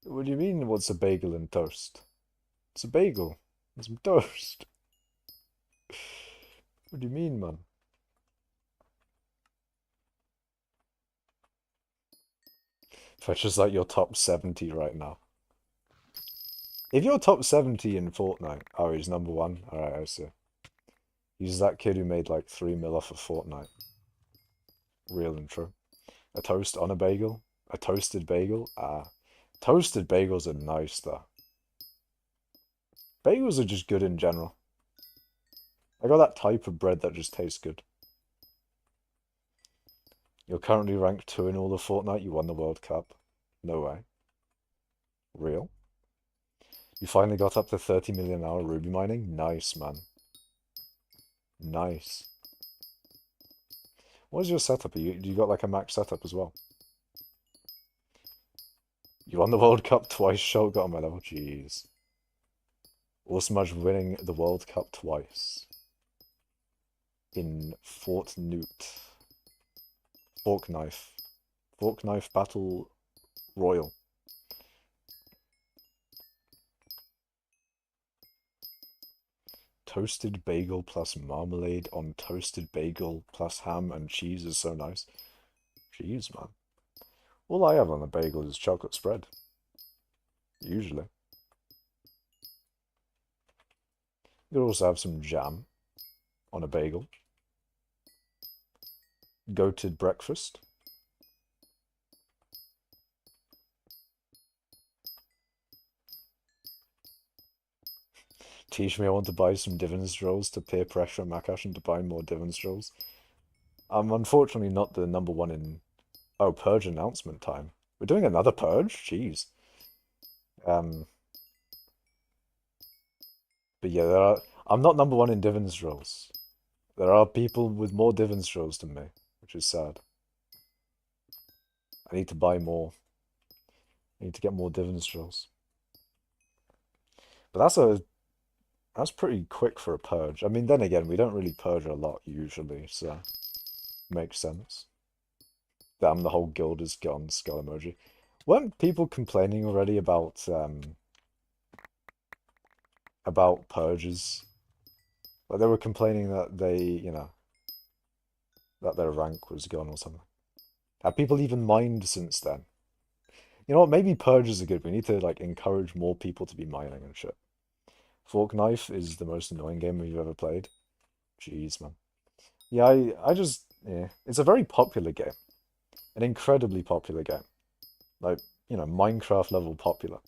What do you mean, what's a bagel and toast? It's a bagel. It's some toast. What do you mean, man? Fetcher's like your top 70 right now. If you're top 70 in Fortnite... Oh, he's number 1? Alright, I see. He's that kid who made like 3 mil off of Fortnite. Real and true. A toast on a bagel? A toasted bagel? Ah. Toasted bagels are nice, though. Bagels are just good in general. I got that type of bread that just tastes good. You're currently ranked 2 in all of Fortnite. You won the World Cup. No way. Real? You finally got up to 30 million hour ruby mining? Nice, man. Nice. What is your setup? You got like a max setup as well? You won the World Cup twice, Schult got on my level. Jeez. Awesomage winning the World Cup twice. In Fortnite. Fork Knife. Fork Knife Battle Royal. Toasted bagel plus marmalade on toasted bagel plus ham and cheese is so nice. Jeez, man. All I have on a bagel is chocolate spread. Usually. You could also have some jam on a bagel. Goated breakfast. Teach me, I want to buy some divans rolls to peer pressure Makash into buying more divans rolls. I'm unfortunately not the number 1 in... Oh, Purge announcement time. We're doing another Purge? Jeez. But yeah, I'm not number 1 in divans rolls. There are people with more divans rolls than me, which is sad. I need to buy more. I need to get more divans rolls. But that's pretty quick for a purge. I mean, then again, we don't really purge a lot usually, so makes sense. Damn, the whole guild is gone, skull emoji. Weren't people complaining already about purges? Like they were complaining that they, that their rank was gone or something. Have people even mined since then? You know what? Maybe purges are good. We need to like encourage more people to be mining and shit. Fork Knife is the most annoying game we've ever played. Jeez, man. Yeah, yeah. It's a very popular game. An incredibly popular game. Like, Minecraft level popular.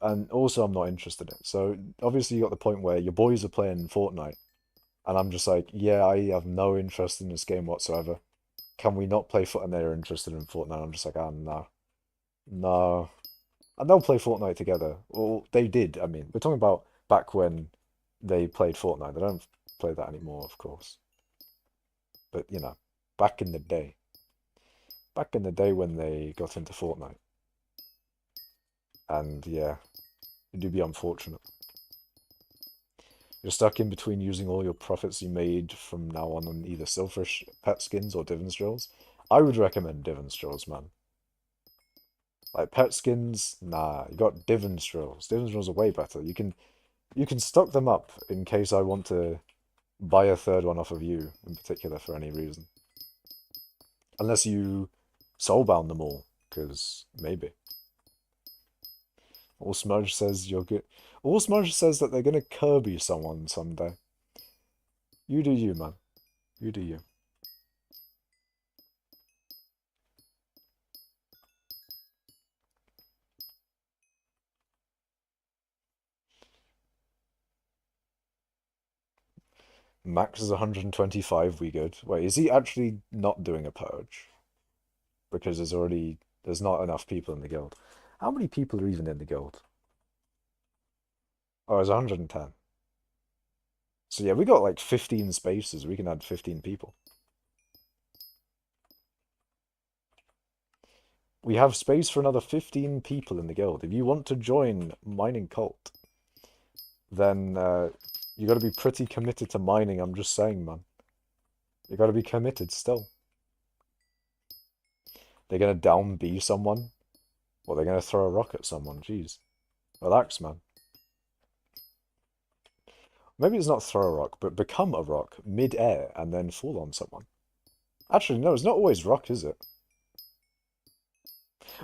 And also I'm not interested in it. So obviously you got the point where your boys are playing Fortnite. And I'm just like, yeah, I have no interest in this game whatsoever. can we not play Fortnite? And they're interested in Fortnite. I'm just like, ah, no, no. And they'll play Fortnite together. Well, they did. I mean, we're talking about back when they played Fortnite. They don't play that anymore, of course. But, back in the day. Back in the day when they got into Fortnite. And yeah, it do be unfortunate. You're stuck in between using all your profits you made from now on either Silverfish pet skins or Divans drills. I would recommend Divans drills, man. Like pet skins, nah. You got Divans drills. Divans drills are way better. You can stock them up in case I want to buy a third one off of you in particular for any reason. Unless you soulbound them all, because maybe. All Smudge says you're good. All Smudge says that they're gonna Kirby someone someday. You do you, man. You do you. Max is 125, we good. Wait, is he actually not doing a purge? Because there's not enough people in the guild. How many people are even in the guild? Oh, it's 110. So yeah, we got like 15 spaces. We can add 15 people. We have space for another 15 people in the guild. If you want to join Mining Cult, then you got to be pretty committed to mining. I'm just saying, man. You got to be committed still. They're gonna down B someone, or they're gonna throw a rock at someone. Jeez, relax, man. Maybe it's not throw a rock, but become a rock mid-air and then fall on someone. Actually, no, it's not always rock, is it?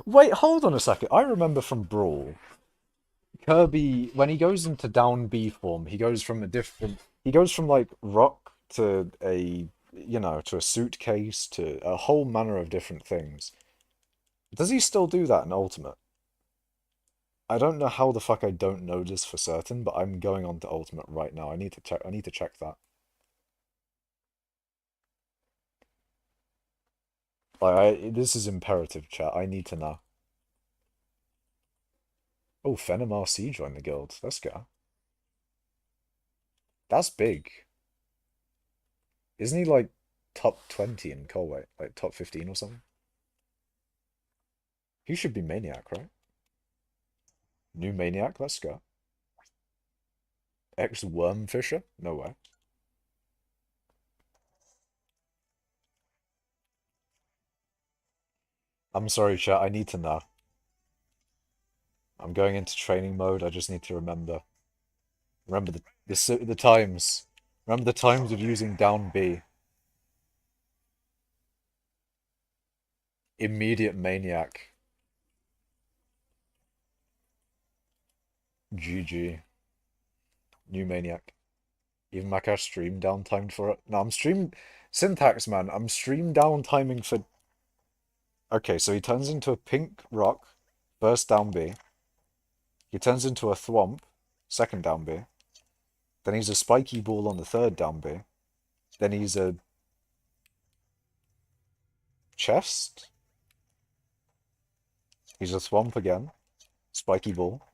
Wait, hold on a second. I remember from Brawl, Kirby, when he goes into down B form, he goes from he goes from like rock to to a suitcase to a whole manner of different things. Does he still do that in Ultimate? I don't know how the fuck I don't know this for certain, but I'm going on to Ultimate right now. I need to check. I need to check that. This is imperative, chat. I need to know. Oh, Phenom RC joined the guild. Let's go. That's big. Isn't he like top 20 in Colway? Like top 15 or something? He should be Maniac, right? New Maniac, let's go. Ex-Wormfisher? No way. I'm sorry, chat. I need to know. I'm going into training mode. I just need to remember the times. Remember the times of using down B. Immediate Maniac. GG. New Maniac. Even Makash stream downtimed for it. No, I'm stream syntax, man. I'm stream downtiming for. Okay, so he turns into a pink rock, first down B. He turns into a thwomp, second down B. Then he's a spiky ball on the third down B. Then he's a chest. He's a thwomp again. Spiky ball.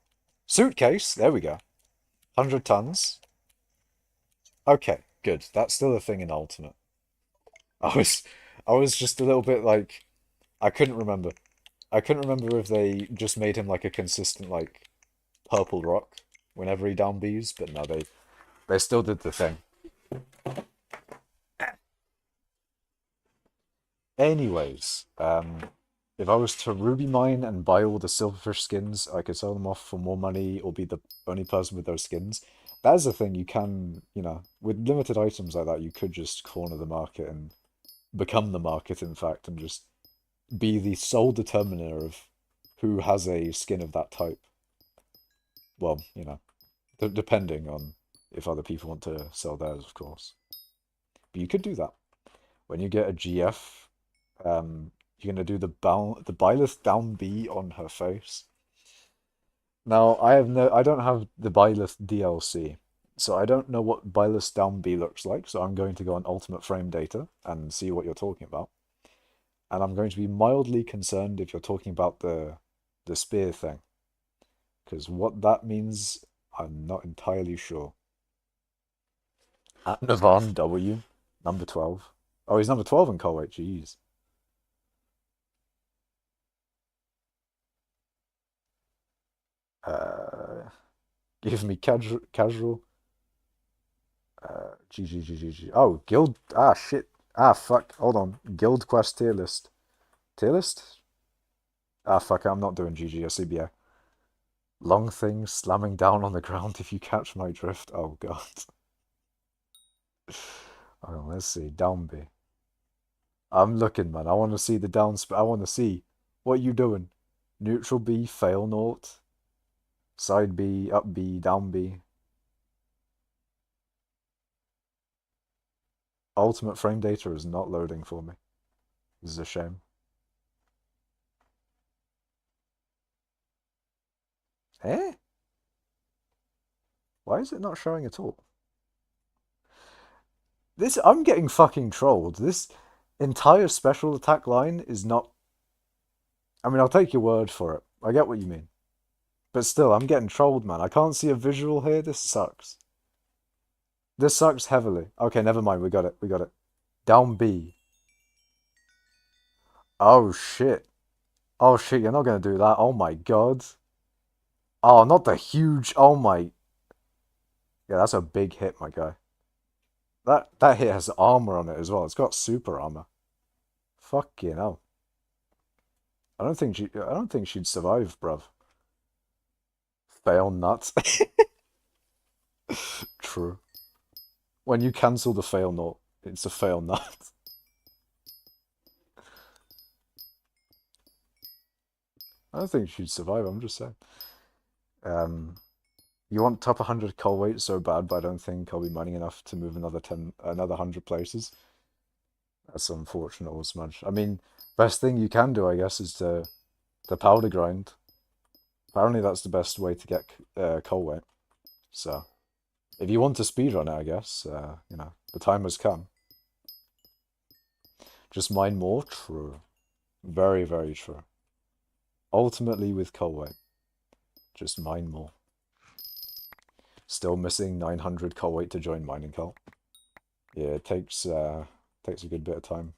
Suitcase. There we go. 100 tons. Okay, good. That's still a thing in Ultimate. I was I was just a little bit like I couldn't remember. I couldn't remember if they just made him like a consistent like purple rock whenever he down Bs, but no, they still did the thing. Anyways, if I was to ruby mine and buy all the silverfish skins, I could sell them off for more money or be the only person with those skins. That is the thing, you can, with limited items like that, you could just corner the market and become the market, in fact, and just be the sole determiner of who has a skin of that type. Well, depending on if other people want to sell theirs, of course. But you could do that. When you get a GF, you're gonna do the Byleth down B on her face. Now, I don't have the Byleth DLC, so I don't know what Byleth down B looks like, so I'm going to go on Ultimate Frame Data and see what you're talking about. And I'm going to be mildly concerned if you're talking about the spear thing, because what that means, I'm not entirely sure. At Navan W, number 12. Oh, he's number 12 in Colway, jeez. Uh, give me casual. GG. Oh, guild. Ah, shit. Ah, fuck. Hold on. Guild quest tier list. Tier list? Ah, fuck. I'm not doing GG or CBA. Long thing slamming down on the ground if you catch my drift. Oh, God. Oh, let's see. Down B. I'm looking, man. I want to see the down. I want to see. What you doing? Neutral B, fail naught. Side B, up B, down B. Ultimate frame data is not loading for me. This is a shame. Eh? Why is it not showing at all? I'm getting fucking trolled. This entire special attack line is not. I mean, I'll take your word for it. I get what you mean. But still, I'm getting trolled, man. I can't see a visual here. This sucks. This sucks heavily. Okay, never mind. We got it. We got it. Down B. Oh, shit. Oh, shit. You're not going to do that. Oh, my God. Oh, not the huge. Oh, my. Yeah, that's a big hit, my guy. That hit has armor on it as well. It's got super armor. Fucking hell. I don't think she'd survive, bruv. Fail nuts. True. When you cancel the fail nut, it's a fail nut. I don't think she'd survive, I'm just saying. Um, you want top 100 call weight so bad, but I don't think I'll be mining enough to move another 100 places. That's unfortunate, or smudge. I mean, best thing you can do, I guess, is to powder grind. Apparently, that's the best way to get coal weight. So, if you want to speedrun it, I guess, the time has come. Just mine more? True. Very, very true. Ultimately, with coal weight, just mine more. Still missing 900 coal weight to join mining cult. Yeah, it takes a good bit of time.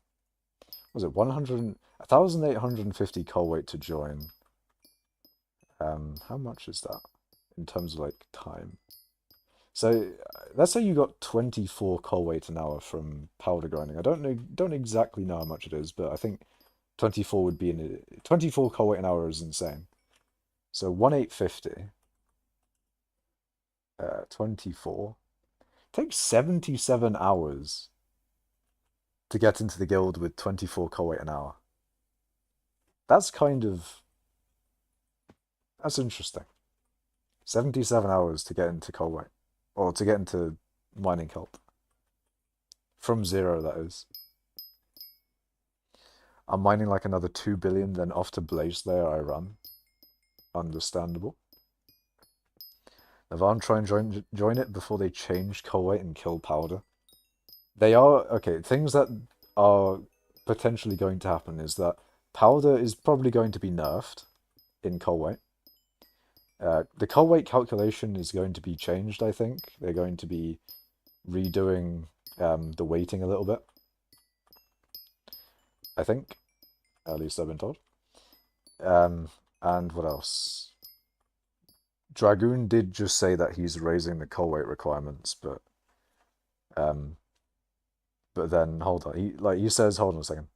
Was it 1,850 coal weight to join? How much is that in terms of like time? So let's say you got 24 coal weight an hour from powder grinding. I don't exactly know how much it is, but I think 24 would be 24 coal weight an hour is insane. So 1,850, 24 takes 77 hours to get into the guild with 24 coal weight an hour. That's that's interesting. 77 hours to get into coal weight, or to get into mining cult. From zero, that is. I'm mining like another 2 billion, then off to Blaze Layer I run. Understandable. Navan try and join it before they change coal weight and kill powder. They are, okay, things that are potentially going to happen is that powder is probably going to be nerfed in coal weight. The coal weight calculation is going to be changed, I think. They're going to be redoing the weighting a little bit. I think. At least I've been told. And what else? Dragoon did just say that he's raising the coal weight requirements, um, but then hold on. He says, hold on a second.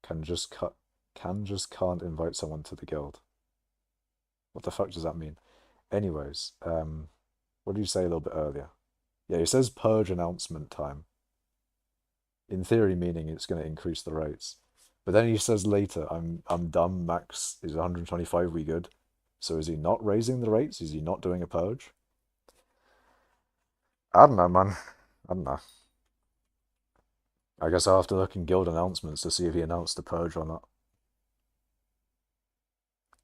Can just can't invite someone to the guild. What the fuck does that mean? Anyways, what did you say a little bit earlier? Yeah, he says purge announcement time. In theory, meaning it's going to increase the rates. But then he says later, I'm dumb, max is 125, we good. So is he not raising the rates? Is he not doing a purge? I don't know, man. I don't know. I guess I'll have to look in guild announcements to see if he announced the purge or not.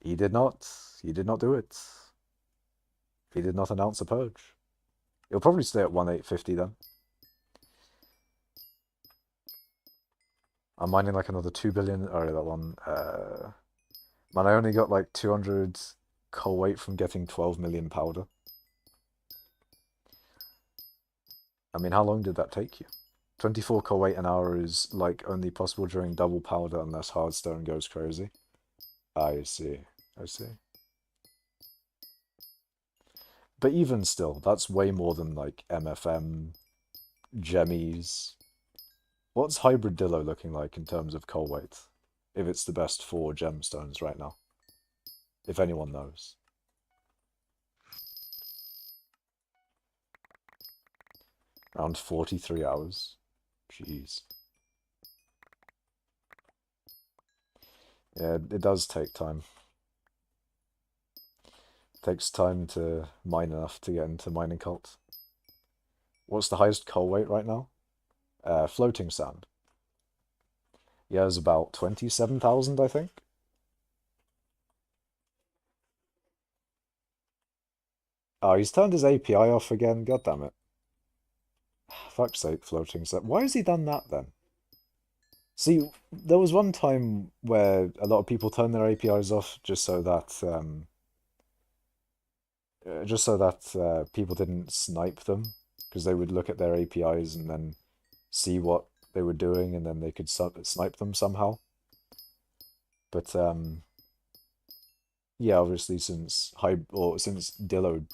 He did not. He did not do it. He did not announce a purge. It'll probably stay at 1,850 then. I'm mining like another 2 billion. Oh, that one. Man, I only got like 200 coal weight from getting 12 million powder. I mean, how long did that take you? 24 coal weight an hour is like only possible during double powder unless hardstone goes crazy. I see. I see. But even still, that's way more than like MFM, Gemmies. What's Hybrid Dillo looking like in terms of coal weight? If it's the best for gemstones right now. If anyone knows. Around 43 hours. Jeez. Yeah, it does take time. It takes time to mine enough to get into mining cult. What's the highest coal weight right now? Floating sand. Yeah, it's about 27,000, I think. Oh, he's turned his API off again. God damn it. Fuck's sake, floating sand. Why has he done that then? See, there was one time where a lot of people turned their APIs off just so that people didn't snipe them, because they would look at their APIs and then see what they were doing, and then they could snipe them somehow. But yeah, obviously since Dillo,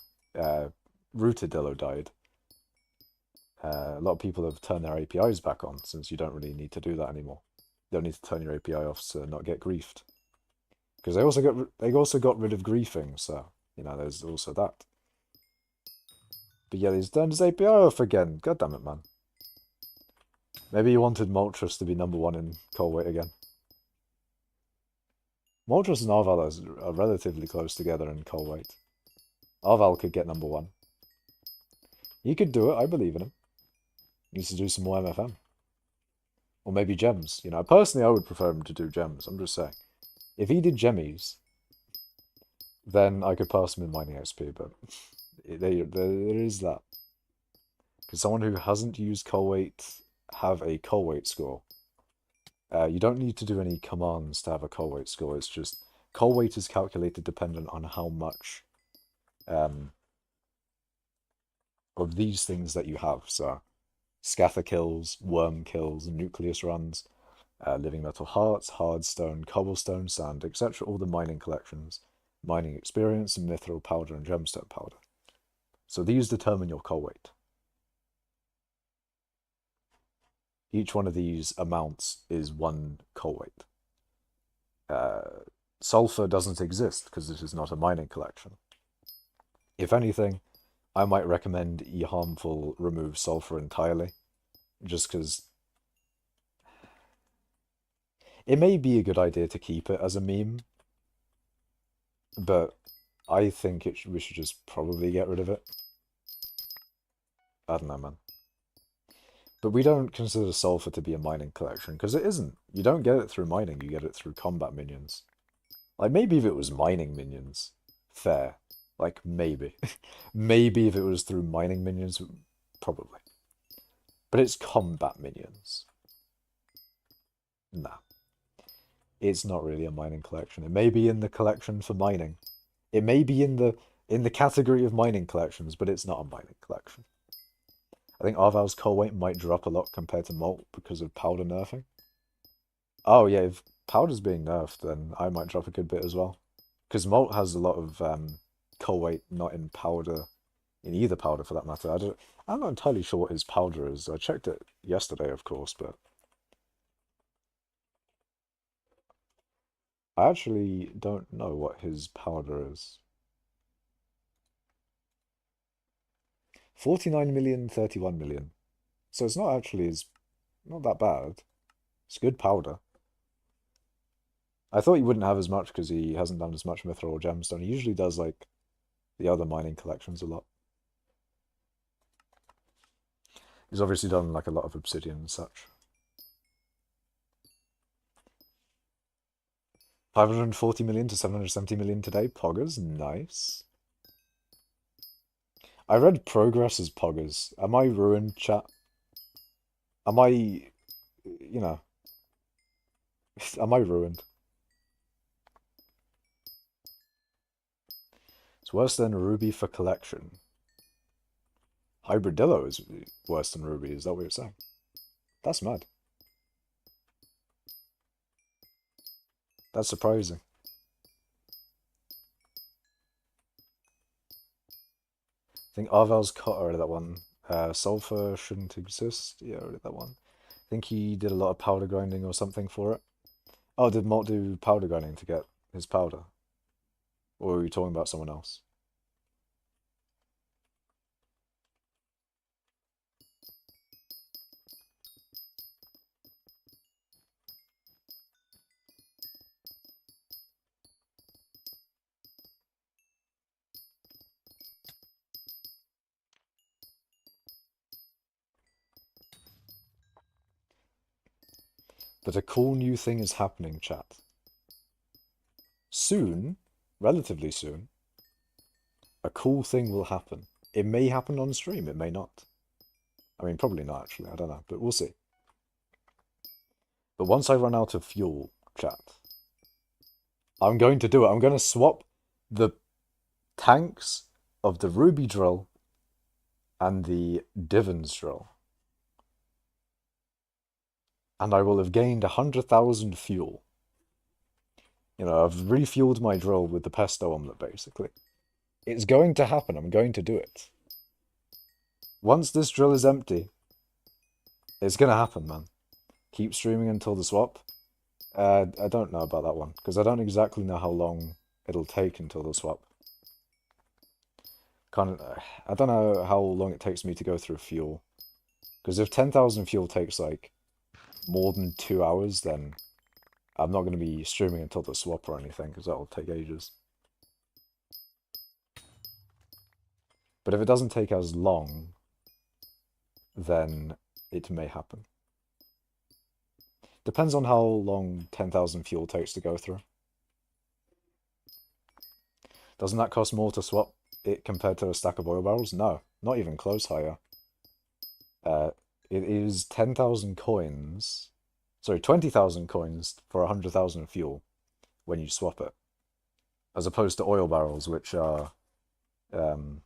Router Dillo died, a lot of people have turned their APIs back on, since you don't really need to do that anymore. You don't need to turn your API off to not get griefed, because they also got rid of griefing, so there's also that. But yeah, he's turned his API off again. God damn it, man. Maybe he wanted Moltres to be #1 in coal weight again. Moltres and Arval are relatively close together in coal weight. Arval could get #1. He could do it. I believe in him. He needs to do some more MFM. Or maybe gems. Personally, I would prefer him to do gems. I'm just saying. If he did gemmies, then I could pass him in mining XP, but there is that. Because someone who hasn't used coal weight have a coal weight score. You don't need to do any commands to have a coal weight score. It's just coal weight is calculated dependent on how much of these things that you have. So Scather kills, worm kills, nucleus runs, living metal hearts, hardstone, cobblestone, sand, etc. All the mining collections, mining experience, and mithril powder and gemstone powder. So these determine your coal weight. Each one of these amounts is 1 coal weight. Sulfur doesn't exist because it is not a mining collection. If anything, I might recommend eHarmful remove sulfur entirely, just because it may be a good idea to keep it as a meme, but I think we should just probably get rid of it. I don't know, man. But we don't consider sulfur to be a mining collection, because it isn't. You don't get it through mining, you get it through combat minions. Like, maybe if it was mining minions, fair. Like, maybe. Maybe if it was through mining minions, probably. But it's combat minions. Nah. It's not really a mining collection. It may be in the collection for mining. It may be in the category of mining collections, but it's not a mining collection. I think Arval's coal weight might drop a lot compared to Malt because of powder nerfing. Oh yeah, if powder's being nerfed, then I might drop a good bit as well. Because Malt has a lot of coal weight not in powder, in either powder for that matter. I'm not entirely sure what his powder is. I checked it yesterday, of course, but I actually don't know what his powder is. 49 million, 31 million. So it's not that bad. It's good powder. I thought he wouldn't have as much because he hasn't done as much mithril or gemstone. He usually does like the other mining collections a lot. He's obviously done like a lot of obsidian and such. 540 million to 770 million today. Poggers, nice. I read progress as poggers. Am I ruined, chat? Am I, you know, Am I ruined? It's worse than Ruby for collection. Hybridillo is worse than Ruby, is that what you're saying? That's mad. That's surprising. I think Arval's cut already that one. Sulfur shouldn't exist. Yeah, already that one. I think he did a lot of powder grinding or something for it. Oh, did Mort do powder grinding to get his powder? Or were you talking about someone else? But a cool new thing is happening, chat. Soon, relatively soon, a cool thing will happen. It may happen on stream, it may not. I mean, probably not actually, I don't know, but we'll see. But once I run out of fuel, chat, I'm going to do it. I'm going to swap the tanks of the ruby drill and the divans drill. And I will have gained 100,000 fuel. You know, I've refueled my drill with the pesto omelette, basically. It's going to happen. I'm going to do it. Once this drill is empty, it's going to happen, man. Keep streaming until the swap. I don't know about that one, because I don't exactly know how long it'll take until the swap. I don't know how long it takes me to go through fuel. Because if 10,000 fuel takes, like, more than 2 hours, then I'm not going to be streaming until the swap or anything, because that'll take ages. But if it doesn't take as long, then it may happen. Depends on how long 10,000 fuel takes to go through. Doesn't that cost more to swap it compared to a stack of oil barrels? No, not even close higher. It is 10,000 coins. Sorry, 20,000 coins for 100,000 fuel when you swap it. As opposed to oil barrels, which are... I'm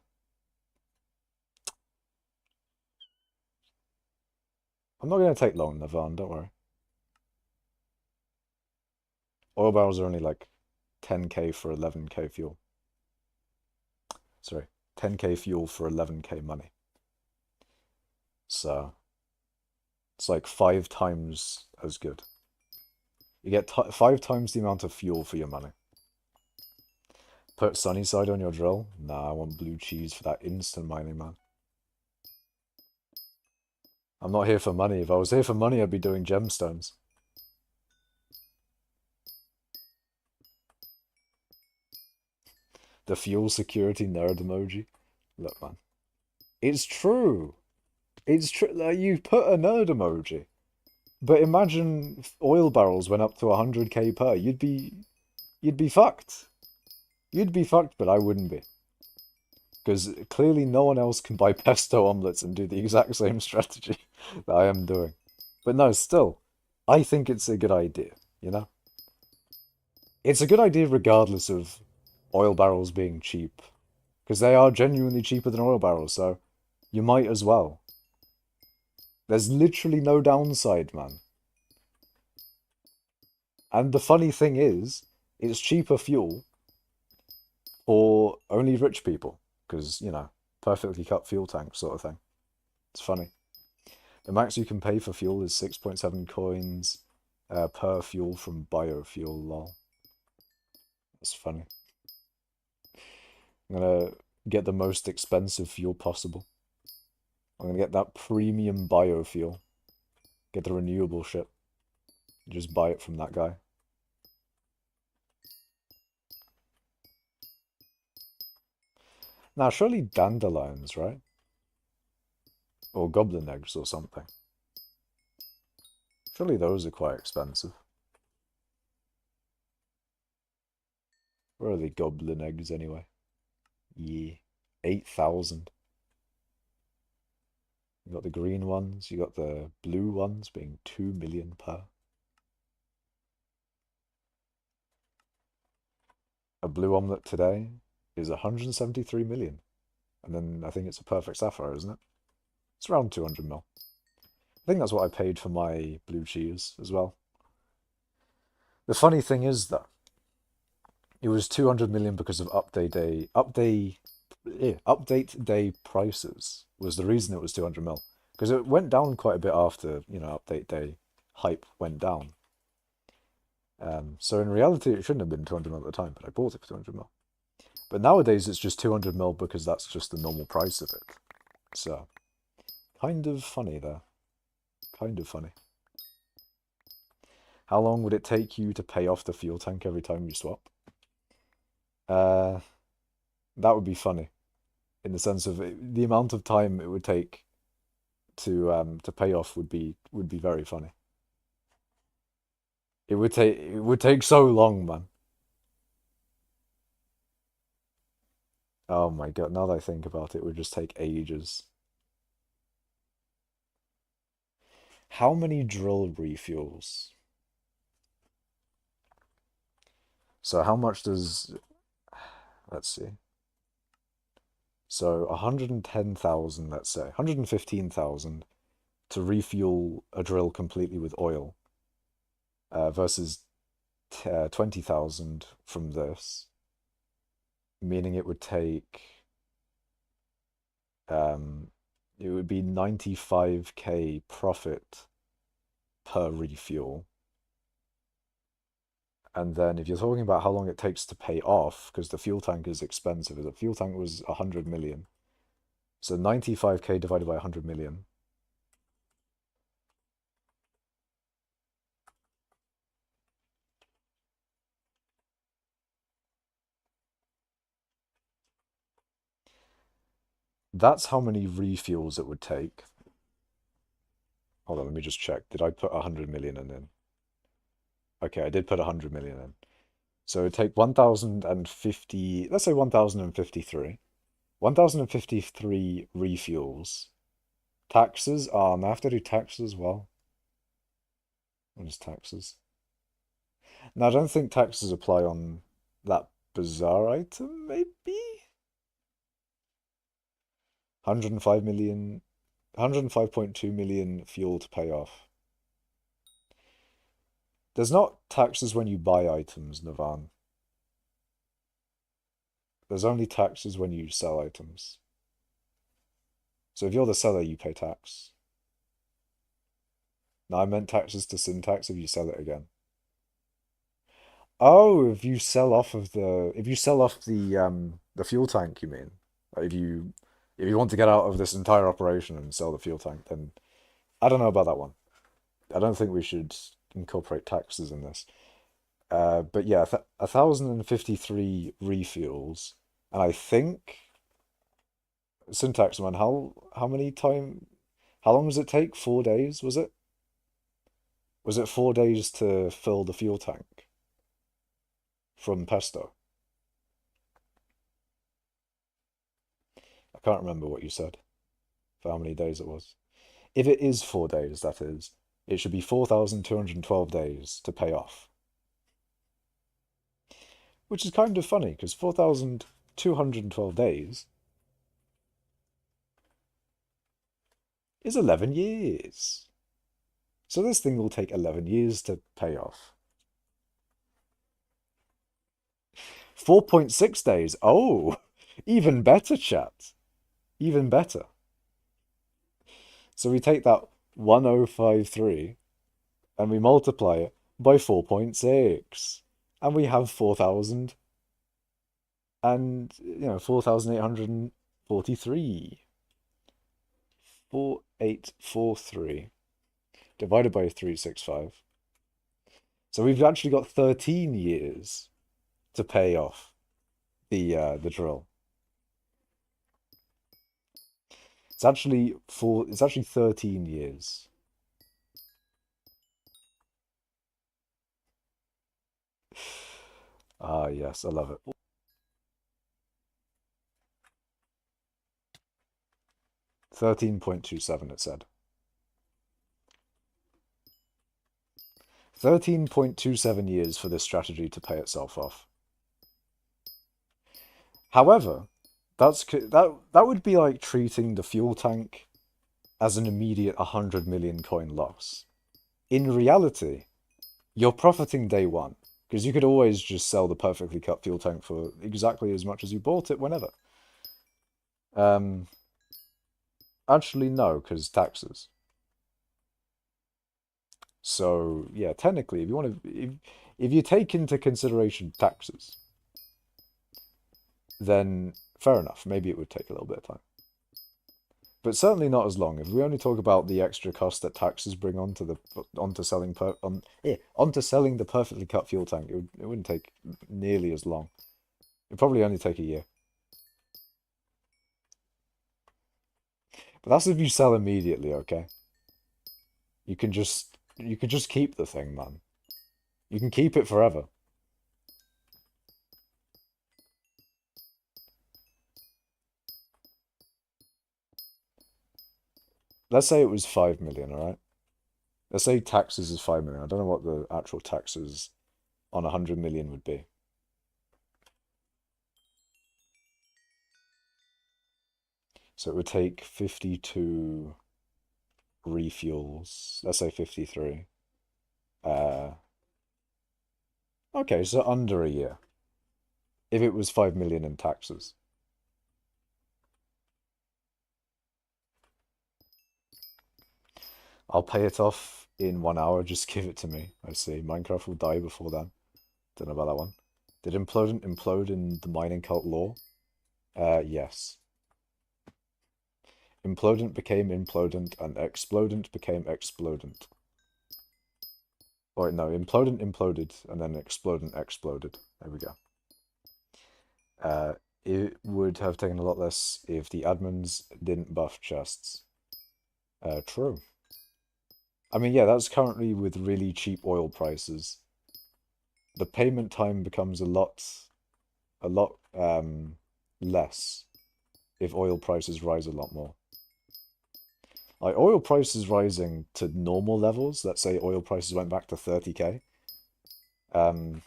not going to take long, Navan, don't worry. Oil barrels are only like 10k for 11k fuel. Sorry, 10k fuel for 11k money. So, it's like 5 times as good. You get 5 times the amount of fuel for your money. Put Sunnyside on your drill? Nah, I want blue cheese for that instant mining, man. I'm not here for money. If I was here for money, I'd be doing gemstones. The fuel security nerd emoji. Look, man. It's true. It's true. Like, you put a nerd emoji. But imagine oil barrels went up to 100k per. You'd be fucked. You'd be fucked, but I wouldn't be. Because clearly no one else can buy pesto omelets and do the exact same strategy that I am doing. But no, still, I think it's a good idea, you know? It's a good idea regardless of oil barrels being cheap. Because they are genuinely cheaper than oil barrels, so you might as well. There's literally no downside, man. And the funny thing is, it's cheaper fuel for only rich people. Because, you know, perfectly cut fuel tank sort of thing. It's funny. The max you can pay for fuel is 6.7 coins per fuel from biofuel, lol. That's funny. I'm gonna get the most expensive fuel possible. I'm gonna get that premium biofuel. Get the renewable shit. Just buy it from that guy. Now, surely dandelions, right? Or goblin eggs or something. Surely those are quite expensive. Where are the goblin eggs anyway? Yeah. 8,000. You got the green ones, you got the blue ones being 2 million per. A blue omelette today is 173 million. And then I think it's a perfect sapphire, isn't it? It's around 200 mil. I think that's what I paid for my blue cheese as well. The funny thing is that it was 200 million because of update day prices was the reason it was 200 mil. Because it went down quite a bit after, update day hype went down. So in reality, it shouldn't have been 200 mil at the time, but I bought it for 200 mil. But nowadays, it's just 200 mil because that's just the normal price of it. So, kind of funny there. Kind of funny. How long would it take you to pay off the fuel tank every time you swap? Uh, that would be funny, in the sense of the amount of time it would take to pay off would be very funny. It would take so long, man. Oh my God, now that I think about it, it would just take ages. How many drill refuels? So how much does, let's see. So 110,000, let's say, 115,000 to refuel a drill completely with oil, versus 20,000 from this, meaning um, it would be 95k profit per refuel. And then if you're talking about how long it takes to pay off, because the fuel tank is expensive, the fuel tank was 100 million. So 95k divided by 100 million. That's how many refuels it would take. Hold on, let me just check. Did I put 100 million in? Okay, I did put 100 million in. So it'd take 1,050, let's say 1,053. 1,053 refuels. Taxes? Oh, and I have to do taxes as well. What is taxes? Now, I don't think taxes apply on that bizarre item, maybe? 105 million, 105.2 million fuel to pay off. There's not taxes when you buy items, Navan. There's only taxes when you sell items. So if you're the seller, you pay tax. No, I meant taxes to syntax if you sell it again. Oh, if you sell off the fuel tank, you mean? Like if you want to get out of this entire operation and sell the fuel tank, then I don't know about that one. I don't think we should incorporate taxes in this. But yeah, 1,053 refuels, and I think syntax man, how long does it take? 4 days, was it? Was it 4 days to fill the fuel tank from pesto? I can't remember what you said for how many days it was. If it is 4 days, that is, it should be 4,212 days to pay off. Which is kind of funny, because 4,212 days is 11 years. So this thing will take 11 years to pay off. 4.6 days. Oh, even better, chat. Even better. So we take that 1053 and we multiply it by 4.6. And we have 4,000 and, 4,843. 4843 divided by 365. So we've actually got 13 years to pay off the drill. It's actually 13 years. Ah, yes, I love it. 13.27 it said. 13.27 years for this strategy to pay itself off. However, that would be like treating the fuel tank as an immediate 100 million coin loss. In reality, you're profiting day one, because you could always just sell the perfectly cut fuel tank for exactly as much as you bought it whenever. Um, Actually, no, because taxes. So yeah, technically, if you want to, if you take into consideration taxes, then fair enough. Maybe it would take a little bit of time, but certainly not as long. If we only talk about the extra cost that taxes bring onto selling the perfectly cut fuel tank, it wouldn't take nearly as long. It'd probably only take a year. But that's if you sell immediately, okay? You can just keep the thing, man. You can keep it forever. Let's say it was 5 million, all right? Let's say taxes is 5 million. I don't know what the actual taxes on 100 million would be. So it would take 52 refuels. Let's say 53. Uh, okay, so under a year. If it was 5 million in taxes. I'll pay it off in 1 hour. Just give it to me. I see. Minecraft will die before then. Don't know about that one. Did Implodent implode in the mining cult lore? Yes. Implodent became implodent, and explodent became explodent. Or no, implodent imploded, and then explodent exploded. There we go. It would have taken a lot less if the admins didn't buff chests. True. I mean, yeah, that's currently with really cheap oil prices. The payment time becomes a lot less if oil prices rise a lot more. Like oil prices rising to normal levels, let's say oil prices went back to 30k, um,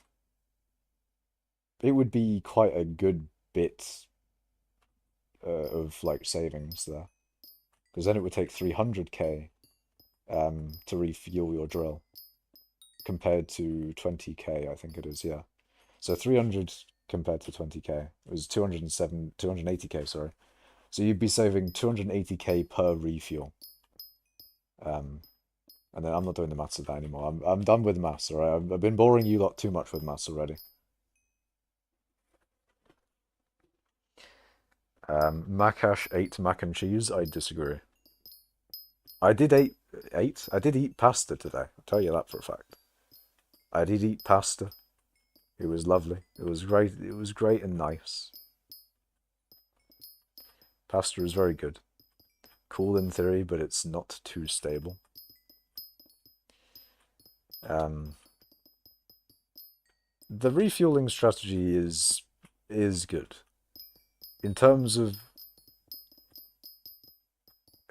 it would be quite a good bit of like savings there. Because then it would take 300k to refuel your drill compared to 20k, I think it is, yeah. So 300 compared to 20k. It was 280k, sorry. So you'd be saving 280k per refuel. Um, and then I'm not doing the maths of that anymore. I'm done with maths, alright? I've been boring you lot too much with maths already. Makash ate mac and cheese. I disagree. I did eat. I did eat pasta today. I'll tell you that for a fact. I did eat pasta. It was lovely. It was great. It was great and nice. Pasta is very good. Cool in theory, but it's not too stable. The refueling strategy is good. In terms of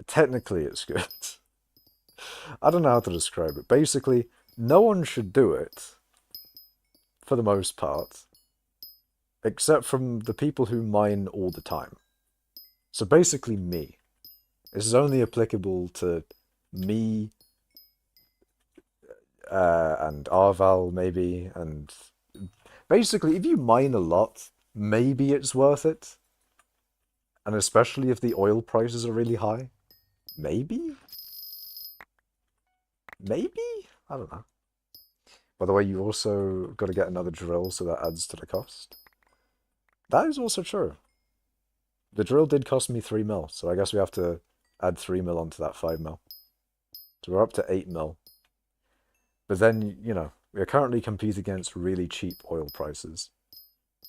technically it's good. I don't know how to describe it. Basically, no one should do it for the most part, except from the people who mine all the time. So basically me. This is only applicable to me and Arval maybe, and basically if you mine a lot, maybe it's worth it. And especially if the oil prices are really high. Maybe? Maybe? I don't know. By the way, you also got to get another drill, so that adds to the cost. That is also true. The drill did cost me 3 mil, so I guess we have to add 3 mil onto that 5 mil. So we're up to 8 mil. But then, you know, we are currently competing against really cheap oil prices.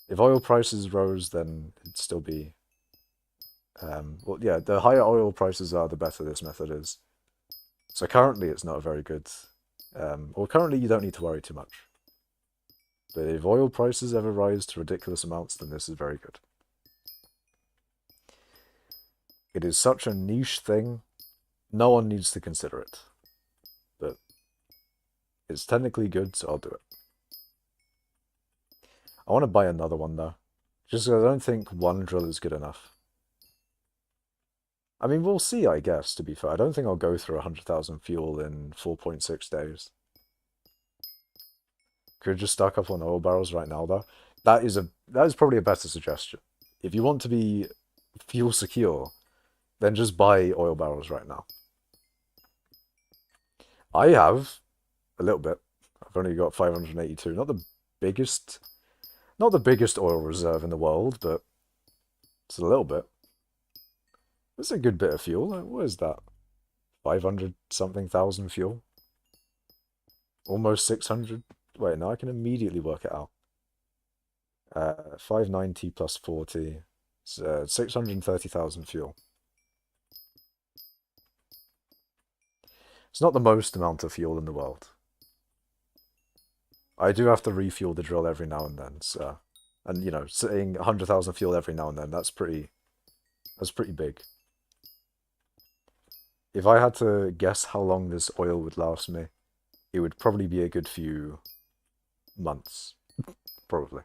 If oil prices rose, then it'd still be... well, yeah, the higher oil prices are, the better this method is. So currently it's not very good. Or currently you don't need to worry too much. But if oil prices ever rise to ridiculous amounts, then this is very good. It is such a niche thing, no one needs to consider it. But it's technically good, so I'll do it. I want to buy another one though, Just 'cause I don't think one drill is good enough. I mean, we'll see, I guess, to be fair. I don't think I'll go through 100,000 fuel in 4.6 days. Could just stock up on oil barrels right now, though. That is probably a better suggestion. If you want to be fuel secure, then just buy oil barrels right now. I have a little bit. I've only got 582. Biggest, not the biggest oil reserve in the world, but it's a little bit. It's a good bit of fuel. What is that? 500 something thousand fuel? Almost 600. Wait, now I can immediately work it out. 590 plus 40. It's 630,000 fuel. It's not the most amount of fuel in the world. I do have to refuel the drill every now and then, so... And, you know, saying 100,000 fuel every now and then, that's pretty big. If I had to guess how long this oil would last me, it would probably be a good few months. Probably.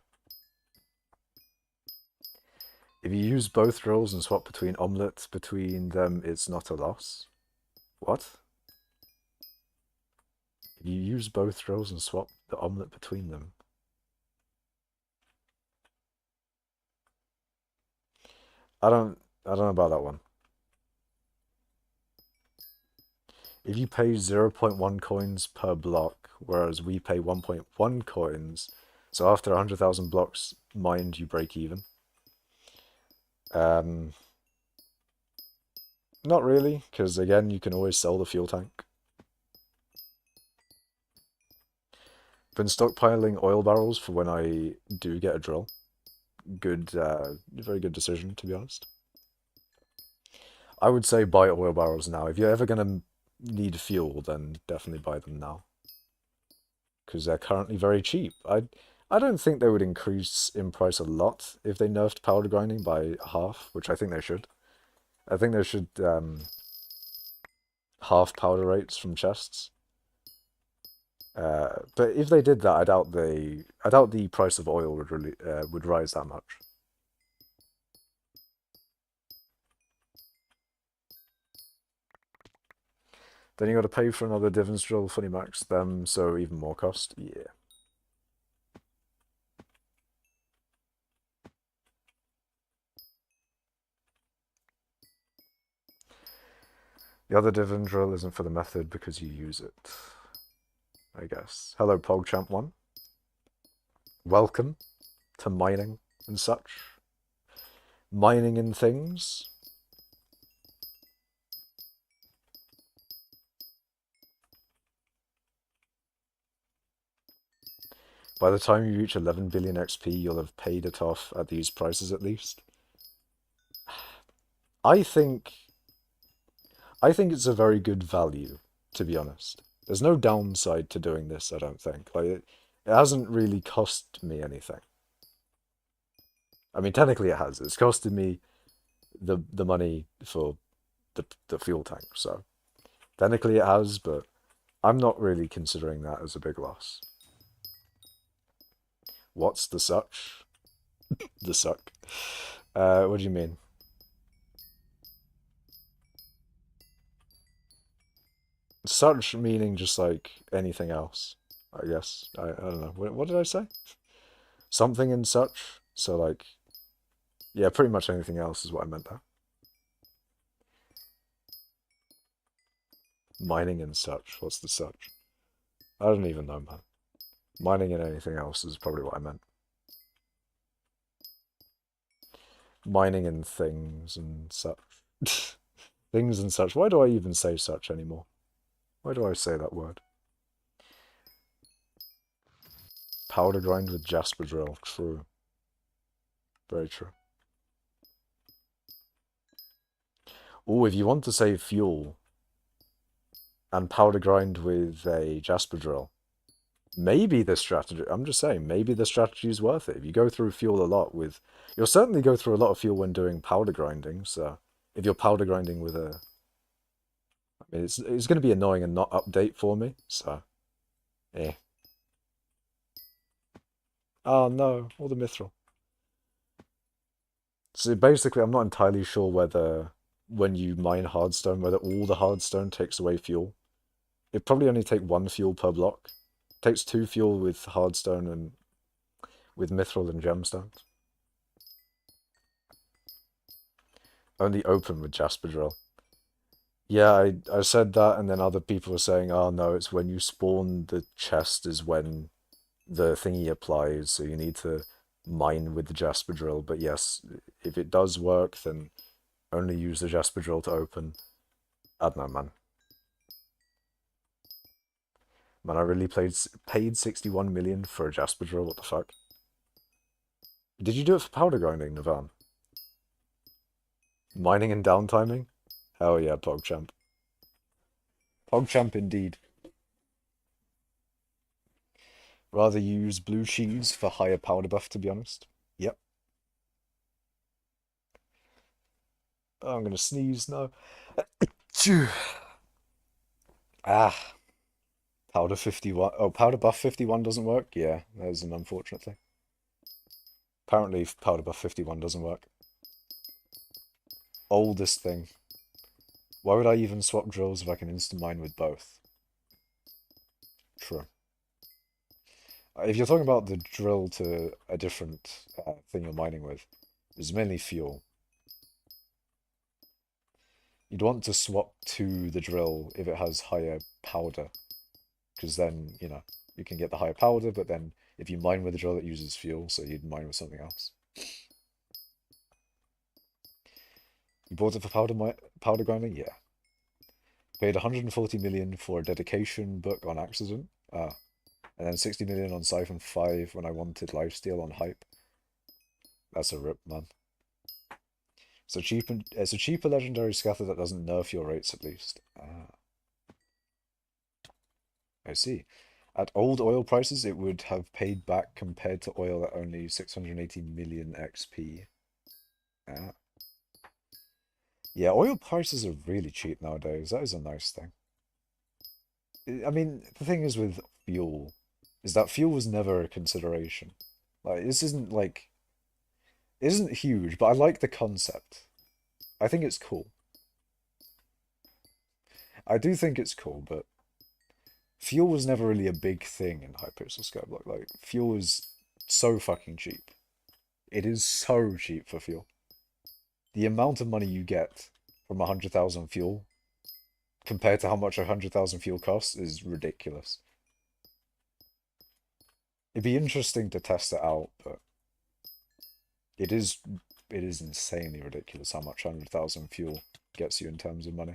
If you use both drills and swap between omelets between them, it's not a loss. What? If you use both drills and swap the omelet between them. I don't know about that one. If you pay 0.1 coins per block, whereas we pay 1.1 coins, so after 100,000 blocks mined, you break even. Not really, because again, you can always sell the fuel tank. Been stockpiling oil barrels for when I do get a drill. Good, very good decision, to be honest. I would say buy oil barrels now. If you're ever gonna need fuel, then definitely buy them now. Because they're currently very cheap. I don't think they would increase in price a lot if they nerfed powder grinding by half, which I think they should. I think they should half powder rates from chests. But if they did that, I doubt the price of oil would really would rise that much. Then you got to pay for another divans drill, funny max them, so even more cost. Yeah. The other divan drill isn't for the method because you use it, I guess. Hello, PogChamp1. Welcome to mining and such. Mining and things. By the time you reach 11 billion XP, you'll have paid it off at these prices at least. I think it's a very good value, to be honest. There's no downside to doing this, I don't think. Like it hasn't really cost me anything. I mean, technically it has. It's costed me the money for the fuel tank, so technically it has, but I'm not really considering that as a big loss. What's the such? The suck. What do you mean? Such meaning just like anything else, I guess. I don't know. What did I say? Something and such. So like, yeah, pretty much anything else is what I meant there. Mining and such. What's the such? I don't even know, man. Mining and anything else is probably what I meant. Mining and things and such. Things and such. Why do I even say such anymore? Why do I say that word? Powder grind with Jasper drill. True. Very true. Oh, if you want to save fuel and powder grind with a Jasper drill, maybe the strategy, I'm just saying, maybe the strategy is worth it. If you go through fuel a lot with, you'll certainly go through a lot of fuel when doing powder grinding, so if you're powder grinding with a, I mean, it's going to be annoying and not update for me, so, eh. Oh no, all the mithril. So basically, I'm not entirely sure whether when you mine hardstone, whether all the hardstone takes away fuel. It probably only take one fuel per block. It takes two fuel with hardstone and with mithril and gemstones. Only open with jasper drill. Yeah, I said that, and then other people were saying, oh no, it's when you spawn the chest is when the thingy applies, so you need to mine with the jasper drill. But yes, if it does work, then only use the jasper drill to open. I don't know, man. Man, I really paid 61 million for a jasper drill. What the fuck? Did you do it for powder grinding, Navan? Mining and downtiming? Hell yeah, PogChamp. PogChamp indeed. Rather use blue cheese for higher powder buff, to be honest. Yep. Oh, I'm gonna sneeze now. Phew. Ah, powder 51. Oh, powder buff 51 doesn't work? Yeah, that's an unfortunate thing. Apparently, powder buff 51 doesn't work. Oldest thing. Why would I even swap drills if I can instant mine with both? True. If you're talking about the drill to a different thing you're mining with, it's mainly fuel. You'd want to swap to the drill if it has higher powder, because then, you know, you can get the higher powder, but then if you mine with a drill that uses fuel, so you'd mine with something else. You bought it for powder grinding? Yeah. Paid 140 million for a dedication book on accident. Ah. And then 60 million on Siphon 5 when I wanted lifesteal on hype. That's a rip, man. So cheap and it's a cheaper legendary scatter that doesn't nerf your rates at least. Ah, I see. At old oil prices, it would have paid back compared to oil at only 680 million XP. Ah. Yeah, oil prices are really cheap nowadays. That is a nice thing. I mean, the thing is with fuel, is that fuel was never a consideration. Like, this isn't like, it isn't huge, but I like the concept. I think it's cool. I do think it's cool, but fuel was never really a big thing in hypixel skyblock. Like, fuel is so fucking cheap. It is so cheap for fuel. The amount of money you get from 100,000 fuel compared to how much 100,000 fuel costs is ridiculous. It'd be interesting to test it out, but it is insanely ridiculous how much 100,000 fuel gets you in terms of money.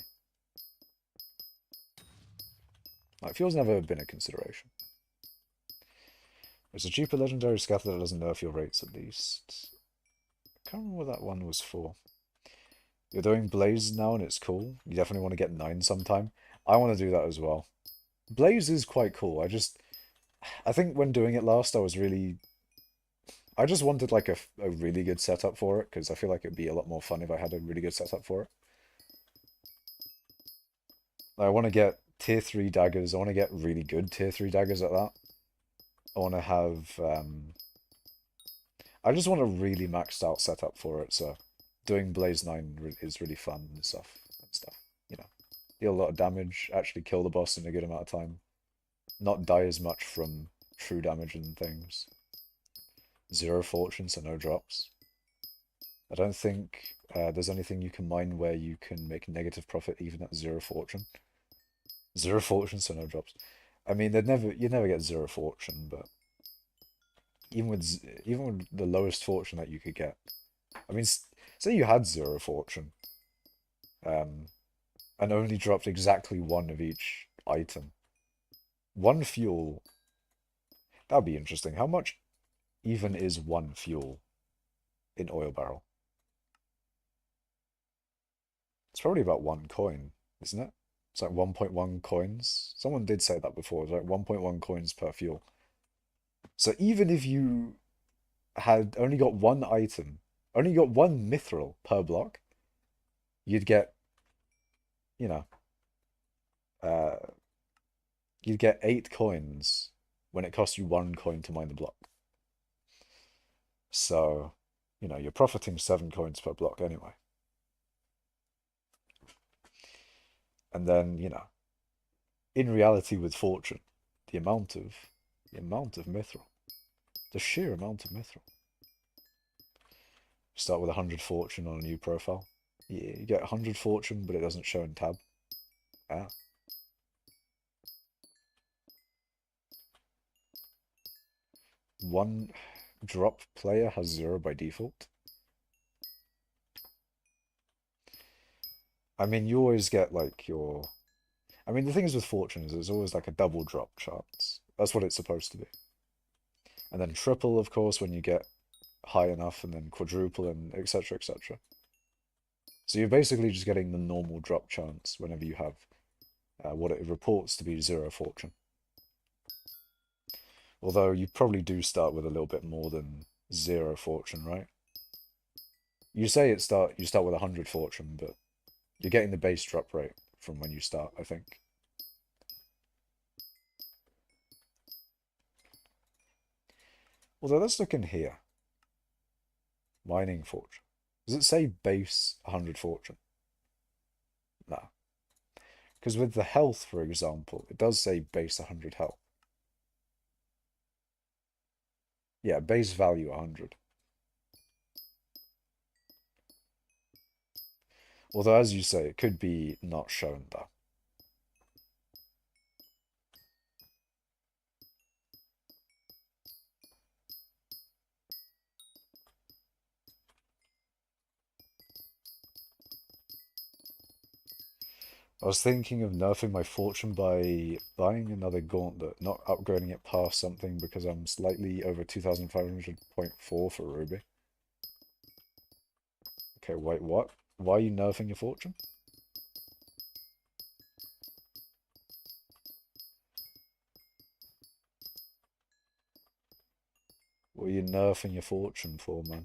Like, fuel's never been a consideration. It's a cheaper legendary scatter that doesn't nerf your rates at least. I can't remember what that one was for. You're doing Blaze now and it's cool. You definitely want to get 9 sometime. I want to do that as well. Blaze is quite cool. I think when doing it last, I just wanted like a really good setup for it, because I feel like it'd be a lot more fun if I had a really good setup for it. I want to get tier 3 daggers. I want to get really good tier 3 daggers at that. I want to have, I just want a really maxed out setup for it, so doing Blaze 9 is really fun and stuff. You know, deal a lot of damage, actually kill the boss in a good amount of time, not die as much from true damage and things. 0 fortune, so no drops. I don't think there's anything you can mine where you can make negative profit even at 0 fortune. 0 fortune, so no drops. I mean, you'd never get 0 fortune, but even with the lowest fortune that you could get, I mean, say you had 0 fortune, and only dropped exactly 1 of each item. 1 fuel, that'd be interesting. How much even is 1 fuel in oil barrel? It's probably about 1 coin, isn't it? It's like 1.1 coins. Someone did say that before. It's like 1.1 coins per fuel. So even if you had only got 1 item, only got 1 mithril per block, you'd get, you know, uh, you'd get 8 coins when it costs you 1 coin to mine the block. So, You know, you're profiting 7 coins per block anyway. And then, you know, in reality with fortune, the amount of the amount of mithril, the sheer amount of mithril. Start with 100 fortune on a new profile. Yeah, you get 100 fortune, but it doesn't show in tab. Ah. One drop player has 0 by default. I mean, you always get like your... I mean, the thing is with fortune is there's always like a double drop chance. That's what it's supposed to be. And then triple, of course, when you get high enough, and then quadruple, and etc. etc. So you're basically just getting the normal drop chance whenever you have what it reports to be 0 fortune. Although you probably do start with a little bit more than 0 fortune, right? You say you start with 100 fortune, but you're getting the base drop rate from when you start, I think. Although let's look in here. Mining fortune. Does it say base 100 fortune? No. Because with the health, for example, it does say base 100 health. Yeah, base value 100. Although, as you say, it could be not shown though. I was thinking of nerfing my fortune by buying another gauntlet, not upgrading it past something because I'm slightly over 2500.4 for Ruby. Okay, wait, what? Why are you nerfing your fortune? What are you nerfing your fortune for, man?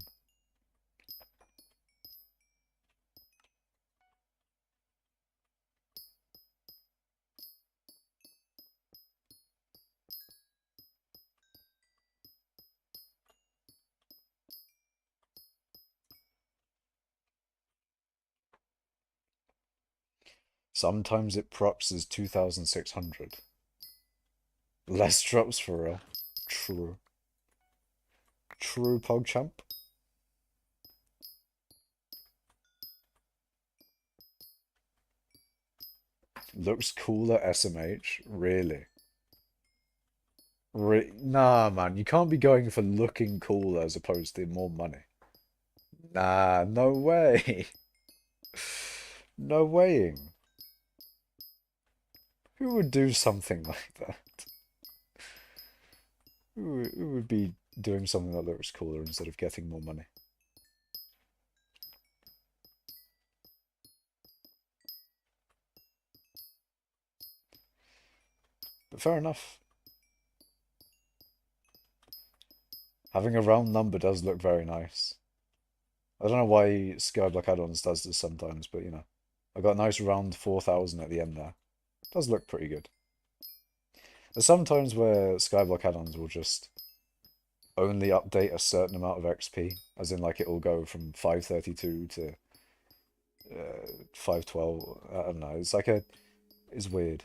Sometimes it props as 2600. Less drops for real. True. True, PogChamp. Looks cooler SMH. Really? Nah, man. You can't be going for looking cool as opposed to more money. Nah, no way. No weighing. Who would do something like that? Who would be doing something that looks cooler instead of getting more money? But fair enough. Having a round number does look very nice. I don't know why skyblock add-ons does this sometimes, but you know. I got a nice round 4000 at the end there. Does look pretty good. There's sometimes where skyblock add-ons will just only update a certain amount of XP, as in like it will go from 532 to 512. I don't know. It's like it's weird.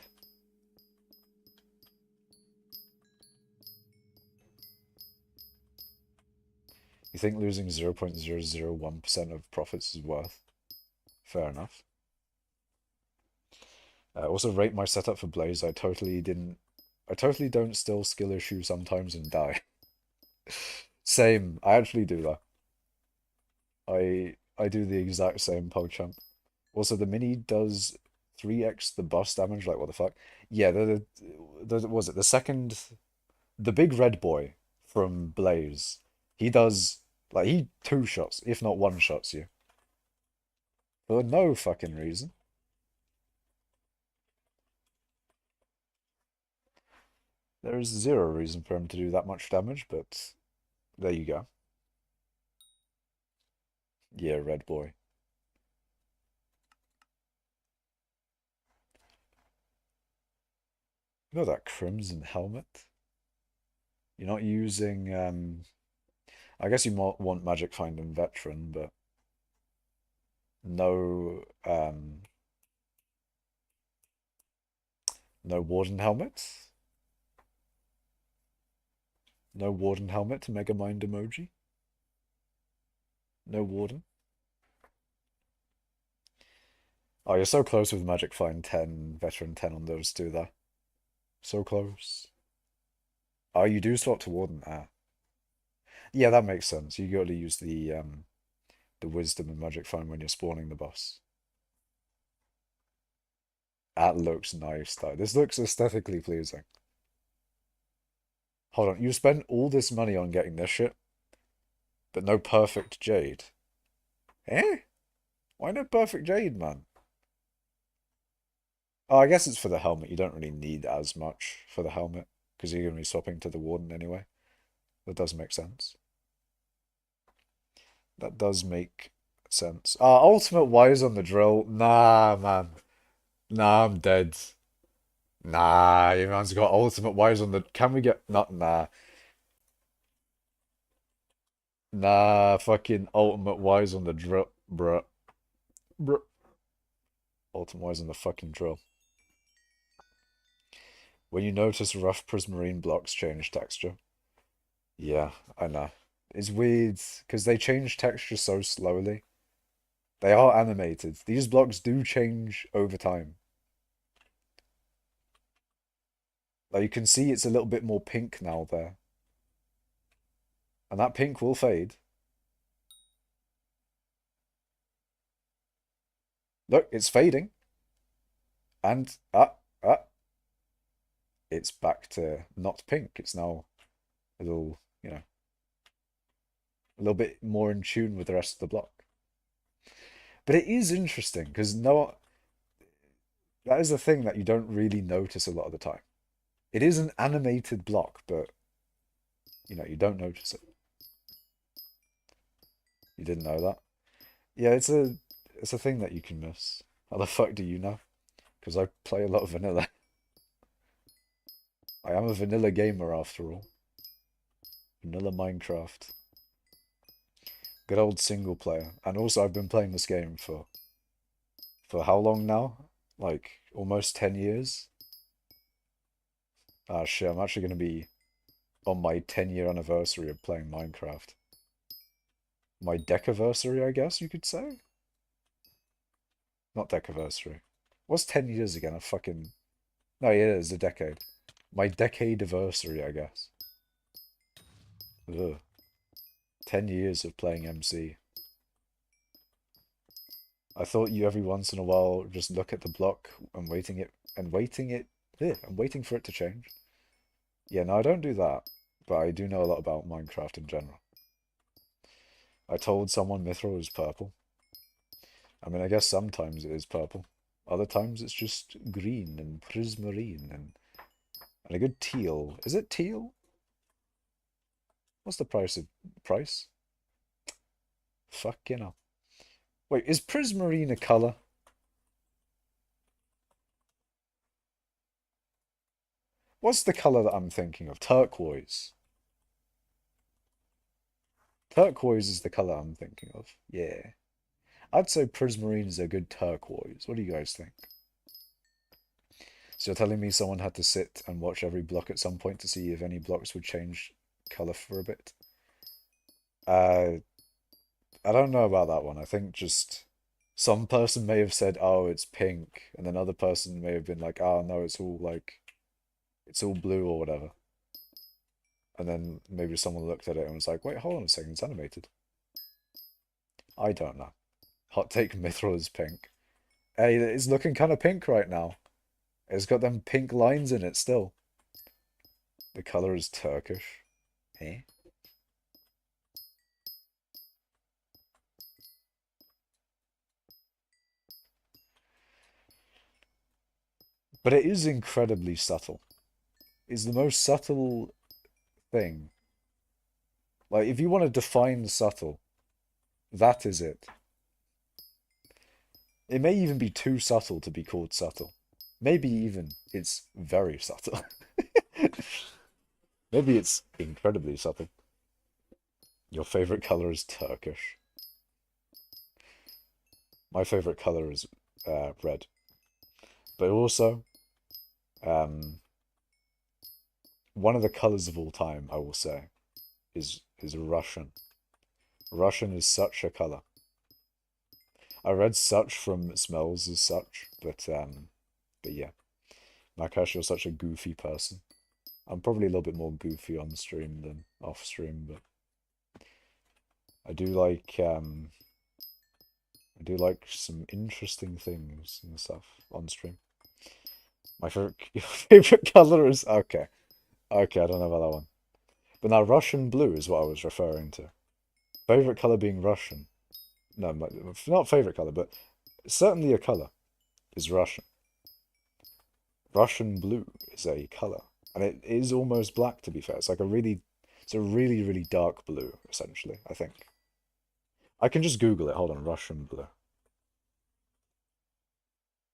You think losing 0.001% of profits is worth? Fair enough. Also rate my setup for Blaze. I totally don't still skill issue sometimes and die. Same. I actually do that. I do the exact same PogChamp. Also, the mini does 3x the bust damage. Like, what the fuck? Yeah, was it the second, the big red boy from Blaze? He does like he two shots, if not one shots you for no fucking reason. There is zero reason for him to do that much damage, but there you go. Yeah, red boy. You know that crimson helmet? You're not using I guess you might want Magic Find and Veteran, but no no Warden Helmet? No Warden Helmet to Mega Mind emoji? No Warden? Oh, you're so close with Magic Find 10, Veteran 10 on those two there. So close. Oh, you do swap to Warden. Ah. Yeah, that makes sense. You gotta use the Wisdom and Magic Find when you're spawning the boss. That looks nice though. This looks aesthetically pleasing. Hold on, you spent all this money on getting this shit, but no perfect jade. Eh? Why no perfect jade, man? Oh, I guess it's for the helmet. You don't really need as much for the helmet because you're going to be swapping to the Warden anyway. That does make sense. That does make sense. Ultimate Wise on the drill. Nah, man. Nah, I'm dead. Nah, your man's got ultimate Wise on the... Can we get... Not, nah. Nah, fucking ultimate Wise on the drill. Bruh. Bruh. Ultimate Wise on the fucking drill. When you notice rough prismarine blocks change texture. Yeah, I know. It's weird because they change texture so slowly. They are animated. These blocks do change over time. Like you can see it's a little bit more pink now there. And that pink will fade. Look, it's fading. And it's back to not pink. It's now a little, a little bit more in tune with the rest of the block. But it is interesting because no, that is the thing that you don't really notice a lot of the time. It is an animated block, but you don't notice it. You didn't know that? Yeah, it's a thing that you can miss. How the fuck do you know? Because I play a lot of vanilla. I am a vanilla gamer after all. Vanilla Minecraft. Good old single player. And also I've been playing this game for how long now? Like almost 10 years. Ah shit, I'm actually gonna be on my 10-year anniversary of playing Minecraft. My decaversary, I guess you could say? Not decaversary. What's 10 years again? No, yeah, it is a decade. My decade anniversary, I guess. Ugh. 10 years of playing MC. I thought you every once in a while just look at the block and waiting for it to change. Yeah, no, I don't do that, but I do know a lot about Minecraft in general. I told someone mithril is purple. I mean, I guess sometimes it is purple. Other times it's just green and prismarine and a good teal. Is it teal? What's the price? Fuck, Wait, is prismarine a color? What's the color that I'm thinking of? Turquoise. Turquoise is the color I'm thinking of. Yeah. I'd say prismarine is a good turquoise. What do you guys think? So you're telling me someone had to sit and watch every block at some point to see if any blocks would change color for a bit? Uh, I don't know about that one. I think just some person may have said, "Oh, it's pink," and then other person may have been like, "Oh, no, it's all blue or whatever." And then maybe someone looked at it and was like, "Wait, hold on a second, it's animated." I don't know. Hot take: mithril is pink. Hey, it's looking kind of pink right now. It's got them pink lines in it still. The color is Turkish. Eh? But it is incredibly subtle. It's the most subtle thing. Like, if you want to define subtle, that is it. It may even be too subtle to be called subtle. Maybe even it's very subtle. Maybe it's incredibly subtle. Your favorite color is Turkish. My favorite color is red. But also, um, one of the colors of all time, I will say, is Russian. Russian is such a color. I read such from smells as such, but yeah. Makash, you're such a goofy person. I'm probably a little bit more goofy on stream than off stream, but I do like I do like some interesting things and stuff on stream. My favorite your favorite color is okay. Okay, I don't know about that one. But now Russian blue is what I was referring to. Favorite color being Russian. No, not favorite color, but certainly a color is Russian. Russian blue is a color, and it is almost black to be fair. It's a really, really dark blue, essentially, I think. I can just Google it. Hold on, Russian blue.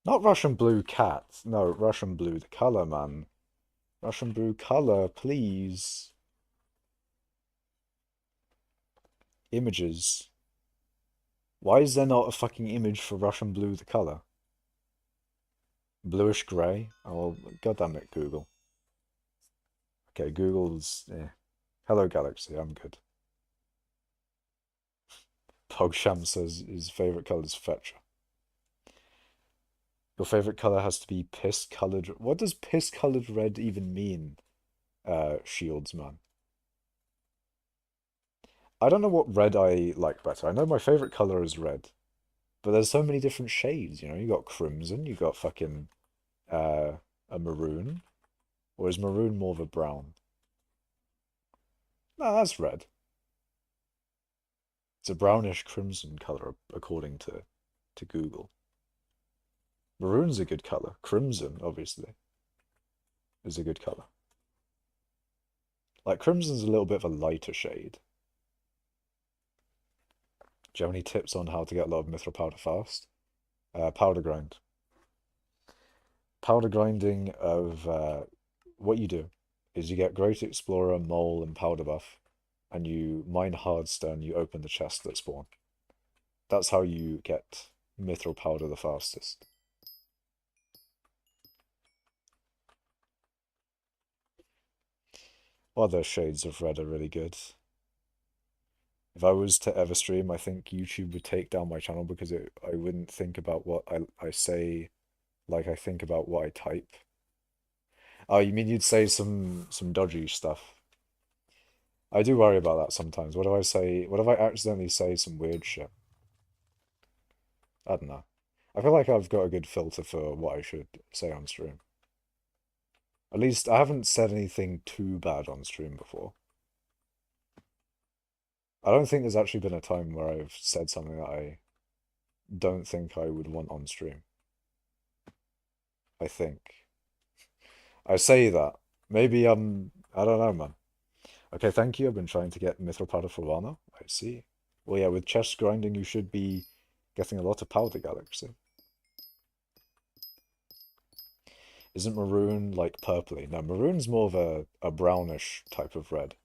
Not Russian blue cat. No, Russian blue, the color, man. Russian blue color, please. Images. Why is there not a fucking image for Russian blue, the color? Bluish grey? Oh, goddamn it, Google. Okay, Google's... Hello, Galaxy, I'm good. Pogsham says his favourite colour is Fetcher. Your favourite colour has to be piss-coloured... What does piss-coloured red even mean, Shields, man? I don't know what red I like better. I know my favourite colour is red. But there's so many different shades, you know? You got crimson, you got fucking... a maroon. Or is maroon more of a brown? No, that's red. It's a brownish crimson colour, according to Google. Maroon's a good colour. Crimson, obviously, is a good colour. Like, crimson's a little bit of a lighter shade. Do you have any tips on how to get a lot of mithril powder fast? Powder grind. Powder grinding of what you do is you get Great Explorer, Mole, and Powder Buff, and you mine Hardstone, you open the chest that spawn. That's how you get mithril powder the fastest. Other shades of red are really good. If I was to ever stream, I think YouTube would take down my channel because I wouldn't think about what I say like I think about what I type. Oh, you mean you'd say some dodgy stuff? I do worry about that sometimes. What do I say? What if I accidentally say some weird shit? I don't know. I feel like I've got a good filter for what I should say on stream. At least I haven't said anything too bad on stream before. I don't think there's actually been a time where I've said something that I don't think I would want on stream. I think. I say that. Maybe I don't know, man. Okay, thank you. I've been trying to get mithril powder for a while now. I see. Well, yeah, with chest grinding, you should be getting a lot of powder, Galaxy. Isn't maroon like purpley? No, maroon's more of a brownish type of red.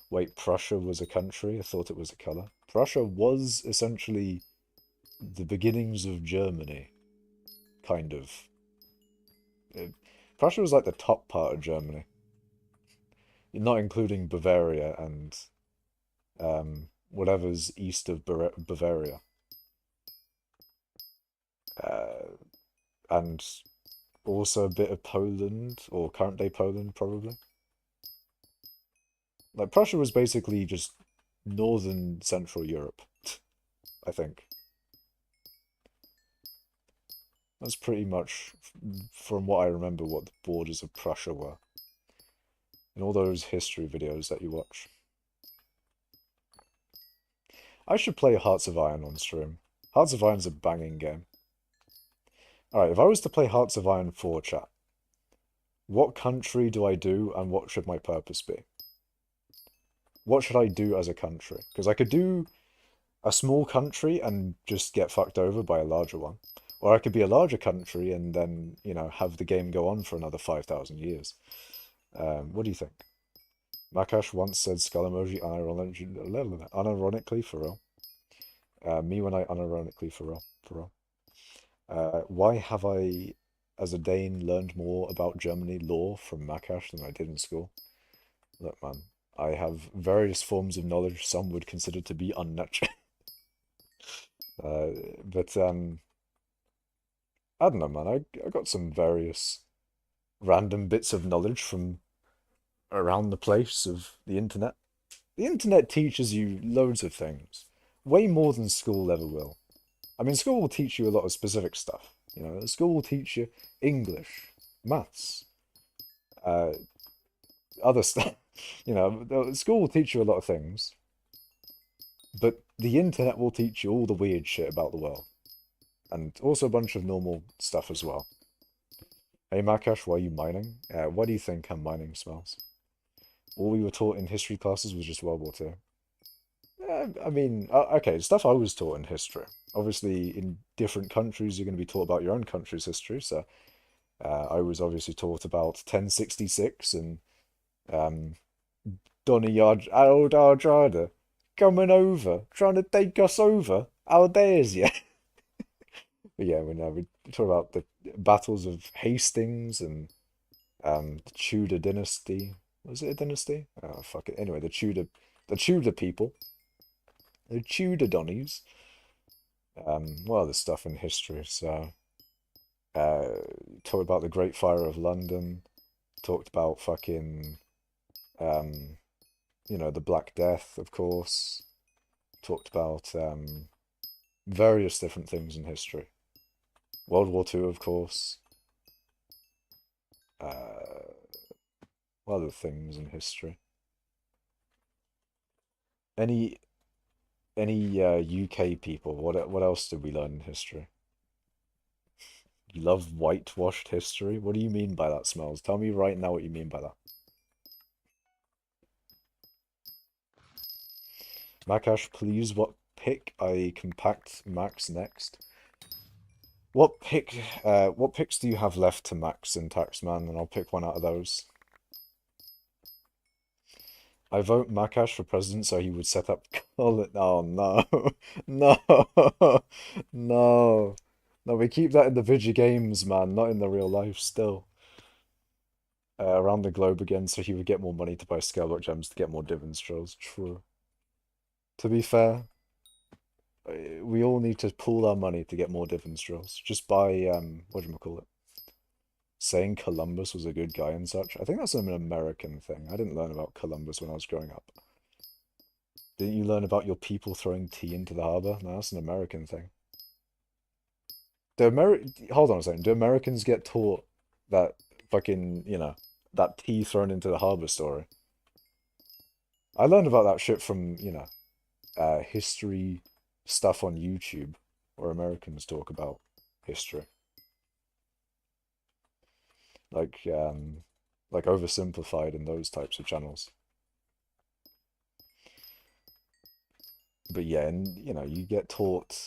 Wait, Prussia was a country? I thought it was a colour. Prussia was essentially the beginnings of Germany, kind of. Prussia was like the top part of Germany, not including Bavaria and whatever's east of Bavaria. And also a bit of Poland, or current-day Poland, probably. Like, Prussia was basically just northern Central Europe, I think. That's pretty much, from what I remember, what the borders of Prussia were. In all those history videos that you watch. I should play Hearts of Iron on stream. Hearts of Iron's a banging game. Alright, if I was to play Hearts of Iron 4 chat, what country do I do and what should my purpose be? What should I do as a country? Because I could do a small country and just get fucked over by a larger one. Or I could be a larger country and then, you know, have the game go on for another 5,000 years. What do you think? Makash once said skull emoji unironically for real. Me when I unironically for real, for real. Why have I, as a Dane, learned more about Germany lore from Makash than I did in school? Look, man, I have various forms of knowledge some would consider to be unnatural. But I don't know, man. I got some various random bits of knowledge from around the place of the internet. The internet teaches you loads of things, way more than school ever will. I mean, school will teach you a lot of specific stuff. You know, school will teach you English, maths, uh, other stuff. You know, school will teach you a lot of things, but the internet will teach you all the weird shit about the world, and also a bunch of normal stuff as well. Hey, Makash, why are you mining? Why do you think I'm mining smells? All we were taught in history classes was just World War Two. I mean, okay, stuff I was taught in history. Obviously, in different countries, you're going to be taught about your own country's history. So, I was obviously taught about 1066 and um, Donny Yard, old Arjada coming over, trying to take us over. How dares you? But yeah, we talk about the battles of Hastings and the Tudor dynasty. Was it a dynasty? Oh, fuck it. Anyway, the Tudor people, the Tudor Donnies. What other stuff in history? So, uh, talked about the Great Fire of London. Talked about fucking, um, the Black Death, of course. Talked about various different things in history. World War Two, of course. Uh, what other things in history? Any UK people? What else did we learn in history? You love whitewashed history? What do you mean by that, Smells? Tell me right now what you mean by that. Makash, please, what pick I compact max next? What picks do you have left to max in Taxman? And I'll pick one out of those. I vote Makash for president so he would set up Colin. Oh no, no, no, no. We keep that in the video games, man, not in the real life. Still, around the globe again, so he would get more money to buy skyblock gems to get more divans drills. True. To be fair, we all need to pool our money to get more divans drills. Just buy what do you call it? Saying Columbus was a good guy and such. I think that's an American thing. I didn't learn about Columbus when I was growing up. Didn't you learn about your people throwing tea into the harbor? No, that's an American thing. Hold on a second. Do Americans get taught that fucking, that tea thrown into the harbor story? I learned about that shit from, history stuff on YouTube where Americans talk about history. Like like oversimplified in those types of channels. But yeah, and you get taught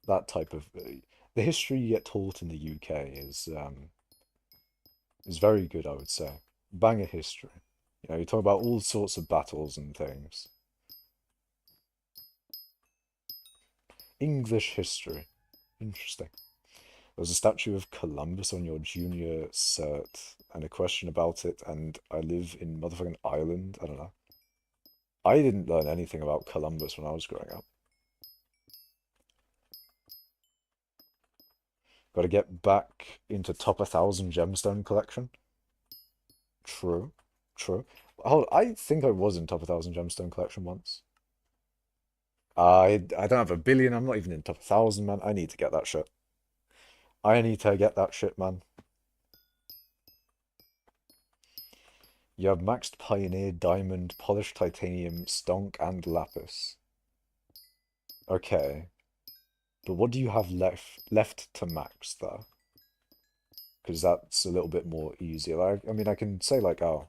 that type of the history you get taught in the UK is very good, I would say. Banger history. You talk about all sorts of battles and things. English history. Interesting. There's a statue of Columbus on your junior cert and a question about it, and I live in motherfucking Ireland. I don't know. I didn't learn anything about Columbus when I was growing up. Got to get back into top 1,000 gemstone collection. True, true. Hold, I think I was in top 1,000 gemstone collection once. I don't have a billion. I'm not even in top 1,000, man. I need to get that shit. I need to get that shit, man. You have maxed Pioneer, Diamond, Polished Titanium, Stonk, and Lapis. Okay. But what do you have left to max, though? Because that's a little bit more easier. Like, I mean, I can say, like, oh,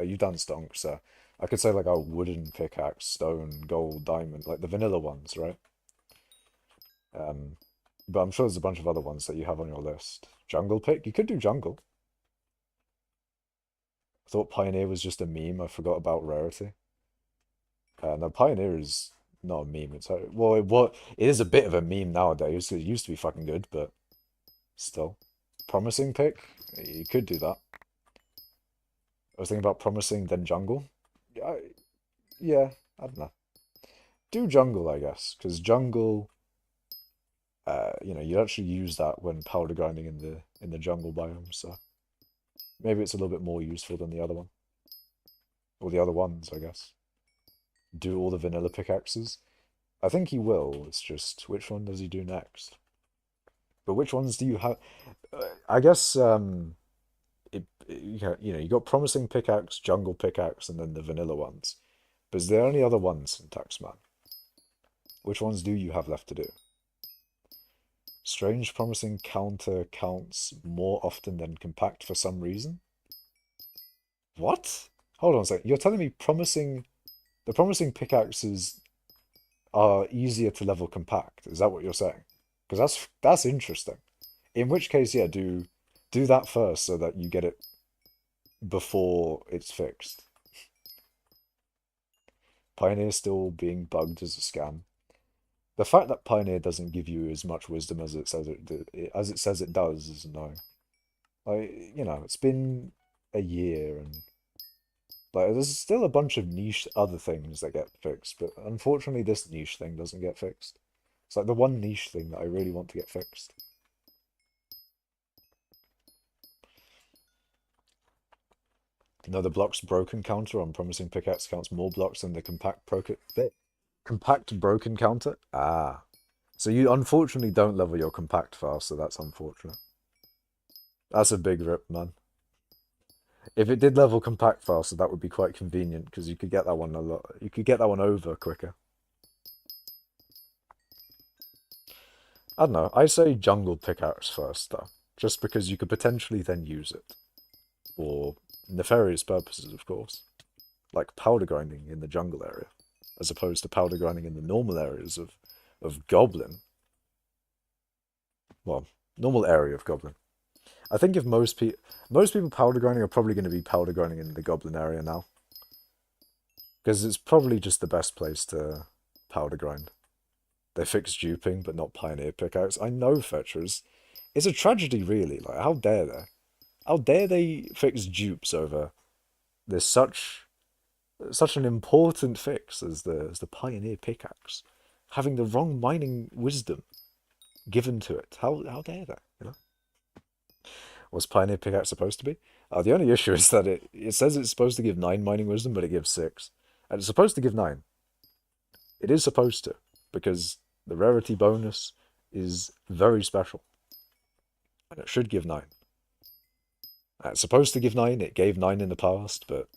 you've done Stonk, so I could say, like, oh, wooden pickaxe, stone, gold, diamond, like the vanilla ones, right? Um, but I'm sure there's a bunch of other ones that you have on your list. Jungle pick? You could do jungle. I thought Pioneer was just a meme. I forgot about Rarity. No, Pioneer is not a meme. It's well, it is a bit of a meme nowadays. It used to be fucking good, but still, promising pick. You could do that. I was thinking about promising then jungle. I, yeah, I don't know. Do jungle, I guess, because jungle. You actually use that when powder grinding in the jungle biome. So maybe it's a little bit more useful than the other one or the other ones, I guess. Do all the vanilla pickaxes. I think he will. It's just which one does he do next? But which ones do you have? I guess you got promising pickaxe, jungle pickaxe, and then the vanilla ones. But is there any other ones, Syntax Man? Which ones do you have left to do? Strange promising counter counts more often than compact for some reason. What? Hold on a second. You're telling me the promising pickaxes are easier to level compact. Is that what you're saying? Because that's interesting. In which case, yeah, do that first so that you get it before it's fixed. Pioneer still being bugged as a scam. The fact that Pioneer doesn't give you as much wisdom as it says it does is annoying. It's been a year and like there's still a bunch of niche other things that get fixed, but unfortunately this niche thing doesn't get fixed. It's like the one niche thing that I really want to get fixed. No, the blocks broken counter on promising pickaxe counts more blocks than the compact broken counter. Ah, so you unfortunately don't level your compact fast, so that's unfortunate. That's a big rip, man. If it did level compact faster, that would be quite convenient because you could get that one a lot. You could get that one over quicker. I don't know. I say jungle pickaxe first though, just because you could potentially then use it for nefarious purposes, of course, like powder grinding in the jungle area, as opposed to powder grinding in the normal areas of Goblin. Well, normal area of Goblin. I think if most people powder grinding are probably going to be powder grinding in the Goblin area now, because it's probably just the best place to powder grind. They fixed duping, but not Pioneer pickaxe. I know, fetchers. It's a tragedy, really. Like, how dare they? How dare they fix dupes over there's such an important fix as the Pioneer pickaxe, having the wrong mining wisdom given to it. How dare they? What's Pioneer pickaxe supposed to be? The only issue is that it says it's supposed to give 9 mining wisdom, but it gives 6, and it's supposed to give 9. It is supposed to because the rarity bonus is very special, and it should give 9. It's supposed to give 9. It gave 9 in the past, but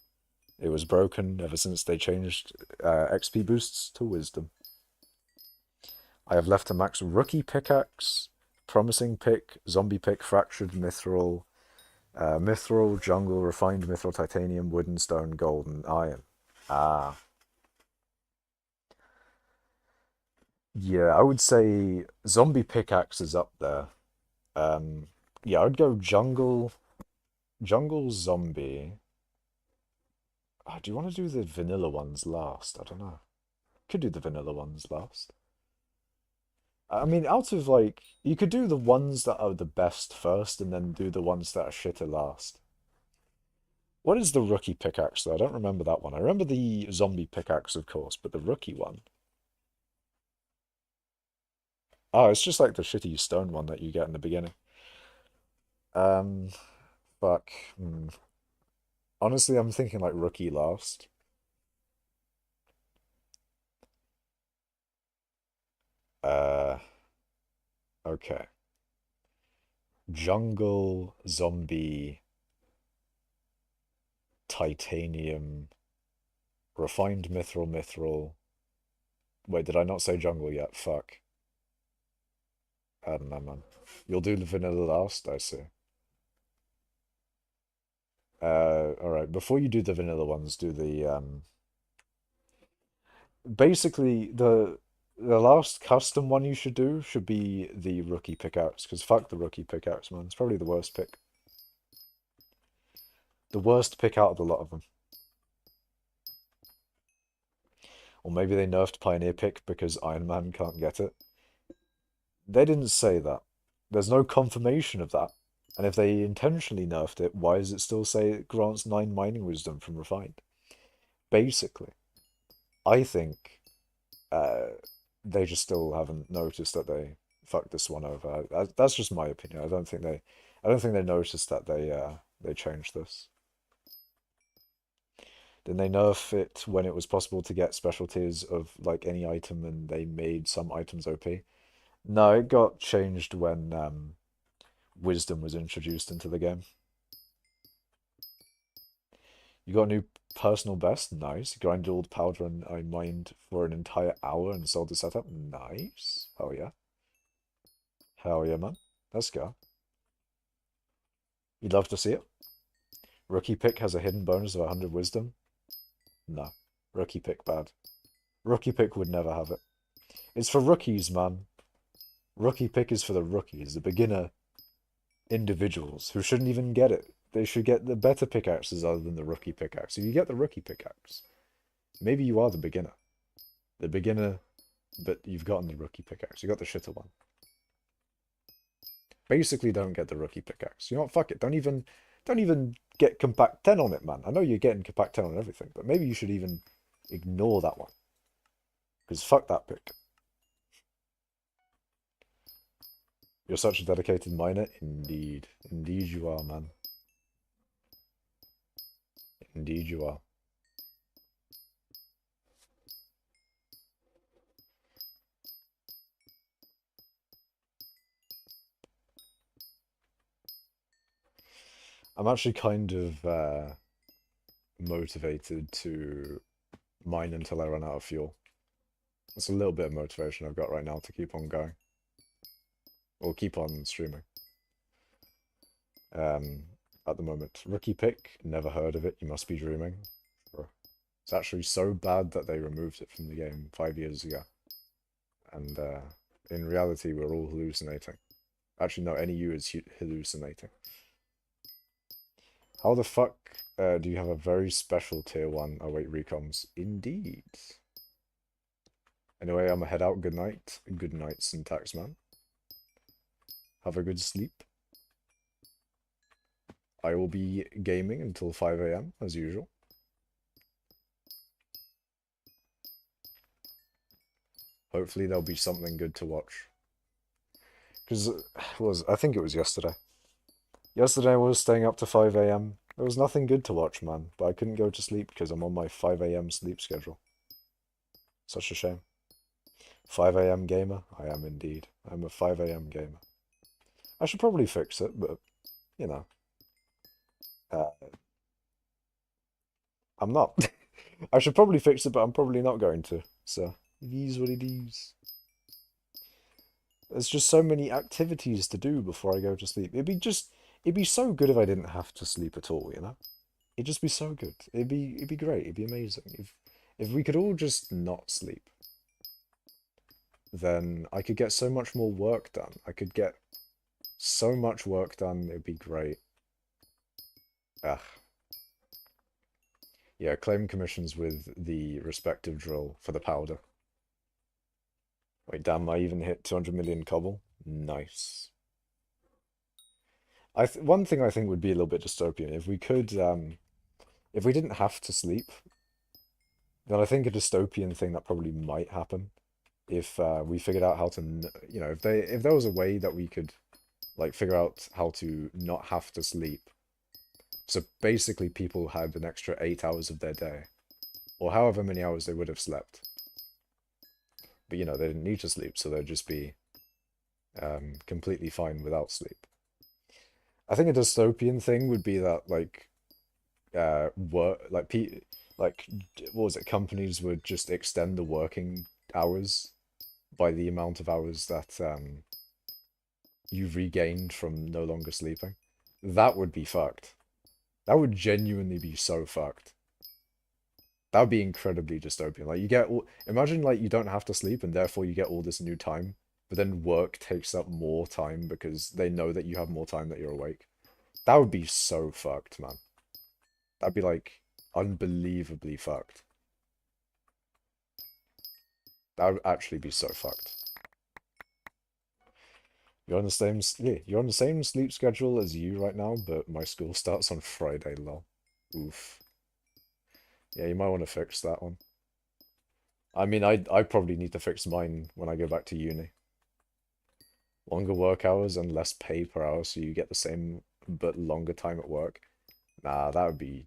it was broken ever since they changed XP boosts to wisdom. I have left a max rookie pickaxe, promising pick, zombie pick, fractured mithril, mithril, jungle, refined mithril, titanium, wooden, stone, gold, and iron. Ah. Yeah, I would say zombie pickaxe is up there. Um, yeah, I'd go jungle, zombie. Do you want to do the vanilla ones last? I don't know. Could do the vanilla ones last. I mean, out of like, you could do the ones that are the best first and then do the ones that are shitter last. What is the rookie pickaxe though? I don't remember that one. I remember the zombie pickaxe, of course, but the rookie one. Oh, it's just like the shitty stone one that you get in the beginning. Um, fuck. Honestly, I'm thinking like rookie last. Uh, okay. Jungle, zombie, titanium, refined mithril. Wait, did I not say jungle yet? Fuck. I don't know, man. You'll do the vanilla last, I see. Alright, before you do the vanilla ones, do the basically the last custom one you should do should be the rookie pickaxe, because fuck the rookie pickaxe, man. It's probably the worst pick. The worst pick out of the lot of them. Or maybe they nerfed Pioneer Pick because Iron Man can't get it. They didn't say that. There's no confirmation of that. And if they intentionally nerfed it, why does it still say it grants 9 mining wisdom from refined? Basically, I think uh, they just still haven't noticed that they fucked this one over. That's just my opinion. I don't think they noticed that they changed this. Didn't they nerf it when it was possible to get specialties of like any item and they made some items OP? No, it got changed when wisdom was introduced into the game. You got a new personal best? Nice. Grinded all the powder and I mined for an entire hour and sold the setup? Nice. Oh yeah. Hell yeah, man. Let's go. You'd love to see it? Rookie pick has a hidden bonus of 100 wisdom? No. Rookie pick bad. Rookie pick would never have it. It's for rookies, man. Rookie pick is for the rookies, the beginner individuals who shouldn't even get it. They should get the better pickaxes other than the rookie pickaxe. If you get the rookie pickaxe, maybe you are the beginner. The beginner, but you've gotten the rookie pickaxe. You got the shitter one. Basically, don't get the rookie pickaxe. You know what? Fuck it. Don't even get compact 10 on it, man. I know you're getting compact 10 on everything, but maybe you should even ignore that one. Because fuck that pick. You're such a dedicated miner. Indeed. Indeed you are, man. Indeed you are. I'm actually kind of motivated to mine until I run out of fuel. That's a little bit of motivation I've got right now to keep on going. Or keep on streaming. At the moment. Rookie pick, never heard of it. You must be dreaming. It's actually so bad that they removed it from the game 5 years ago. And in reality, we're all hallucinating. Actually, no, NEU is hallucinating. How the fuck do you have a very special tier 1 await recoms? Indeed. Anyway, I'm gonna head out. Good night. Good night, Syntax Man. Have a good sleep. I will be gaming until 5 AM, as usual. Hopefully there'll be something good to watch. Because I think it was yesterday. Yesterday I was staying up to 5 AM. There was nothing good to watch, man. But I couldn't go to sleep because I'm on my 5 AM sleep schedule. Such a shame. 5 AM gamer? I am indeed. I'm a 5 AM gamer. I should probably fix it, but, you know. I'm not. I should probably fix it, but I'm probably not going to. So, it is what it is. There's just so many activities to do before I go to sleep. It'd be so good if I didn't have to sleep at all, you know? It'd just be so good. It'd be great. It'd be amazing. If we could all just not sleep, then I could get so much more work done. I could get so much work done. It'd be great. Ugh. Yeah, claim commissions with the respective drill for the powder. Wait, damn, I even hit 200 million cobble. Nice. One thing I think would be a little bit dystopian if we could, if we didn't have to sleep, then I think a dystopian thing that probably might happen if we figured out how to, you know, if there was a way that we could like figure out how to not have to sleep. So basically people had an extra 8 hours of their day, or however many hours they would have slept. But you know, they didn't need to sleep, so they'd just be completely fine without sleep. I think a dystopian thing would be that like work like what was it, companies would just extend the working hours by the amount of hours that you've regained from no longer sleeping. That would be fucked. That would genuinely be so fucked. That would be incredibly dystopian. Like you get all, imagine like you don't have to sleep and therefore you get all this new time, but then work takes up more time because they know that you have more time that you're awake. That would be so fucked, man. That'd be like unbelievably fucked. That would actually be so fucked. You're on the same, yeah, you're on the same sleep schedule as you right now, but my school starts on Friday, lol. Oof. Yeah, you might want to fix that one. I mean, I probably need to fix mine when I go back to uni. Longer work hours and less pay per hour, so you get the same but longer time at work. Nah, that would be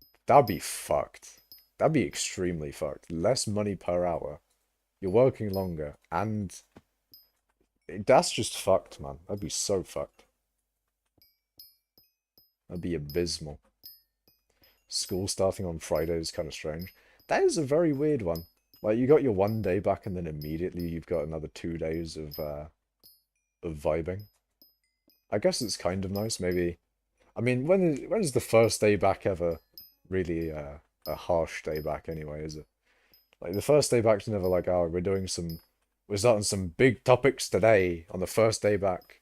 fucked. That'd be extremely fucked. Less money per hour. You're working longer, and that's just fucked, man. That'd be so fucked. That'd be abysmal. School starting on Friday is kind of strange. That is a very weird one. Like you got your one day back, and then immediately you've got another 2 days of vibing. I guess it's kind of nice. Maybe. I mean, when is the first day back ever really a harsh day back anyway? Is it? Like the first day back's never like, oh, we're starting some big topics today on the first day back.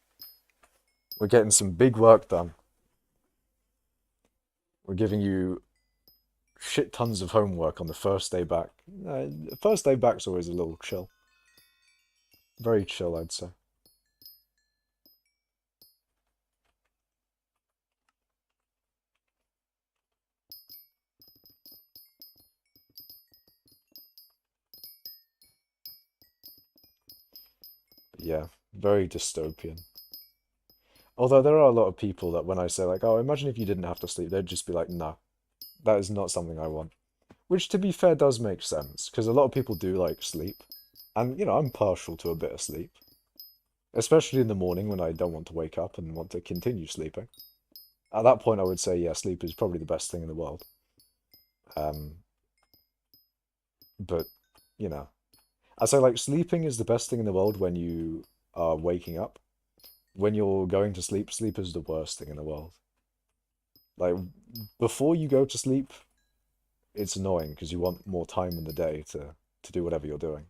We're getting some big work done. We're giving you shit tons of homework on the first day back. The first day back's always a little chill. Very chill, I'd say. But yeah, very dystopian. Although there are a lot of people that when I say like, oh, imagine if you didn't have to sleep, they'd just be like, no, that is not something I want. Which, to be fair, does make sense, because a lot of people do like sleep. And, I'm partial to a bit of sleep. Especially in the morning when I don't want to wake up and want to continue sleeping. At that point, I would say, yeah, sleep is probably the best thing in the world. Um, but, you know, I say, like, sleeping is the best thing in the world when you are waking up. When you're going to sleep, sleep is the worst thing in the world. Like, before you go to sleep, it's annoying because you want more time in the day to do whatever you're doing.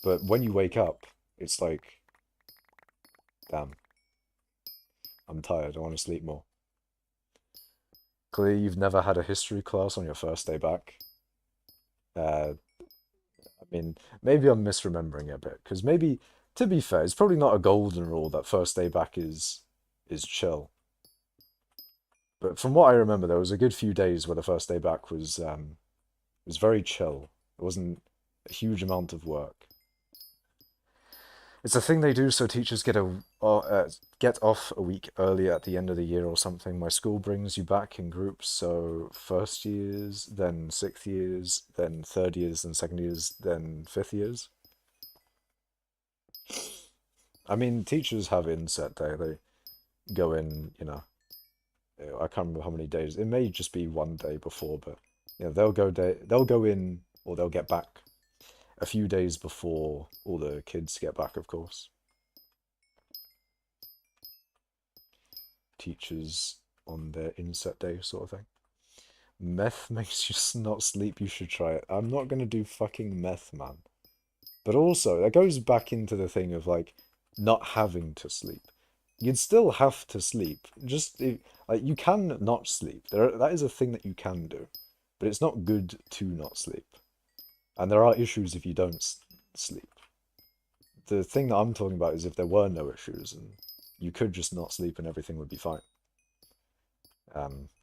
But when you wake up, it's like, damn, I'm tired. I want to sleep more. Clearly, you've never had a history class on your first day back. Uh, I mean, maybe I'm misremembering it a bit because maybe, to be fair, it's probably not a golden rule that first day back is chill. But from what I remember, there was a good few days where the first day back was very chill. It wasn't a huge amount of work. It's a thing they do so teachers get off a week early at the end of the year or something. My school brings you back in groups, so first years, then sixth years, then third years, then second years, then fifth years. I mean, teachers have inset day. They go in, I can't remember how many days. It may just be one day before, but they'll go in or they'll get back a few days before all the kids get back, of course. Teachers on their inset day sort of thing. Meth makes you not sleep, you should try it. I'm not gonna do fucking meth, man. But also, that goes back into the thing of like not having to sleep. You'd still have to sleep. Like you can not sleep. That is a thing that you can do, but it's not good to not sleep. And there are issues if you don't sleep. The thing that I'm talking about is if there were no issues and you could just not sleep and everything would be fine.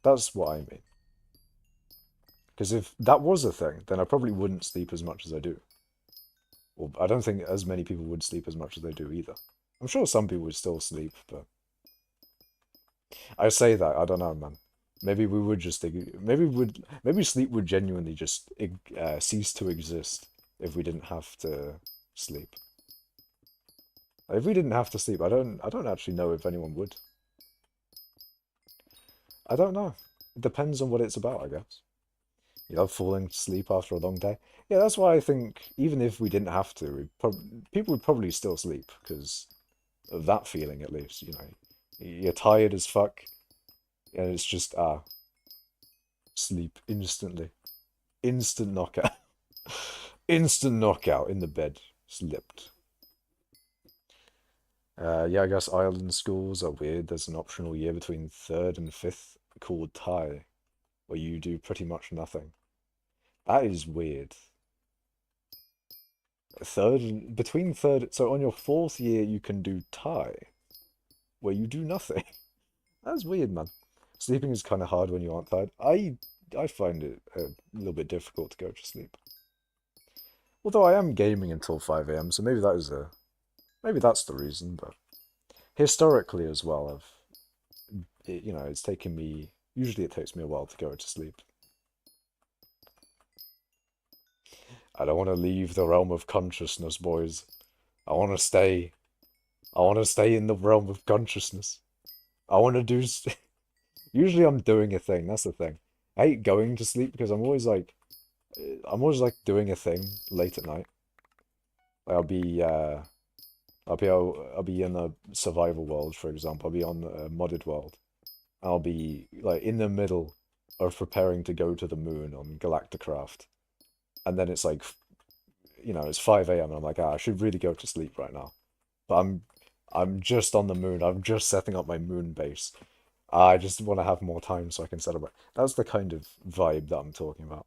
That's what I mean. Because if that was a thing, then I probably wouldn't sleep as much as I do. Well, I don't think as many people would sleep as much as they do either. I'm sure some people would still sleep, but I say that, I don't know, man. Maybe we would just maybe sleep would genuinely just cease to exist if we didn't have to sleep. If we didn't have to sleep, I don't actually know if anyone would. I don't know. It depends on what it's about, I guess. Falling asleep after a long day. Yeah, that's why I think even if we didn't have to, people would probably still sleep because of that feeling at least. You're tired as fuck, and it's just sleep instantly, instant knockout, instant knockout in the bed, slept. Yeah, I guess island schools are weird. There's an optional year between third and fifth called Thai. where you do pretty much nothing. That is weird. Between third, so on your fourth year you can do Thai, where you do nothing. That's weird, man. Sleeping is kind of hard when you aren't tired. I find it a little bit difficult to go to sleep. Although I am gaming until 5 a.m., so maybe that's the reason, but historically as well, it's taken me, usually it takes me a while to go to sleep. I don't want to leave the realm of consciousness, boys. I want to stay. I want to stay in the realm of consciousness. I want to do. Usually I'm doing a thing. That's the thing. I hate going to sleep because I'm always like doing a thing late at night. Like, I'll be in a survival world, for example. I'll be on a modded world. I'll be like in the middle of preparing to go to the moon on Galacticraft, and then it's like, it's 5 a.m. and I'm like, I should really go to sleep right now. But I'm just on the moon. I'm just setting up my moon base. I just want to have more time so I can celebrate. That's the kind of vibe that I'm talking about.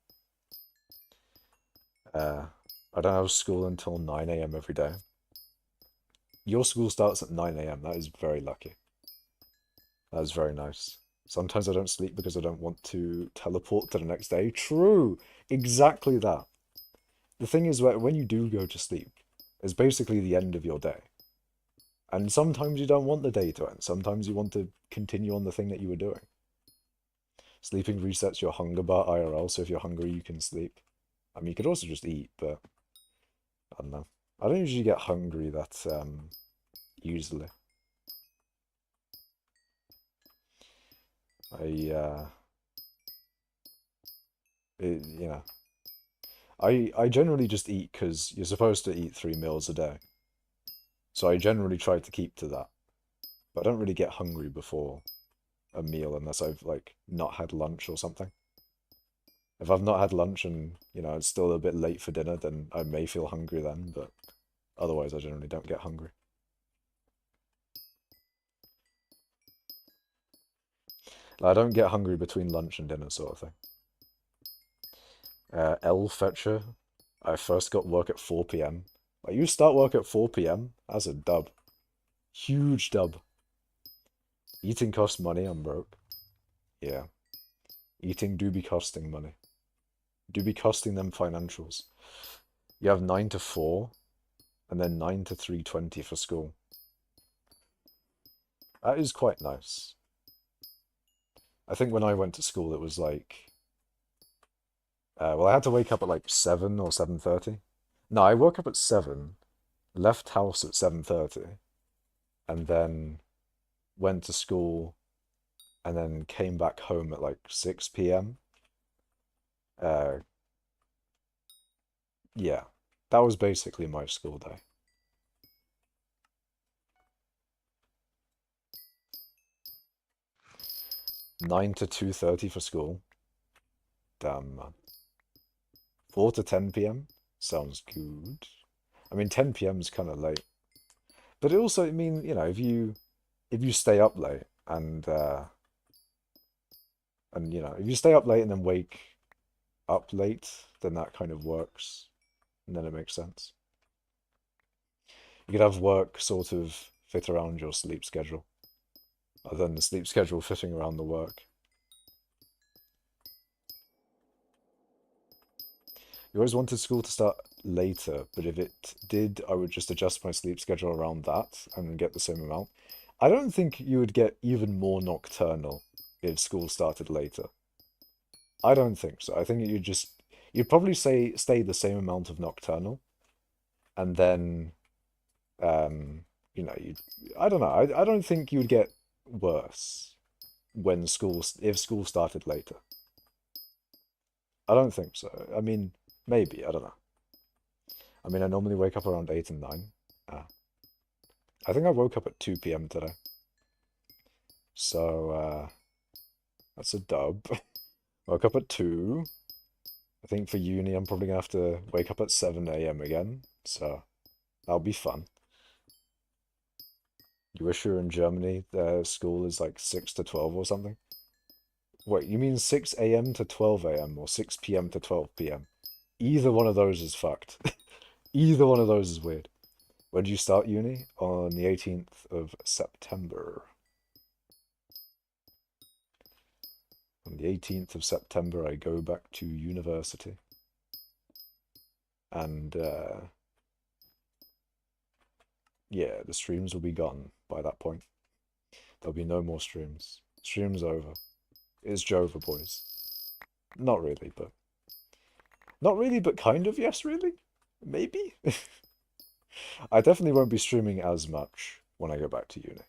Uh, I don't have school until 9 a.m. every day. Your school starts at 9 a.m. That is very lucky. That is very nice. Sometimes I don't sleep because I don't want to teleport to the next day. True! Exactly that. The thing is, when you do go to sleep, it's basically the end of your day. And sometimes you don't want the day to end. Sometimes you want to continue on the thing that you were doing. Sleeping resets your hunger bar IRL, so if you're hungry, you can sleep. I mean, you could also just eat, but I don't know. I don't usually get hungry that easily. I it, you know, I generally just eat because you're supposed to eat 3 meals a day. So I generally try to keep to that. But I don't really get hungry before a meal unless I've like not had lunch or something. If I've not had lunch and, it's still a bit late for dinner, then I may feel hungry then, but otherwise I generally don't get hungry. Like, I don't get hungry between lunch and dinner sort of thing. L Fetcher, I first got work at 4 p.m. Like, you start work at 4 p.m.? That's a dub. Huge dub. Eating costs money, I'm broke. Yeah. Eating do be costing money. Do be costing them financials. You have 9 to 4, and then 9 to 3:20 for school. That is quite nice. I think when I went to school, it was like, well, I had to wake up at like 7 or 7:30. No, I woke up at 7, left house at 7:30, and then went to school, and then came back home at like 6 p.m. Uh, yeah, that was basically my school day. 9 to 2:30 for school. Damn, man. 4 to 10 p.m. Sounds good. I mean, 10 p.m. is kind of late. But it also, I mean, if you stay up late and if you stay up late and then wake up late, then that kind of works. And then it makes sense. You could have work sort of fit around your sleep schedule, other than the sleep schedule fitting around the work. You always wanted school to start later, but if it did, I would just adjust my sleep schedule around that and get the same amount. I don't think you would get even more nocturnal if school started later. I don't think so. I think you'd probably say stay the same amount of nocturnal, and then you I don't know. I don't think you'd get worse if school started later. I don't think so. I mean, maybe, I don't know. I mean, I normally wake up around 8 and 9. Ah. I think I woke up at 2 p.m. today. So, that's a dub. Woke up at 2. I think for uni, I'm probably gonna have to wake up at 7 a.m. again. So, that'll be fun. You wish you were in Germany, their school is like 6 to 12 or something. Wait, you mean 6 a.m. to 12 a.m. or 6 p.m. to 12 p.m.? Either one of those is fucked. Either one of those is weird. When did you start uni? On the 18th of September. On the 18th of September, I go back to university. And, yeah, the streams will be gone by that point. There'll be no more streams. Stream's over. It's Jova, boys. Not really, but... Not really, but kind of, yes, really? Maybe? I definitely won't be streaming as much when I go back to uni.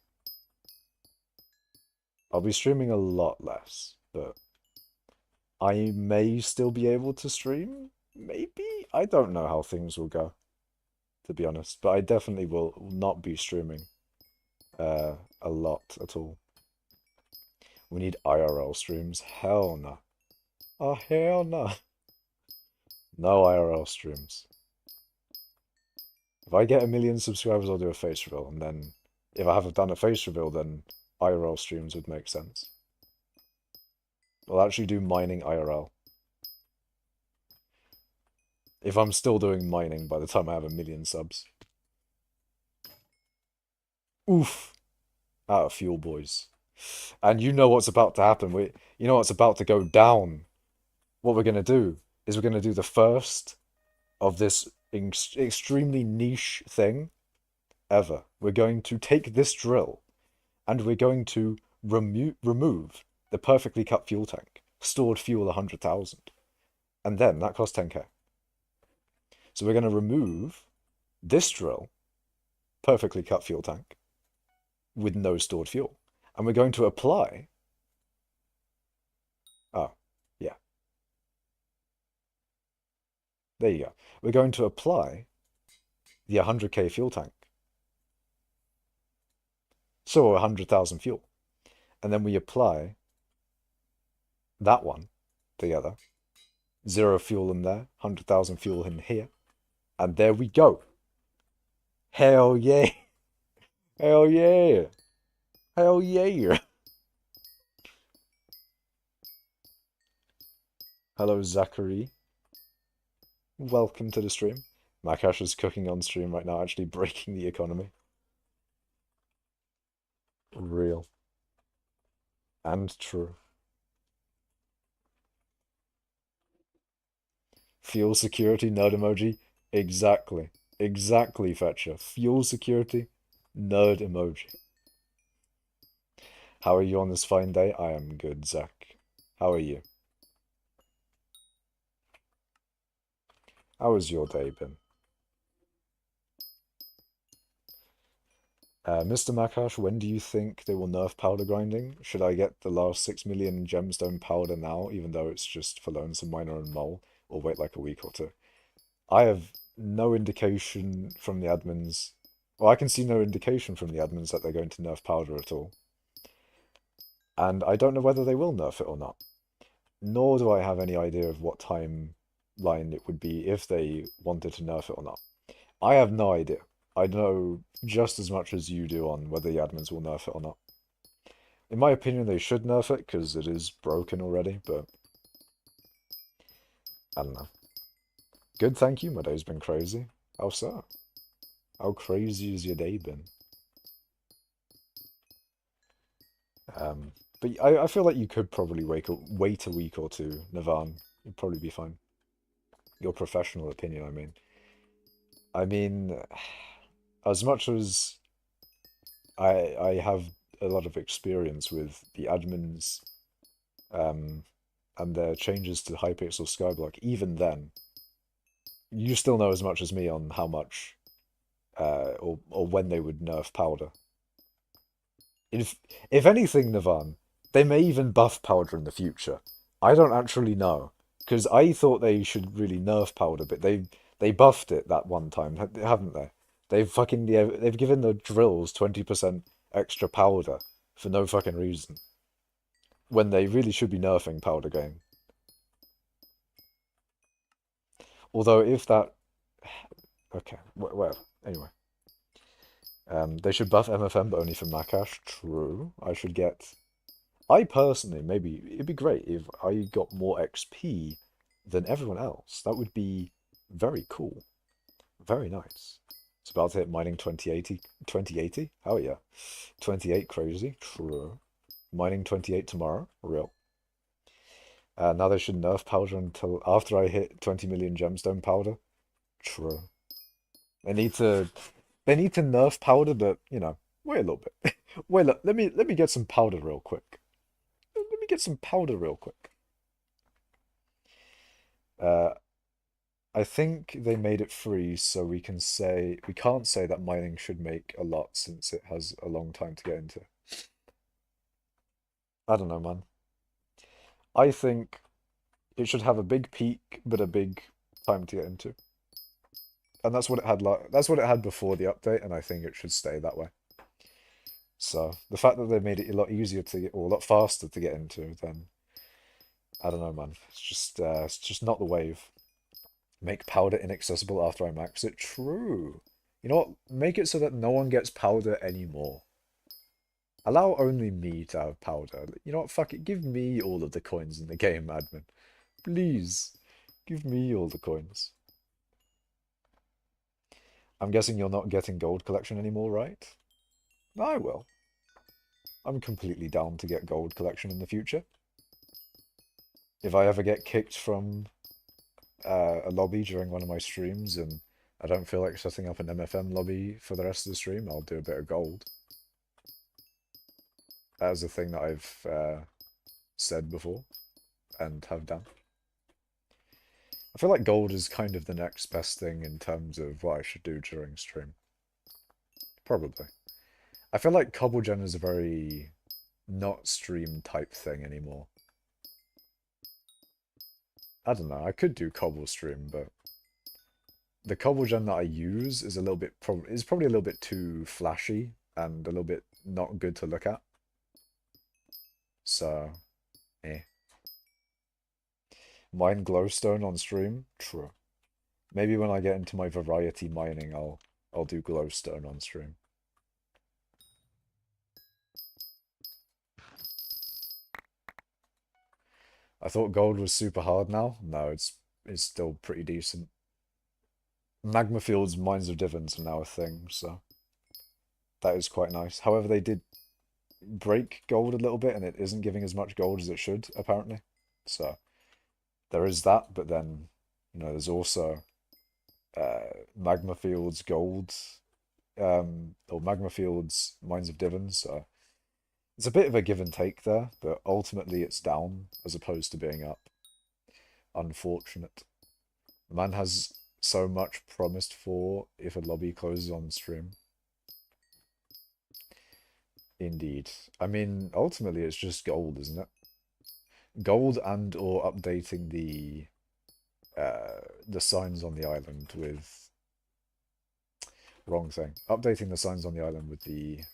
I'll be streaming a lot less, but I may still be able to stream? Maybe? I don't know how things will go, to be honest, but I definitely will not be streaming a lot at all. We need IRL streams. Hell no. Oh, hell no. No IRL streams. If I get 1 million subscribers, I'll do a face reveal, and then if I haven't done a face reveal, then IRL streams would make sense. I'll actually do mining IRL. If I'm still doing mining by the time I have 1 million subs. Oof. Out of fuel, boys. And you know what's about to happen. You know what's about to go down. What we're going to do is we're going to do the first of this extremely niche thing ever. We're going to take this drill and we're going to remove the perfectly cut fuel tank. Stored fuel 100,000. And then that costs 10k. So we're going to remove this drill, perfectly cut fuel tank, with no stored fuel. And we're going to apply... Oh, yeah. There you go. We're going to apply the 100k fuel tank. So 100,000 fuel. And then we apply that one together. 0 fuel in there, 100,000 fuel in here. And there we go. Hell yeah. Hell yeah. Hell yeah. Hello, Zachary. Welcome to the stream. Makash is cooking on stream right now, actually breaking the economy. Real. And true. Fuel security, nerd emoji. Exactly. Exactly, Fetcher. Fuel security, nerd emoji. How are you on this fine day? I am good, Zach. How are you? How has your day been? Mr. Makash, when do you think they will nerf powder grinding? Should I get the last 6 million gemstone powder now, even though it's just for lonesome miner and mole, or wait like a week or two? I have no indication from the admins. Well, I can see no indication from the admins that they're going to nerf powder at all. And I don't know whether they will nerf it or not. Nor do I have any idea of what timeline it would be if they wanted to nerf it or not. I have no idea. I know just as much as you do on whether the admins will nerf it or not. In my opinion, they should nerf it because it is broken already, but I don't know. Good, thank you. My day's been crazy. How so? How crazy has your day been? But I feel like you could probably wait a week or two, Navan. You'd probably be fine. Your professional opinion, I mean. I mean, as much as I have a lot of experience with the admins and their changes to hypixel skyblock, even then, you still know as much as me on how much or when they would nerf powder. If anything, Navan, they may even buff powder in the future. I don't actually know, because I thought they should really nerf powder, but they buffed it that one time, haven't they? They've given the drills 20% extra powder for no fucking reason, when they really should be nerfing powder game. Although if that, okay, well, anyway. They should buff MFM, but only for Makash. True. I personally, maybe it'd be great if I got more XP than everyone else. That would be very cool. Very nice. It's about to hit mining 2080. 2080? Oh yeah. 28 crazy. True. Mining 28 tomorrow. Real. Now they should nerf powder until after I hit 20 million gemstone powder. True. They need to nerf powder, but you know, wait a little bit. Wait, let me get some powder real quick. Let me get some powder real quick. Uh, I think they made it free, so we can't say that mining should make a lot since it has a long time to get into. I don't know, man. I think it should have a big peak, but a big time to get into. And that's what it had like that's what it had before the update, and I think it should stay that way. So the fact that they made it a lot easier to get, or a lot faster to get into, then I don't know, man. It's just not the wave. Make powder inaccessible after I max it. True. You know what? Make it so that no one gets powder anymore. Allow only me to have powder. You know what? Fuck it. Give me all of the coins in the game, admin. Please. Give me all the coins. I'm guessing you're not getting gold collection anymore, right? I will. I'm completely down to get gold collection in the future. If I ever get kicked from a lobby during one of my streams and I don't feel like setting up an MFM lobby for the rest of the stream, I'll do a bit of gold. That is a thing that I've said before and have done. I feel like gold is kind of the next best thing in terms of what I should do during stream. Probably. I feel like Cobblegen is a very not stream type thing anymore. I don't know, I could do Cobble stream, but the Cobblegen that I use is probably a little bit too flashy and a little bit not good to look at. So, eh. Mine glowstone on stream? True. Maybe when I get into my variety mining, I'll do glowstone on stream. I thought gold was super hard now. No, it's still pretty decent. Magma Field's Mines of Divans are now a thing, so that is quite nice. However, they did break gold a little bit, and it isn't giving as much gold as it should, apparently. So there is that, but then, there's also Magma Field's gold, or Magma Field's Mines of Divans, so it's a bit of a give and take there, but ultimately it's down as opposed to being up. Unfortunate. Man has so much promised for if a lobby closes on stream. Indeed. I mean, ultimately it's just gold, isn't it? Gold and or updating the signs on the island with wrong thing. Updating the signs on the island with the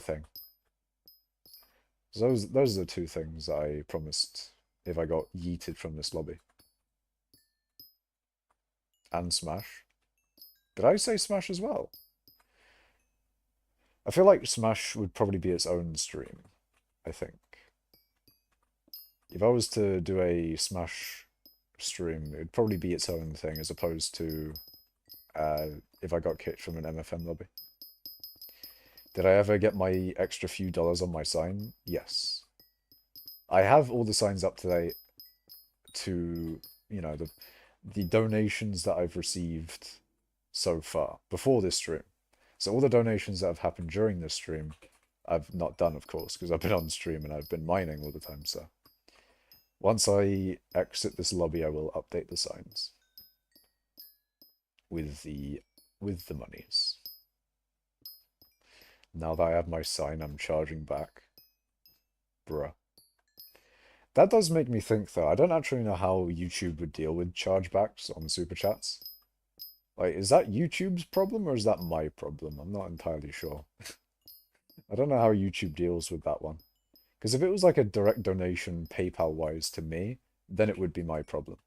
thing. So those are the two things I promised if I got yeeted from this lobby. And Smash. Did I say Smash as well? I feel like Smash would probably be its own stream, I think. If I was to do a Smash stream, it would probably be its own thing as opposed to if I got kicked from an MFM lobby. Did I ever get my extra few dollars on my sign? Yes. I have all the signs up to date to, the donations that I've received so far before this stream. So all the donations that have happened during this stream, I've not done, of course, because I've been on stream and I've been mining all the time. So once I exit this lobby, I will update the signs with the monies. Now that I have my sign, I'm charging back. Bruh. That does make me think, though. I don't actually know how YouTube would deal with chargebacks on Super Chats. Like, is that YouTube's problem or is that my problem? I'm not entirely sure. I don't know how YouTube deals with that one. Because if it was like a direct donation PayPal-wise to me, then it would be my problem.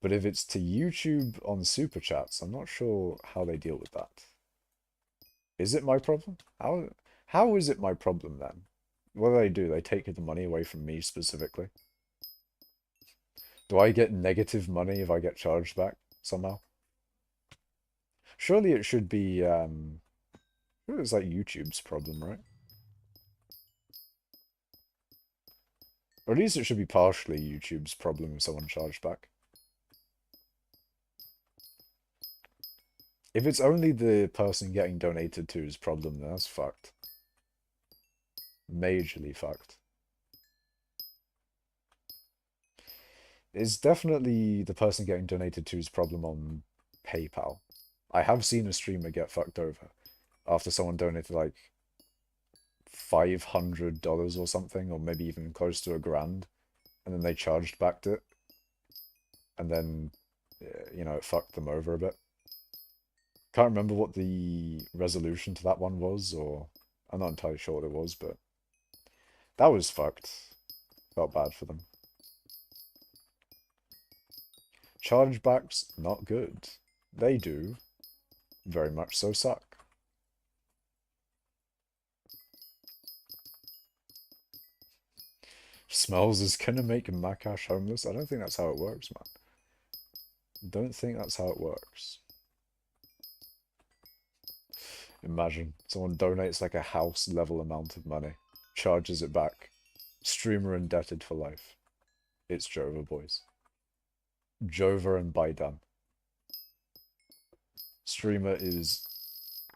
But if it's to YouTube on Super Chats, I'm not sure how they deal with that. Is it my problem? How is it my problem then? what do? They take the money away from me specifically. Do I get negative money if I get charged back somehow? Surely it should be, it's like YouTube's problem, right? Or at least it should be partially YouTube's problem if someone charged back. If it's only the person getting donated to's problem, then that's fucked. Majorly fucked. It's definitely the person getting donated to's problem on PayPal. I have seen a streamer get fucked over after someone donated like $500 or something, or maybe even close to $1,000, and then they charged back it, and then, you know, it fucked them over a bit. Can't remember what the resolution to that one was, or I'm not entirely sure what it was, but that was fucked. Felt bad for them. Chargebacks, not good. They do very much so suck. Smells is gonna make Makash homeless? I don't think that's how it works, man. Don't think that's how it works. Imagine someone donates like a house level amount of money, charges it back. Streamer indebted for life. It's Jova, boys. Jova and Baidan. Streamer is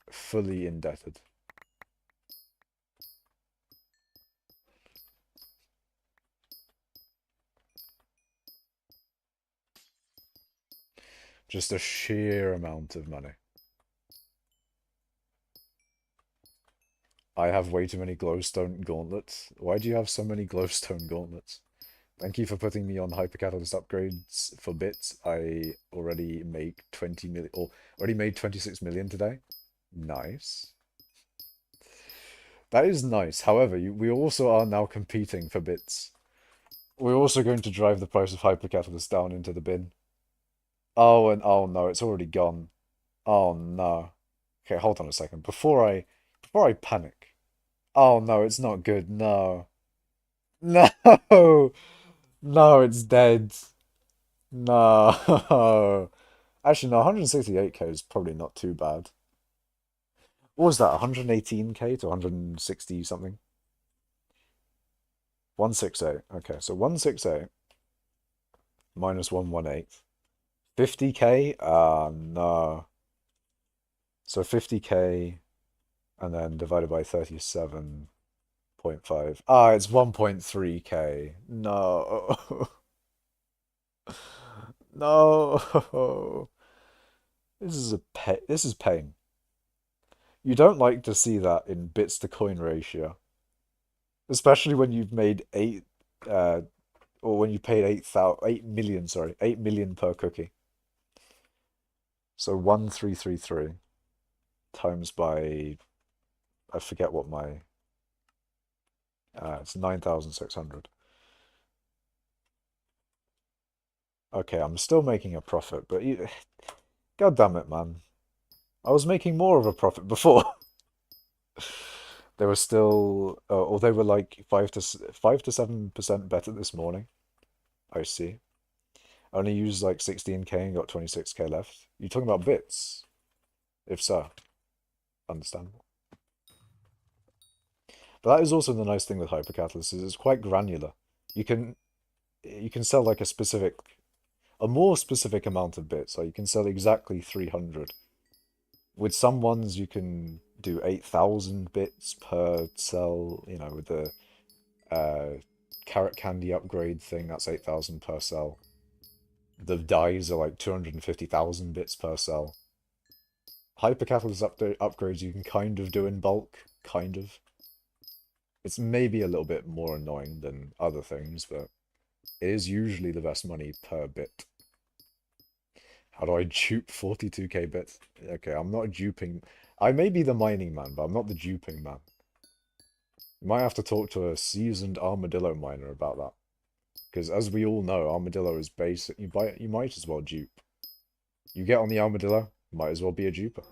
fully indebted. Just a sheer amount of money. I have way too many glowstone gauntlets. Why do you have so many glowstone gauntlets? Thank you for putting me on hypercatalyst upgrades for bits. I already make 20 million, or already made 26 million today. Nice. That is nice. However, we also are now competing for bits. We're also going to drive the price of hypercatalyst down into the bin. Oh, and oh no, it's already gone. Oh no. Okay, hold on a second. Before I panic. Oh no, it's not good. No. No. No, it's dead. No. Actually, no, 168k is probably not too bad. What was that? 118k to 160 something? 168. Okay, so 168 minus 118. 50k? Ah, no. So 50k and then divided by 37.5. Ah, it's 1.3k. No. No. This is pain. You don't like to see that in bits to coin ratio. Especially when you've made or when you paid 8 million, sorry, 8 million per cookie. So 1333 times by, I forget what my, it's 9,600. Okay, I'm still making a profit, but God damn it, man. I was making more of a profit before. They were still, or they were like 5 to 7% better this morning. I see. I only used like 16k and got 26k left. You talking about bits? If so, understandable. But that is also the nice thing with hypercatalyst is it's quite granular. You can sell like a more specific amount of bits. Like you can sell exactly 300. With some ones you can do 8,000 bits per cell. You know, with the carrot candy upgrade thing, that's 8,000 per cell. The dyes are like 250,000 bits per cell. Hypercatalyst upgrades you can kind of do in bulk, kind of. It's maybe a little bit more annoying than other things, but it is usually the best money per bit. How do I dupe 42k bits? Okay, I'm not duping. I may be the mining man, but I'm not the duping man. You might have to talk to a seasoned armadillo miner about that. Because as we all know, armadillo is basic. You might as well dupe. You get on the armadillo, might as well be a duper.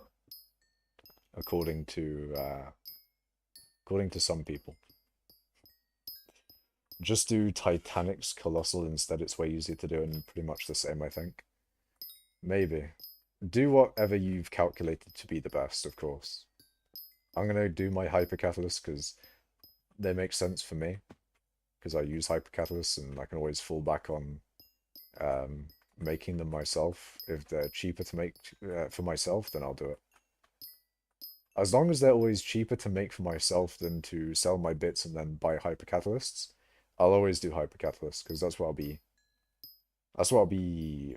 According to some people. Just do Titanic's Colossal instead. It's way easier to do and pretty much the same, I think. Maybe. Do whatever you've calculated to be the best, of course. I'm going to do my hypercatalyst because they make sense for me. Because I use hypercatalysts and I can always fall back on um, making them myself. If they're cheaper to make for myself, then I'll do it. As long as they're always cheaper to make for myself than to sell my bits and then buy hypercatalysts, I'll always do hypercatalysts because that's what I'll be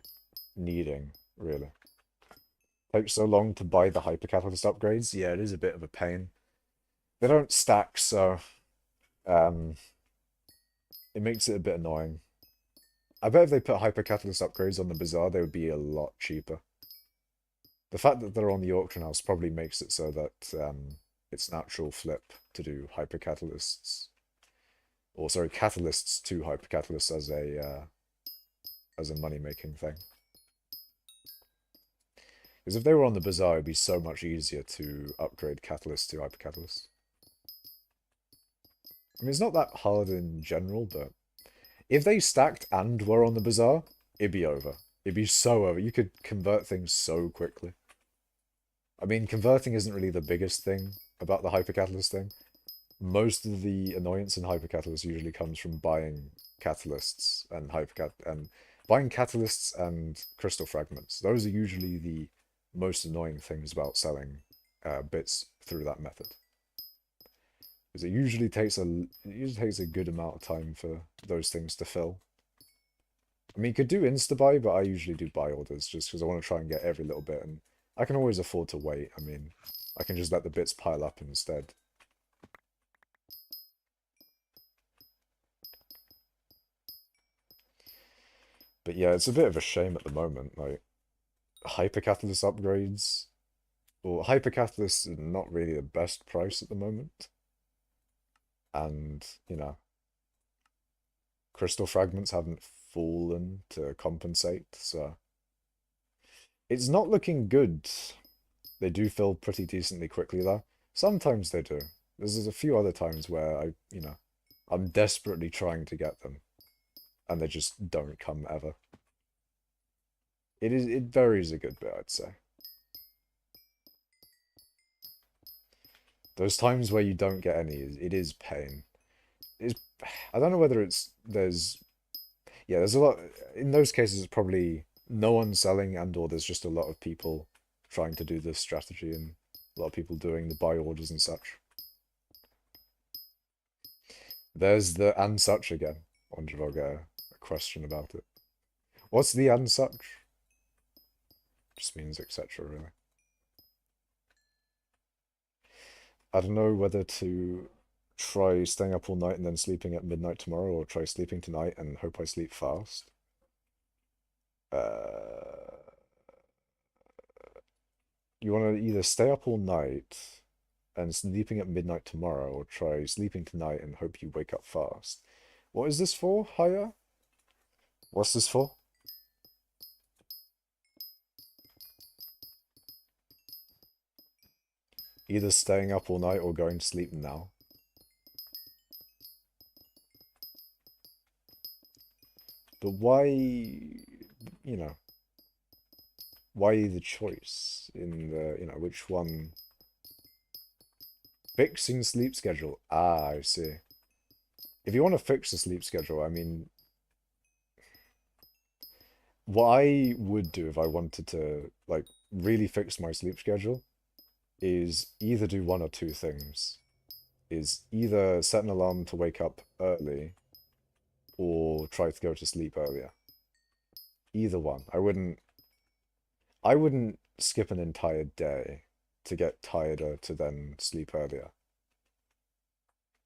needing, really. Takes so long to buy the hypercatalyst upgrades. Yeah, it is a bit of a pain. They don't stack, so um, it makes it a bit annoying. I bet if they put hypercatalyst upgrades on the bazaar, they would be a lot cheaper. The fact that they're on the auction house probably makes it so that it's natural flip to do hypercatalysts, or sorry, catalysts to hypercatalysts as a money-making thing. Because if they were on the bazaar, it'd be so much easier to upgrade catalysts to hypercatalysts. I mean, it's not that hard in general, but if they stacked and were on the bazaar, it'd be over. It'd be so over. You could convert things so quickly. I mean, converting isn't really the biggest thing about the hypercatalyst thing. Most of the annoyance in hypercatalysts usually comes from buying catalysts and buying catalysts and crystal fragments. Those are usually the most annoying things about selling bits through that method. Because it usually takes a good amount of time for those things to fill. I mean, you could do insta-buy, but I usually do buy orders just because I want to try and get every little bit, and I can always afford to wait. I mean, I can just let the bits pile up instead. But yeah, it's a bit of a shame at the moment, like, hypercatalyst upgrades. Well, hypercatalysts are not really the best price at the moment. And, you know, crystal fragments haven't fallen to compensate, so it's not looking good. They do fill pretty decently quickly though. Sometimes they do. There's a few other times where I'm desperately trying to get them and they just don't come ever. It varies a good bit, I'd say. Those times where you don't get any, it is pain. I don't know whether there's a lot, in those cases it's probably no one selling and or there's just a lot of people trying to do this strategy and a lot of people doing the buy orders and such. There's the and such again. I wonder if I'll get a question about it. What's the and such? Just means etc. really. I don't know whether to try staying up all night and then sleeping at midnight tomorrow, or try sleeping tonight and hope I sleep fast. You want to either stay up all night and sleeping at midnight tomorrow, or try sleeping tonight and hope you wake up fast. What is this for, Haya? What's this for? Either staying up all night or going to sleep now. But why, why the choice in the, which one? Fixing sleep schedule. Ah, I see. If you want to fix the sleep schedule, I mean, what I would do if I wanted to, like, really fix my sleep schedule is either do one or two things. Is either set an alarm to wake up early or try to go to sleep earlier. Either one. I wouldn't skip an entire day to get tireder to then sleep earlier.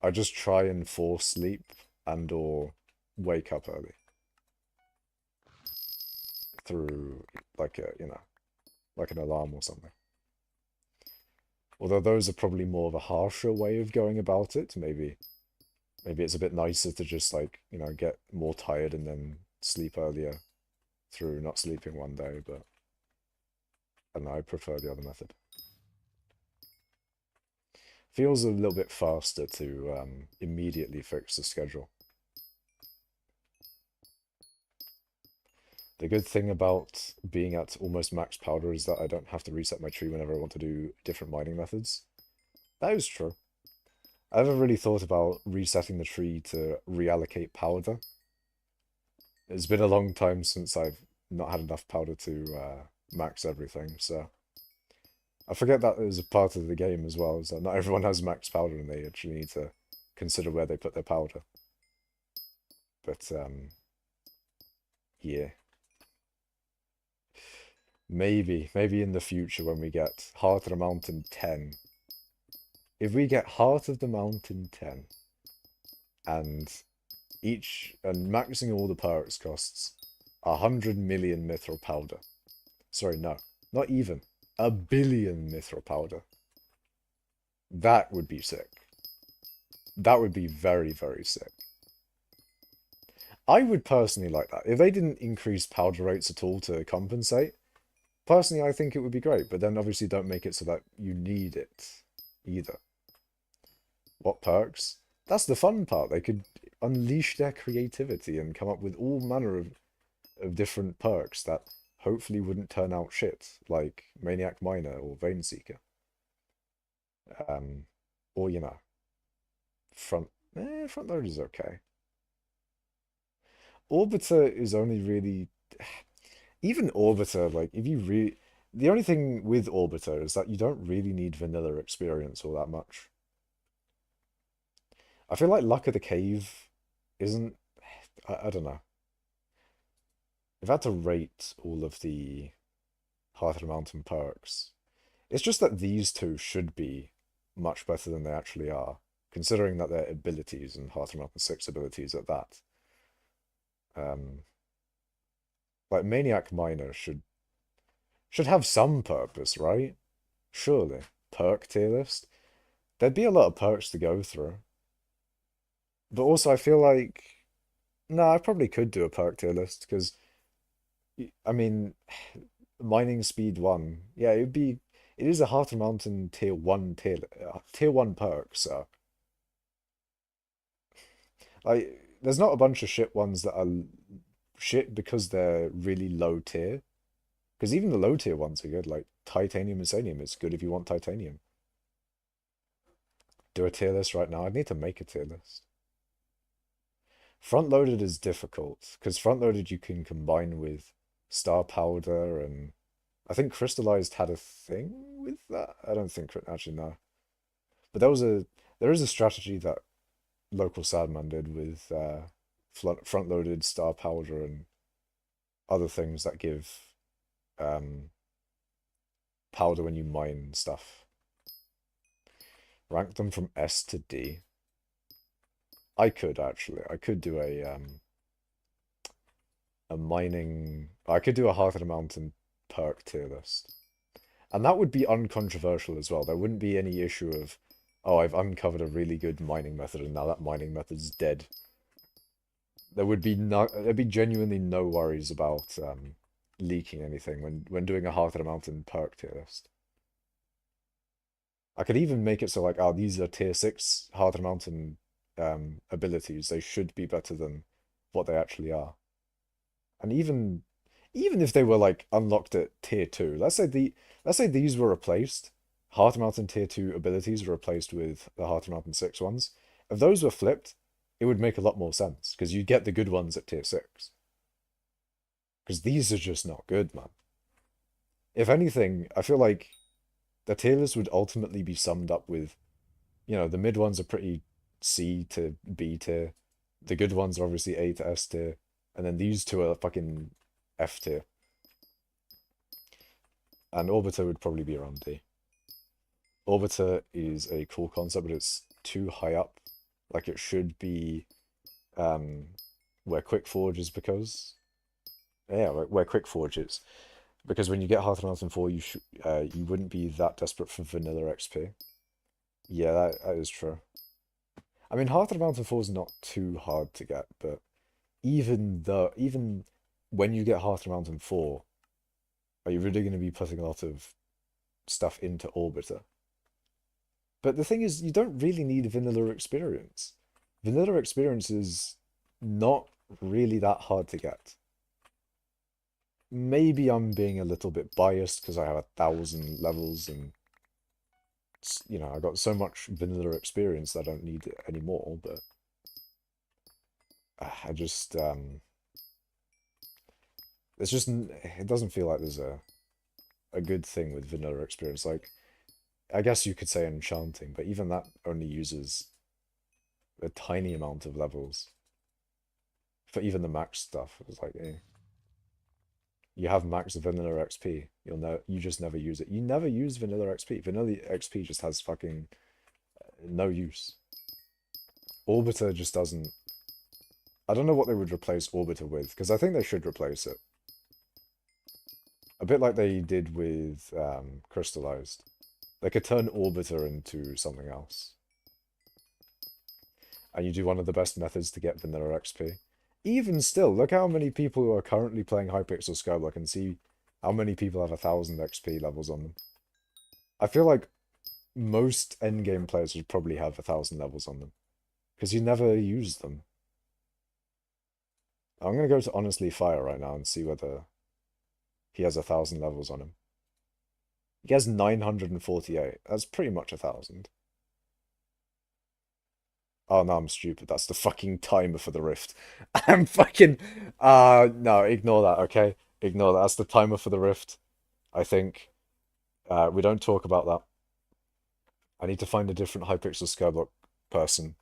I just try and force sleep and or wake up early through like like an alarm or something. Although those are probably more of a harsher way of going about it. Maybe it's a bit nicer to just like, get more tired and then sleep earlier through not sleeping one day, but I don't know, I prefer the other method. Feels a little bit faster to immediately fix the schedule. The good thing about being at almost max powder is that I don't have to reset my tree whenever I want to do different mining methods. That is true. I haven't really thought about resetting the tree to reallocate powder. It's been a long time since I've not had enough powder to max everything, so I forget that is a part of the game as well, is that not everyone has max powder and they actually need to consider where they put their powder. But yeah. Maybe in the future when we get Heart of the Mountain 10. If we get Heart of the Mountain 10 and maxing all the perks costs 100 million mithril powder. Sorry, no, not even. 1 billion mithril powder. That would be sick. That would be very, very sick. I would personally like that. If they didn't increase powder rates at all to compensate, personally, I think it would be great, but then obviously don't make it so that you need it either. What perks? That's the fun part. They could unleash their creativity and come up with all manner of different perks that hopefully wouldn't turn out shit, like Maniac Miner or Vein Seeker. Um, or, front load is okay. Orbiter is only really even Orbiter, like if you really the only thing with Orbiter is that you don't really need vanilla experience all that much. I feel like Luck of the Cave isn't I don't know. If I had to rate all of the Heart of the Mountain perks, it's just that these two should be much better than they actually are, considering that their abilities and Heart of the Mountain 6 abilities at that. Um, like Maniac Miner should have some purpose, right? Surely. Perk tier list? There'd be a lot of perks to go through. But also, I feel like, no, I probably could do a perk tier list because, I mean, mining speed 1, yeah, it is a Heart of Mountain tier 1 perk, so, like, there's not a bunch of shit ones that are shit because they're really low tier. Because even the low tier ones are good, like Titanium and Sanium is good if you want Titanium. Do a tier list right now? I'd need to make a tier list. Front loaded is difficult because front loaded you can combine with Star Powder and I think Crystallized had a thing with that. I don't think actually no, but there is a strategy that local Sadman did with front loaded Star Powder and other things that give um, powder when you mine stuff. Rank them from S to D. I could actually. I could do a mining. I could do a Heart of the Mountain perk tier list, and that would be uncontroversial as well. There wouldn't be any issue of, oh, I've uncovered a really good mining method, and now that mining method's dead. There'd be genuinely no worries about leaking anything when doing a Heart of the Mountain perk tier list. I could even make it so like, oh, these are tier 6 Heart of the Mountain abilities. They should be better than what they actually are. And even if they were like unlocked at tier 2, let's say these were replaced, Heart of Mountain tier 2 abilities were replaced with the Heart of Mountain 6 ones. If those were flipped, it would make a lot more sense because you'd get the good ones at tier 6. Because these are just not good, man. If anything, I feel like the tier list would ultimately be summed up with, the mid ones are pretty C to B tier. The good ones are obviously A to S tier. And then these two are fucking F tier. And Orbiter would probably be around D. Orbiter is a cool concept, but it's too high up. Like it should be where Quick Forge is because... Yeah, where Quick Forge is. Because when you get Heart of Mountain 4, you wouldn't be that desperate for vanilla XP. Yeah, that is true. I mean, Heart of Mountain 4 is not too hard to get, but even when you get Heart of Mountain 4, are you really going to be putting a lot of stuff into Orbiter? But the thing is, you don't really need vanilla experience. Vanilla experience is not really that hard to get. maybe I'm being a little bit biased because I have 1,000 levels and you know I got so much vanilla experience that I don't need it anymore. But I just it's just it doesn't feel like there's a good thing with vanilla experience. Like I guess you could say enchanting, but even that only uses a tiny amount of levels for even the max stuff. It's like you have max vanilla XP. You just never use it. You never use vanilla XP. Vanilla XP just has fucking no use. Orbiter just doesn't. I don't know what they would replace Orbiter with, because I think they should replace it. A bit like they did with Crystallized. They could turn Orbiter into something else. And you do one of the best methods to get vanilla XP. Even still, look how many people who are currently playing hypixel skyblock and see how many people have 1,000 XP levels on them. I feel like most endgame players would probably have 1,000 levels on them. Because you never use them. I'm going to go to Honestly Fire right now and see whether he has 1,000 levels on him. He has 948. That's pretty much 1,000. Oh, no, I'm stupid. That's the fucking timer for the rift. I'm fucking... no, ignore that, okay? Ignore that. That's the timer for the rift. I think we don't talk about that. I need to find a different Hypixel Skyblock person.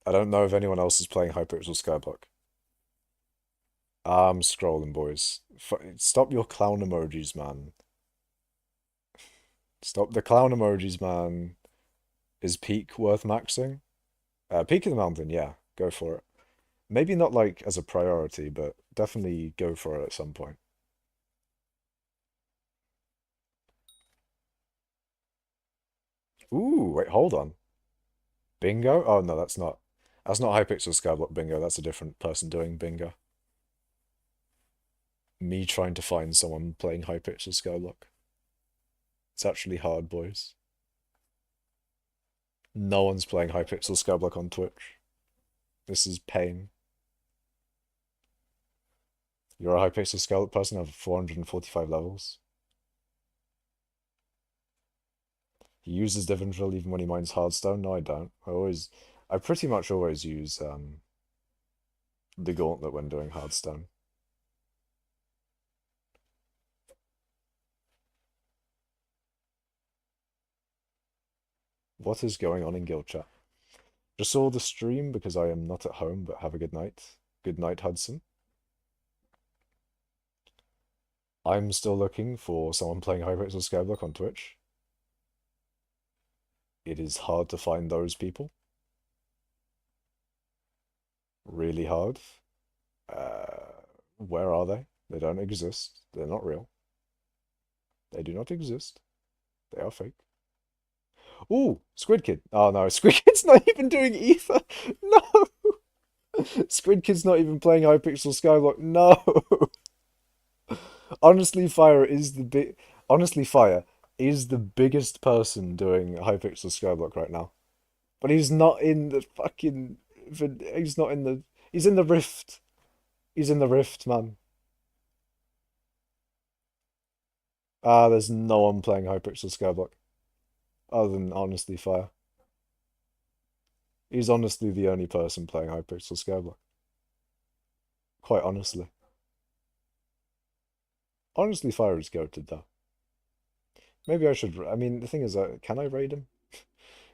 I don't know if anyone else is playing Hypixel Skyblock. I'm scrolling, boys. Stop your clown emojis, man. Stop the clown emojis, man. Is Peak worth maxing? Peak of the Mountain, yeah. Go for it. Maybe not like as a priority, but definitely go for it at some point. Ooh, wait, hold on. Bingo? Oh no, that's not. That's not Hypixel Skyblock bingo. That's a different person doing bingo. Me trying to find someone playing Hypixel Skyblock. It's actually hard, boys. No one's playing Hypixel Skyblock on Twitch. This is pain. You're a Hypixel Skyblock person, have 445 levels. He uses divans even when he mines hardstone. No, I don't. I pretty much always use the gauntlet when doing hardstone. What is going on in guild chat? Just saw the stream because I am not at home, but have a good night. Good night, Hudson. I'm still looking for someone playing Hypixel Skyblock on Twitch. It is hard to find those people. Really hard. Where are they? They don't exist. They're not real. They do not exist. They are fake. Ooh, Squid Kid. Oh no, Squid Kid's not even doing either. No. Squid Kid's not even playing Hypixel Skyblock. No. Honestly, Fire is the biggest person doing Hypixel Skyblock right now. But he's not in the fucking. He's not in the. He's in the Rift. He's in the Rift, man. There's no one playing Hypixel Skyblock other than Honestly Fire. He's honestly the only person playing Hypixel Skyblock. Quite honestly. Honestly Fire is goated though. Maybe I should. I mean, the thing is, can I raid him?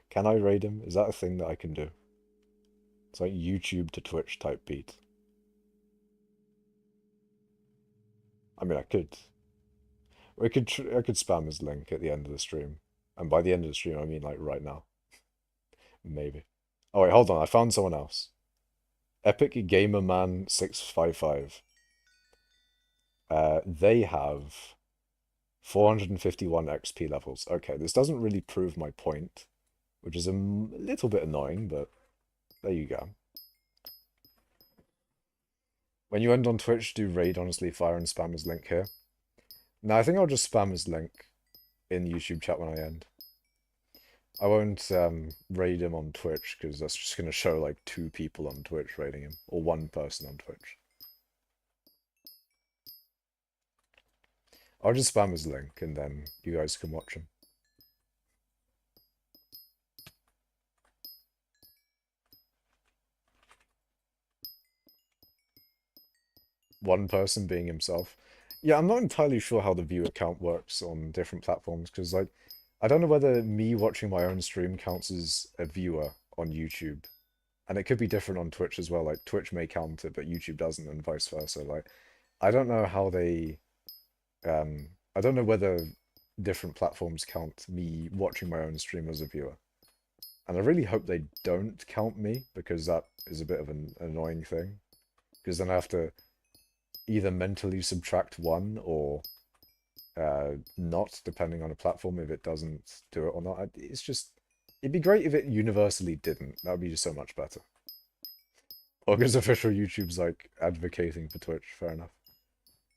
Can I raid him? Is that a thing that I can do? It's like YouTube to Twitch type beat. I mean, I could. I could spam his link at the end of the stream, and by the end of the stream, I mean like right now. Maybe. Oh wait, hold on. I found someone else. Epic Gamer Man 655. They have 451 XP levels. Okay, this doesn't really prove my point, which is a little bit annoying, but there you go. When you end on Twitch, do raid Honestly Fire and spam his link here. No, I think I'll just spam his link in YouTube chat when I end. I won't raid him on Twitch because that's just going to show like 2 people on Twitch raiding him, or 1 person on Twitch. I'll just spam his link and then you guys can watch him. One person being himself. Yeah, I'm not entirely sure how the viewer count works on different platforms because, like, I don't know whether me watching my own stream counts as a viewer on YouTube. And it could be different on Twitch as well. Like, Twitch may count it, but YouTube doesn't, and vice versa. Like, I don't know how they. I don't know whether different platforms count me watching my own stream as a viewer. And I really hope they don't count me because that is a bit of an annoying thing. Because then I have to either mentally subtract one or not, depending on a platform, if it doesn't do it or not. It's just, it'd be great if it universally didn't. That would be just so much better. Or because official YouTube's like advocating for Twitch, fair enough.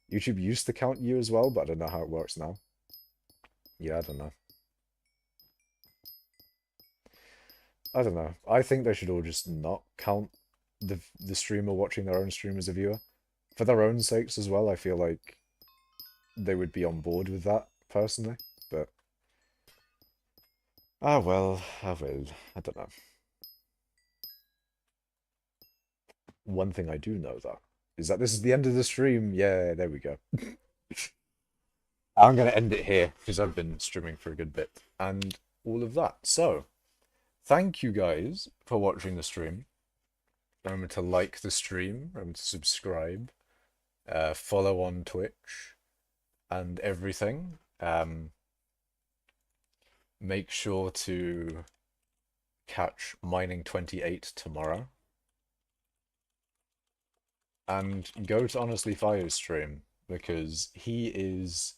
YouTube used to count you as well, but I don't know how it works now. Yeah, I don't know. I don't know. I think they should all just not count the streamer watching their own stream as a viewer. For their own sakes as well, I feel like they would be on board with that, personally. But, ah well, I don't know. One thing I do know, though, is that this is the end of the stream. Yeah, there we go. I'm going to end it here, because I've been streaming for a good bit, and all of that. So, thank you guys for watching the stream. Remember to like the stream, remember to subscribe, follow on Twitch, and everything. Make sure to catch Mining 28 tomorrow. And go to Honestly Fire's stream, because he is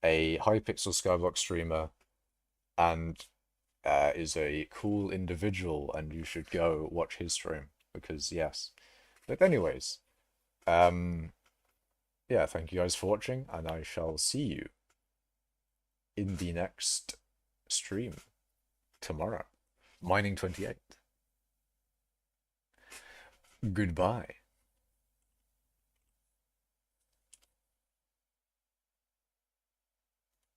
a hypixel skyblock streamer and is a cool individual, and you should go watch his stream, because yes. But anyways, yeah, thank you guys for watching, and I shall see you in the next stream tomorrow. Mining 28. Goodbye.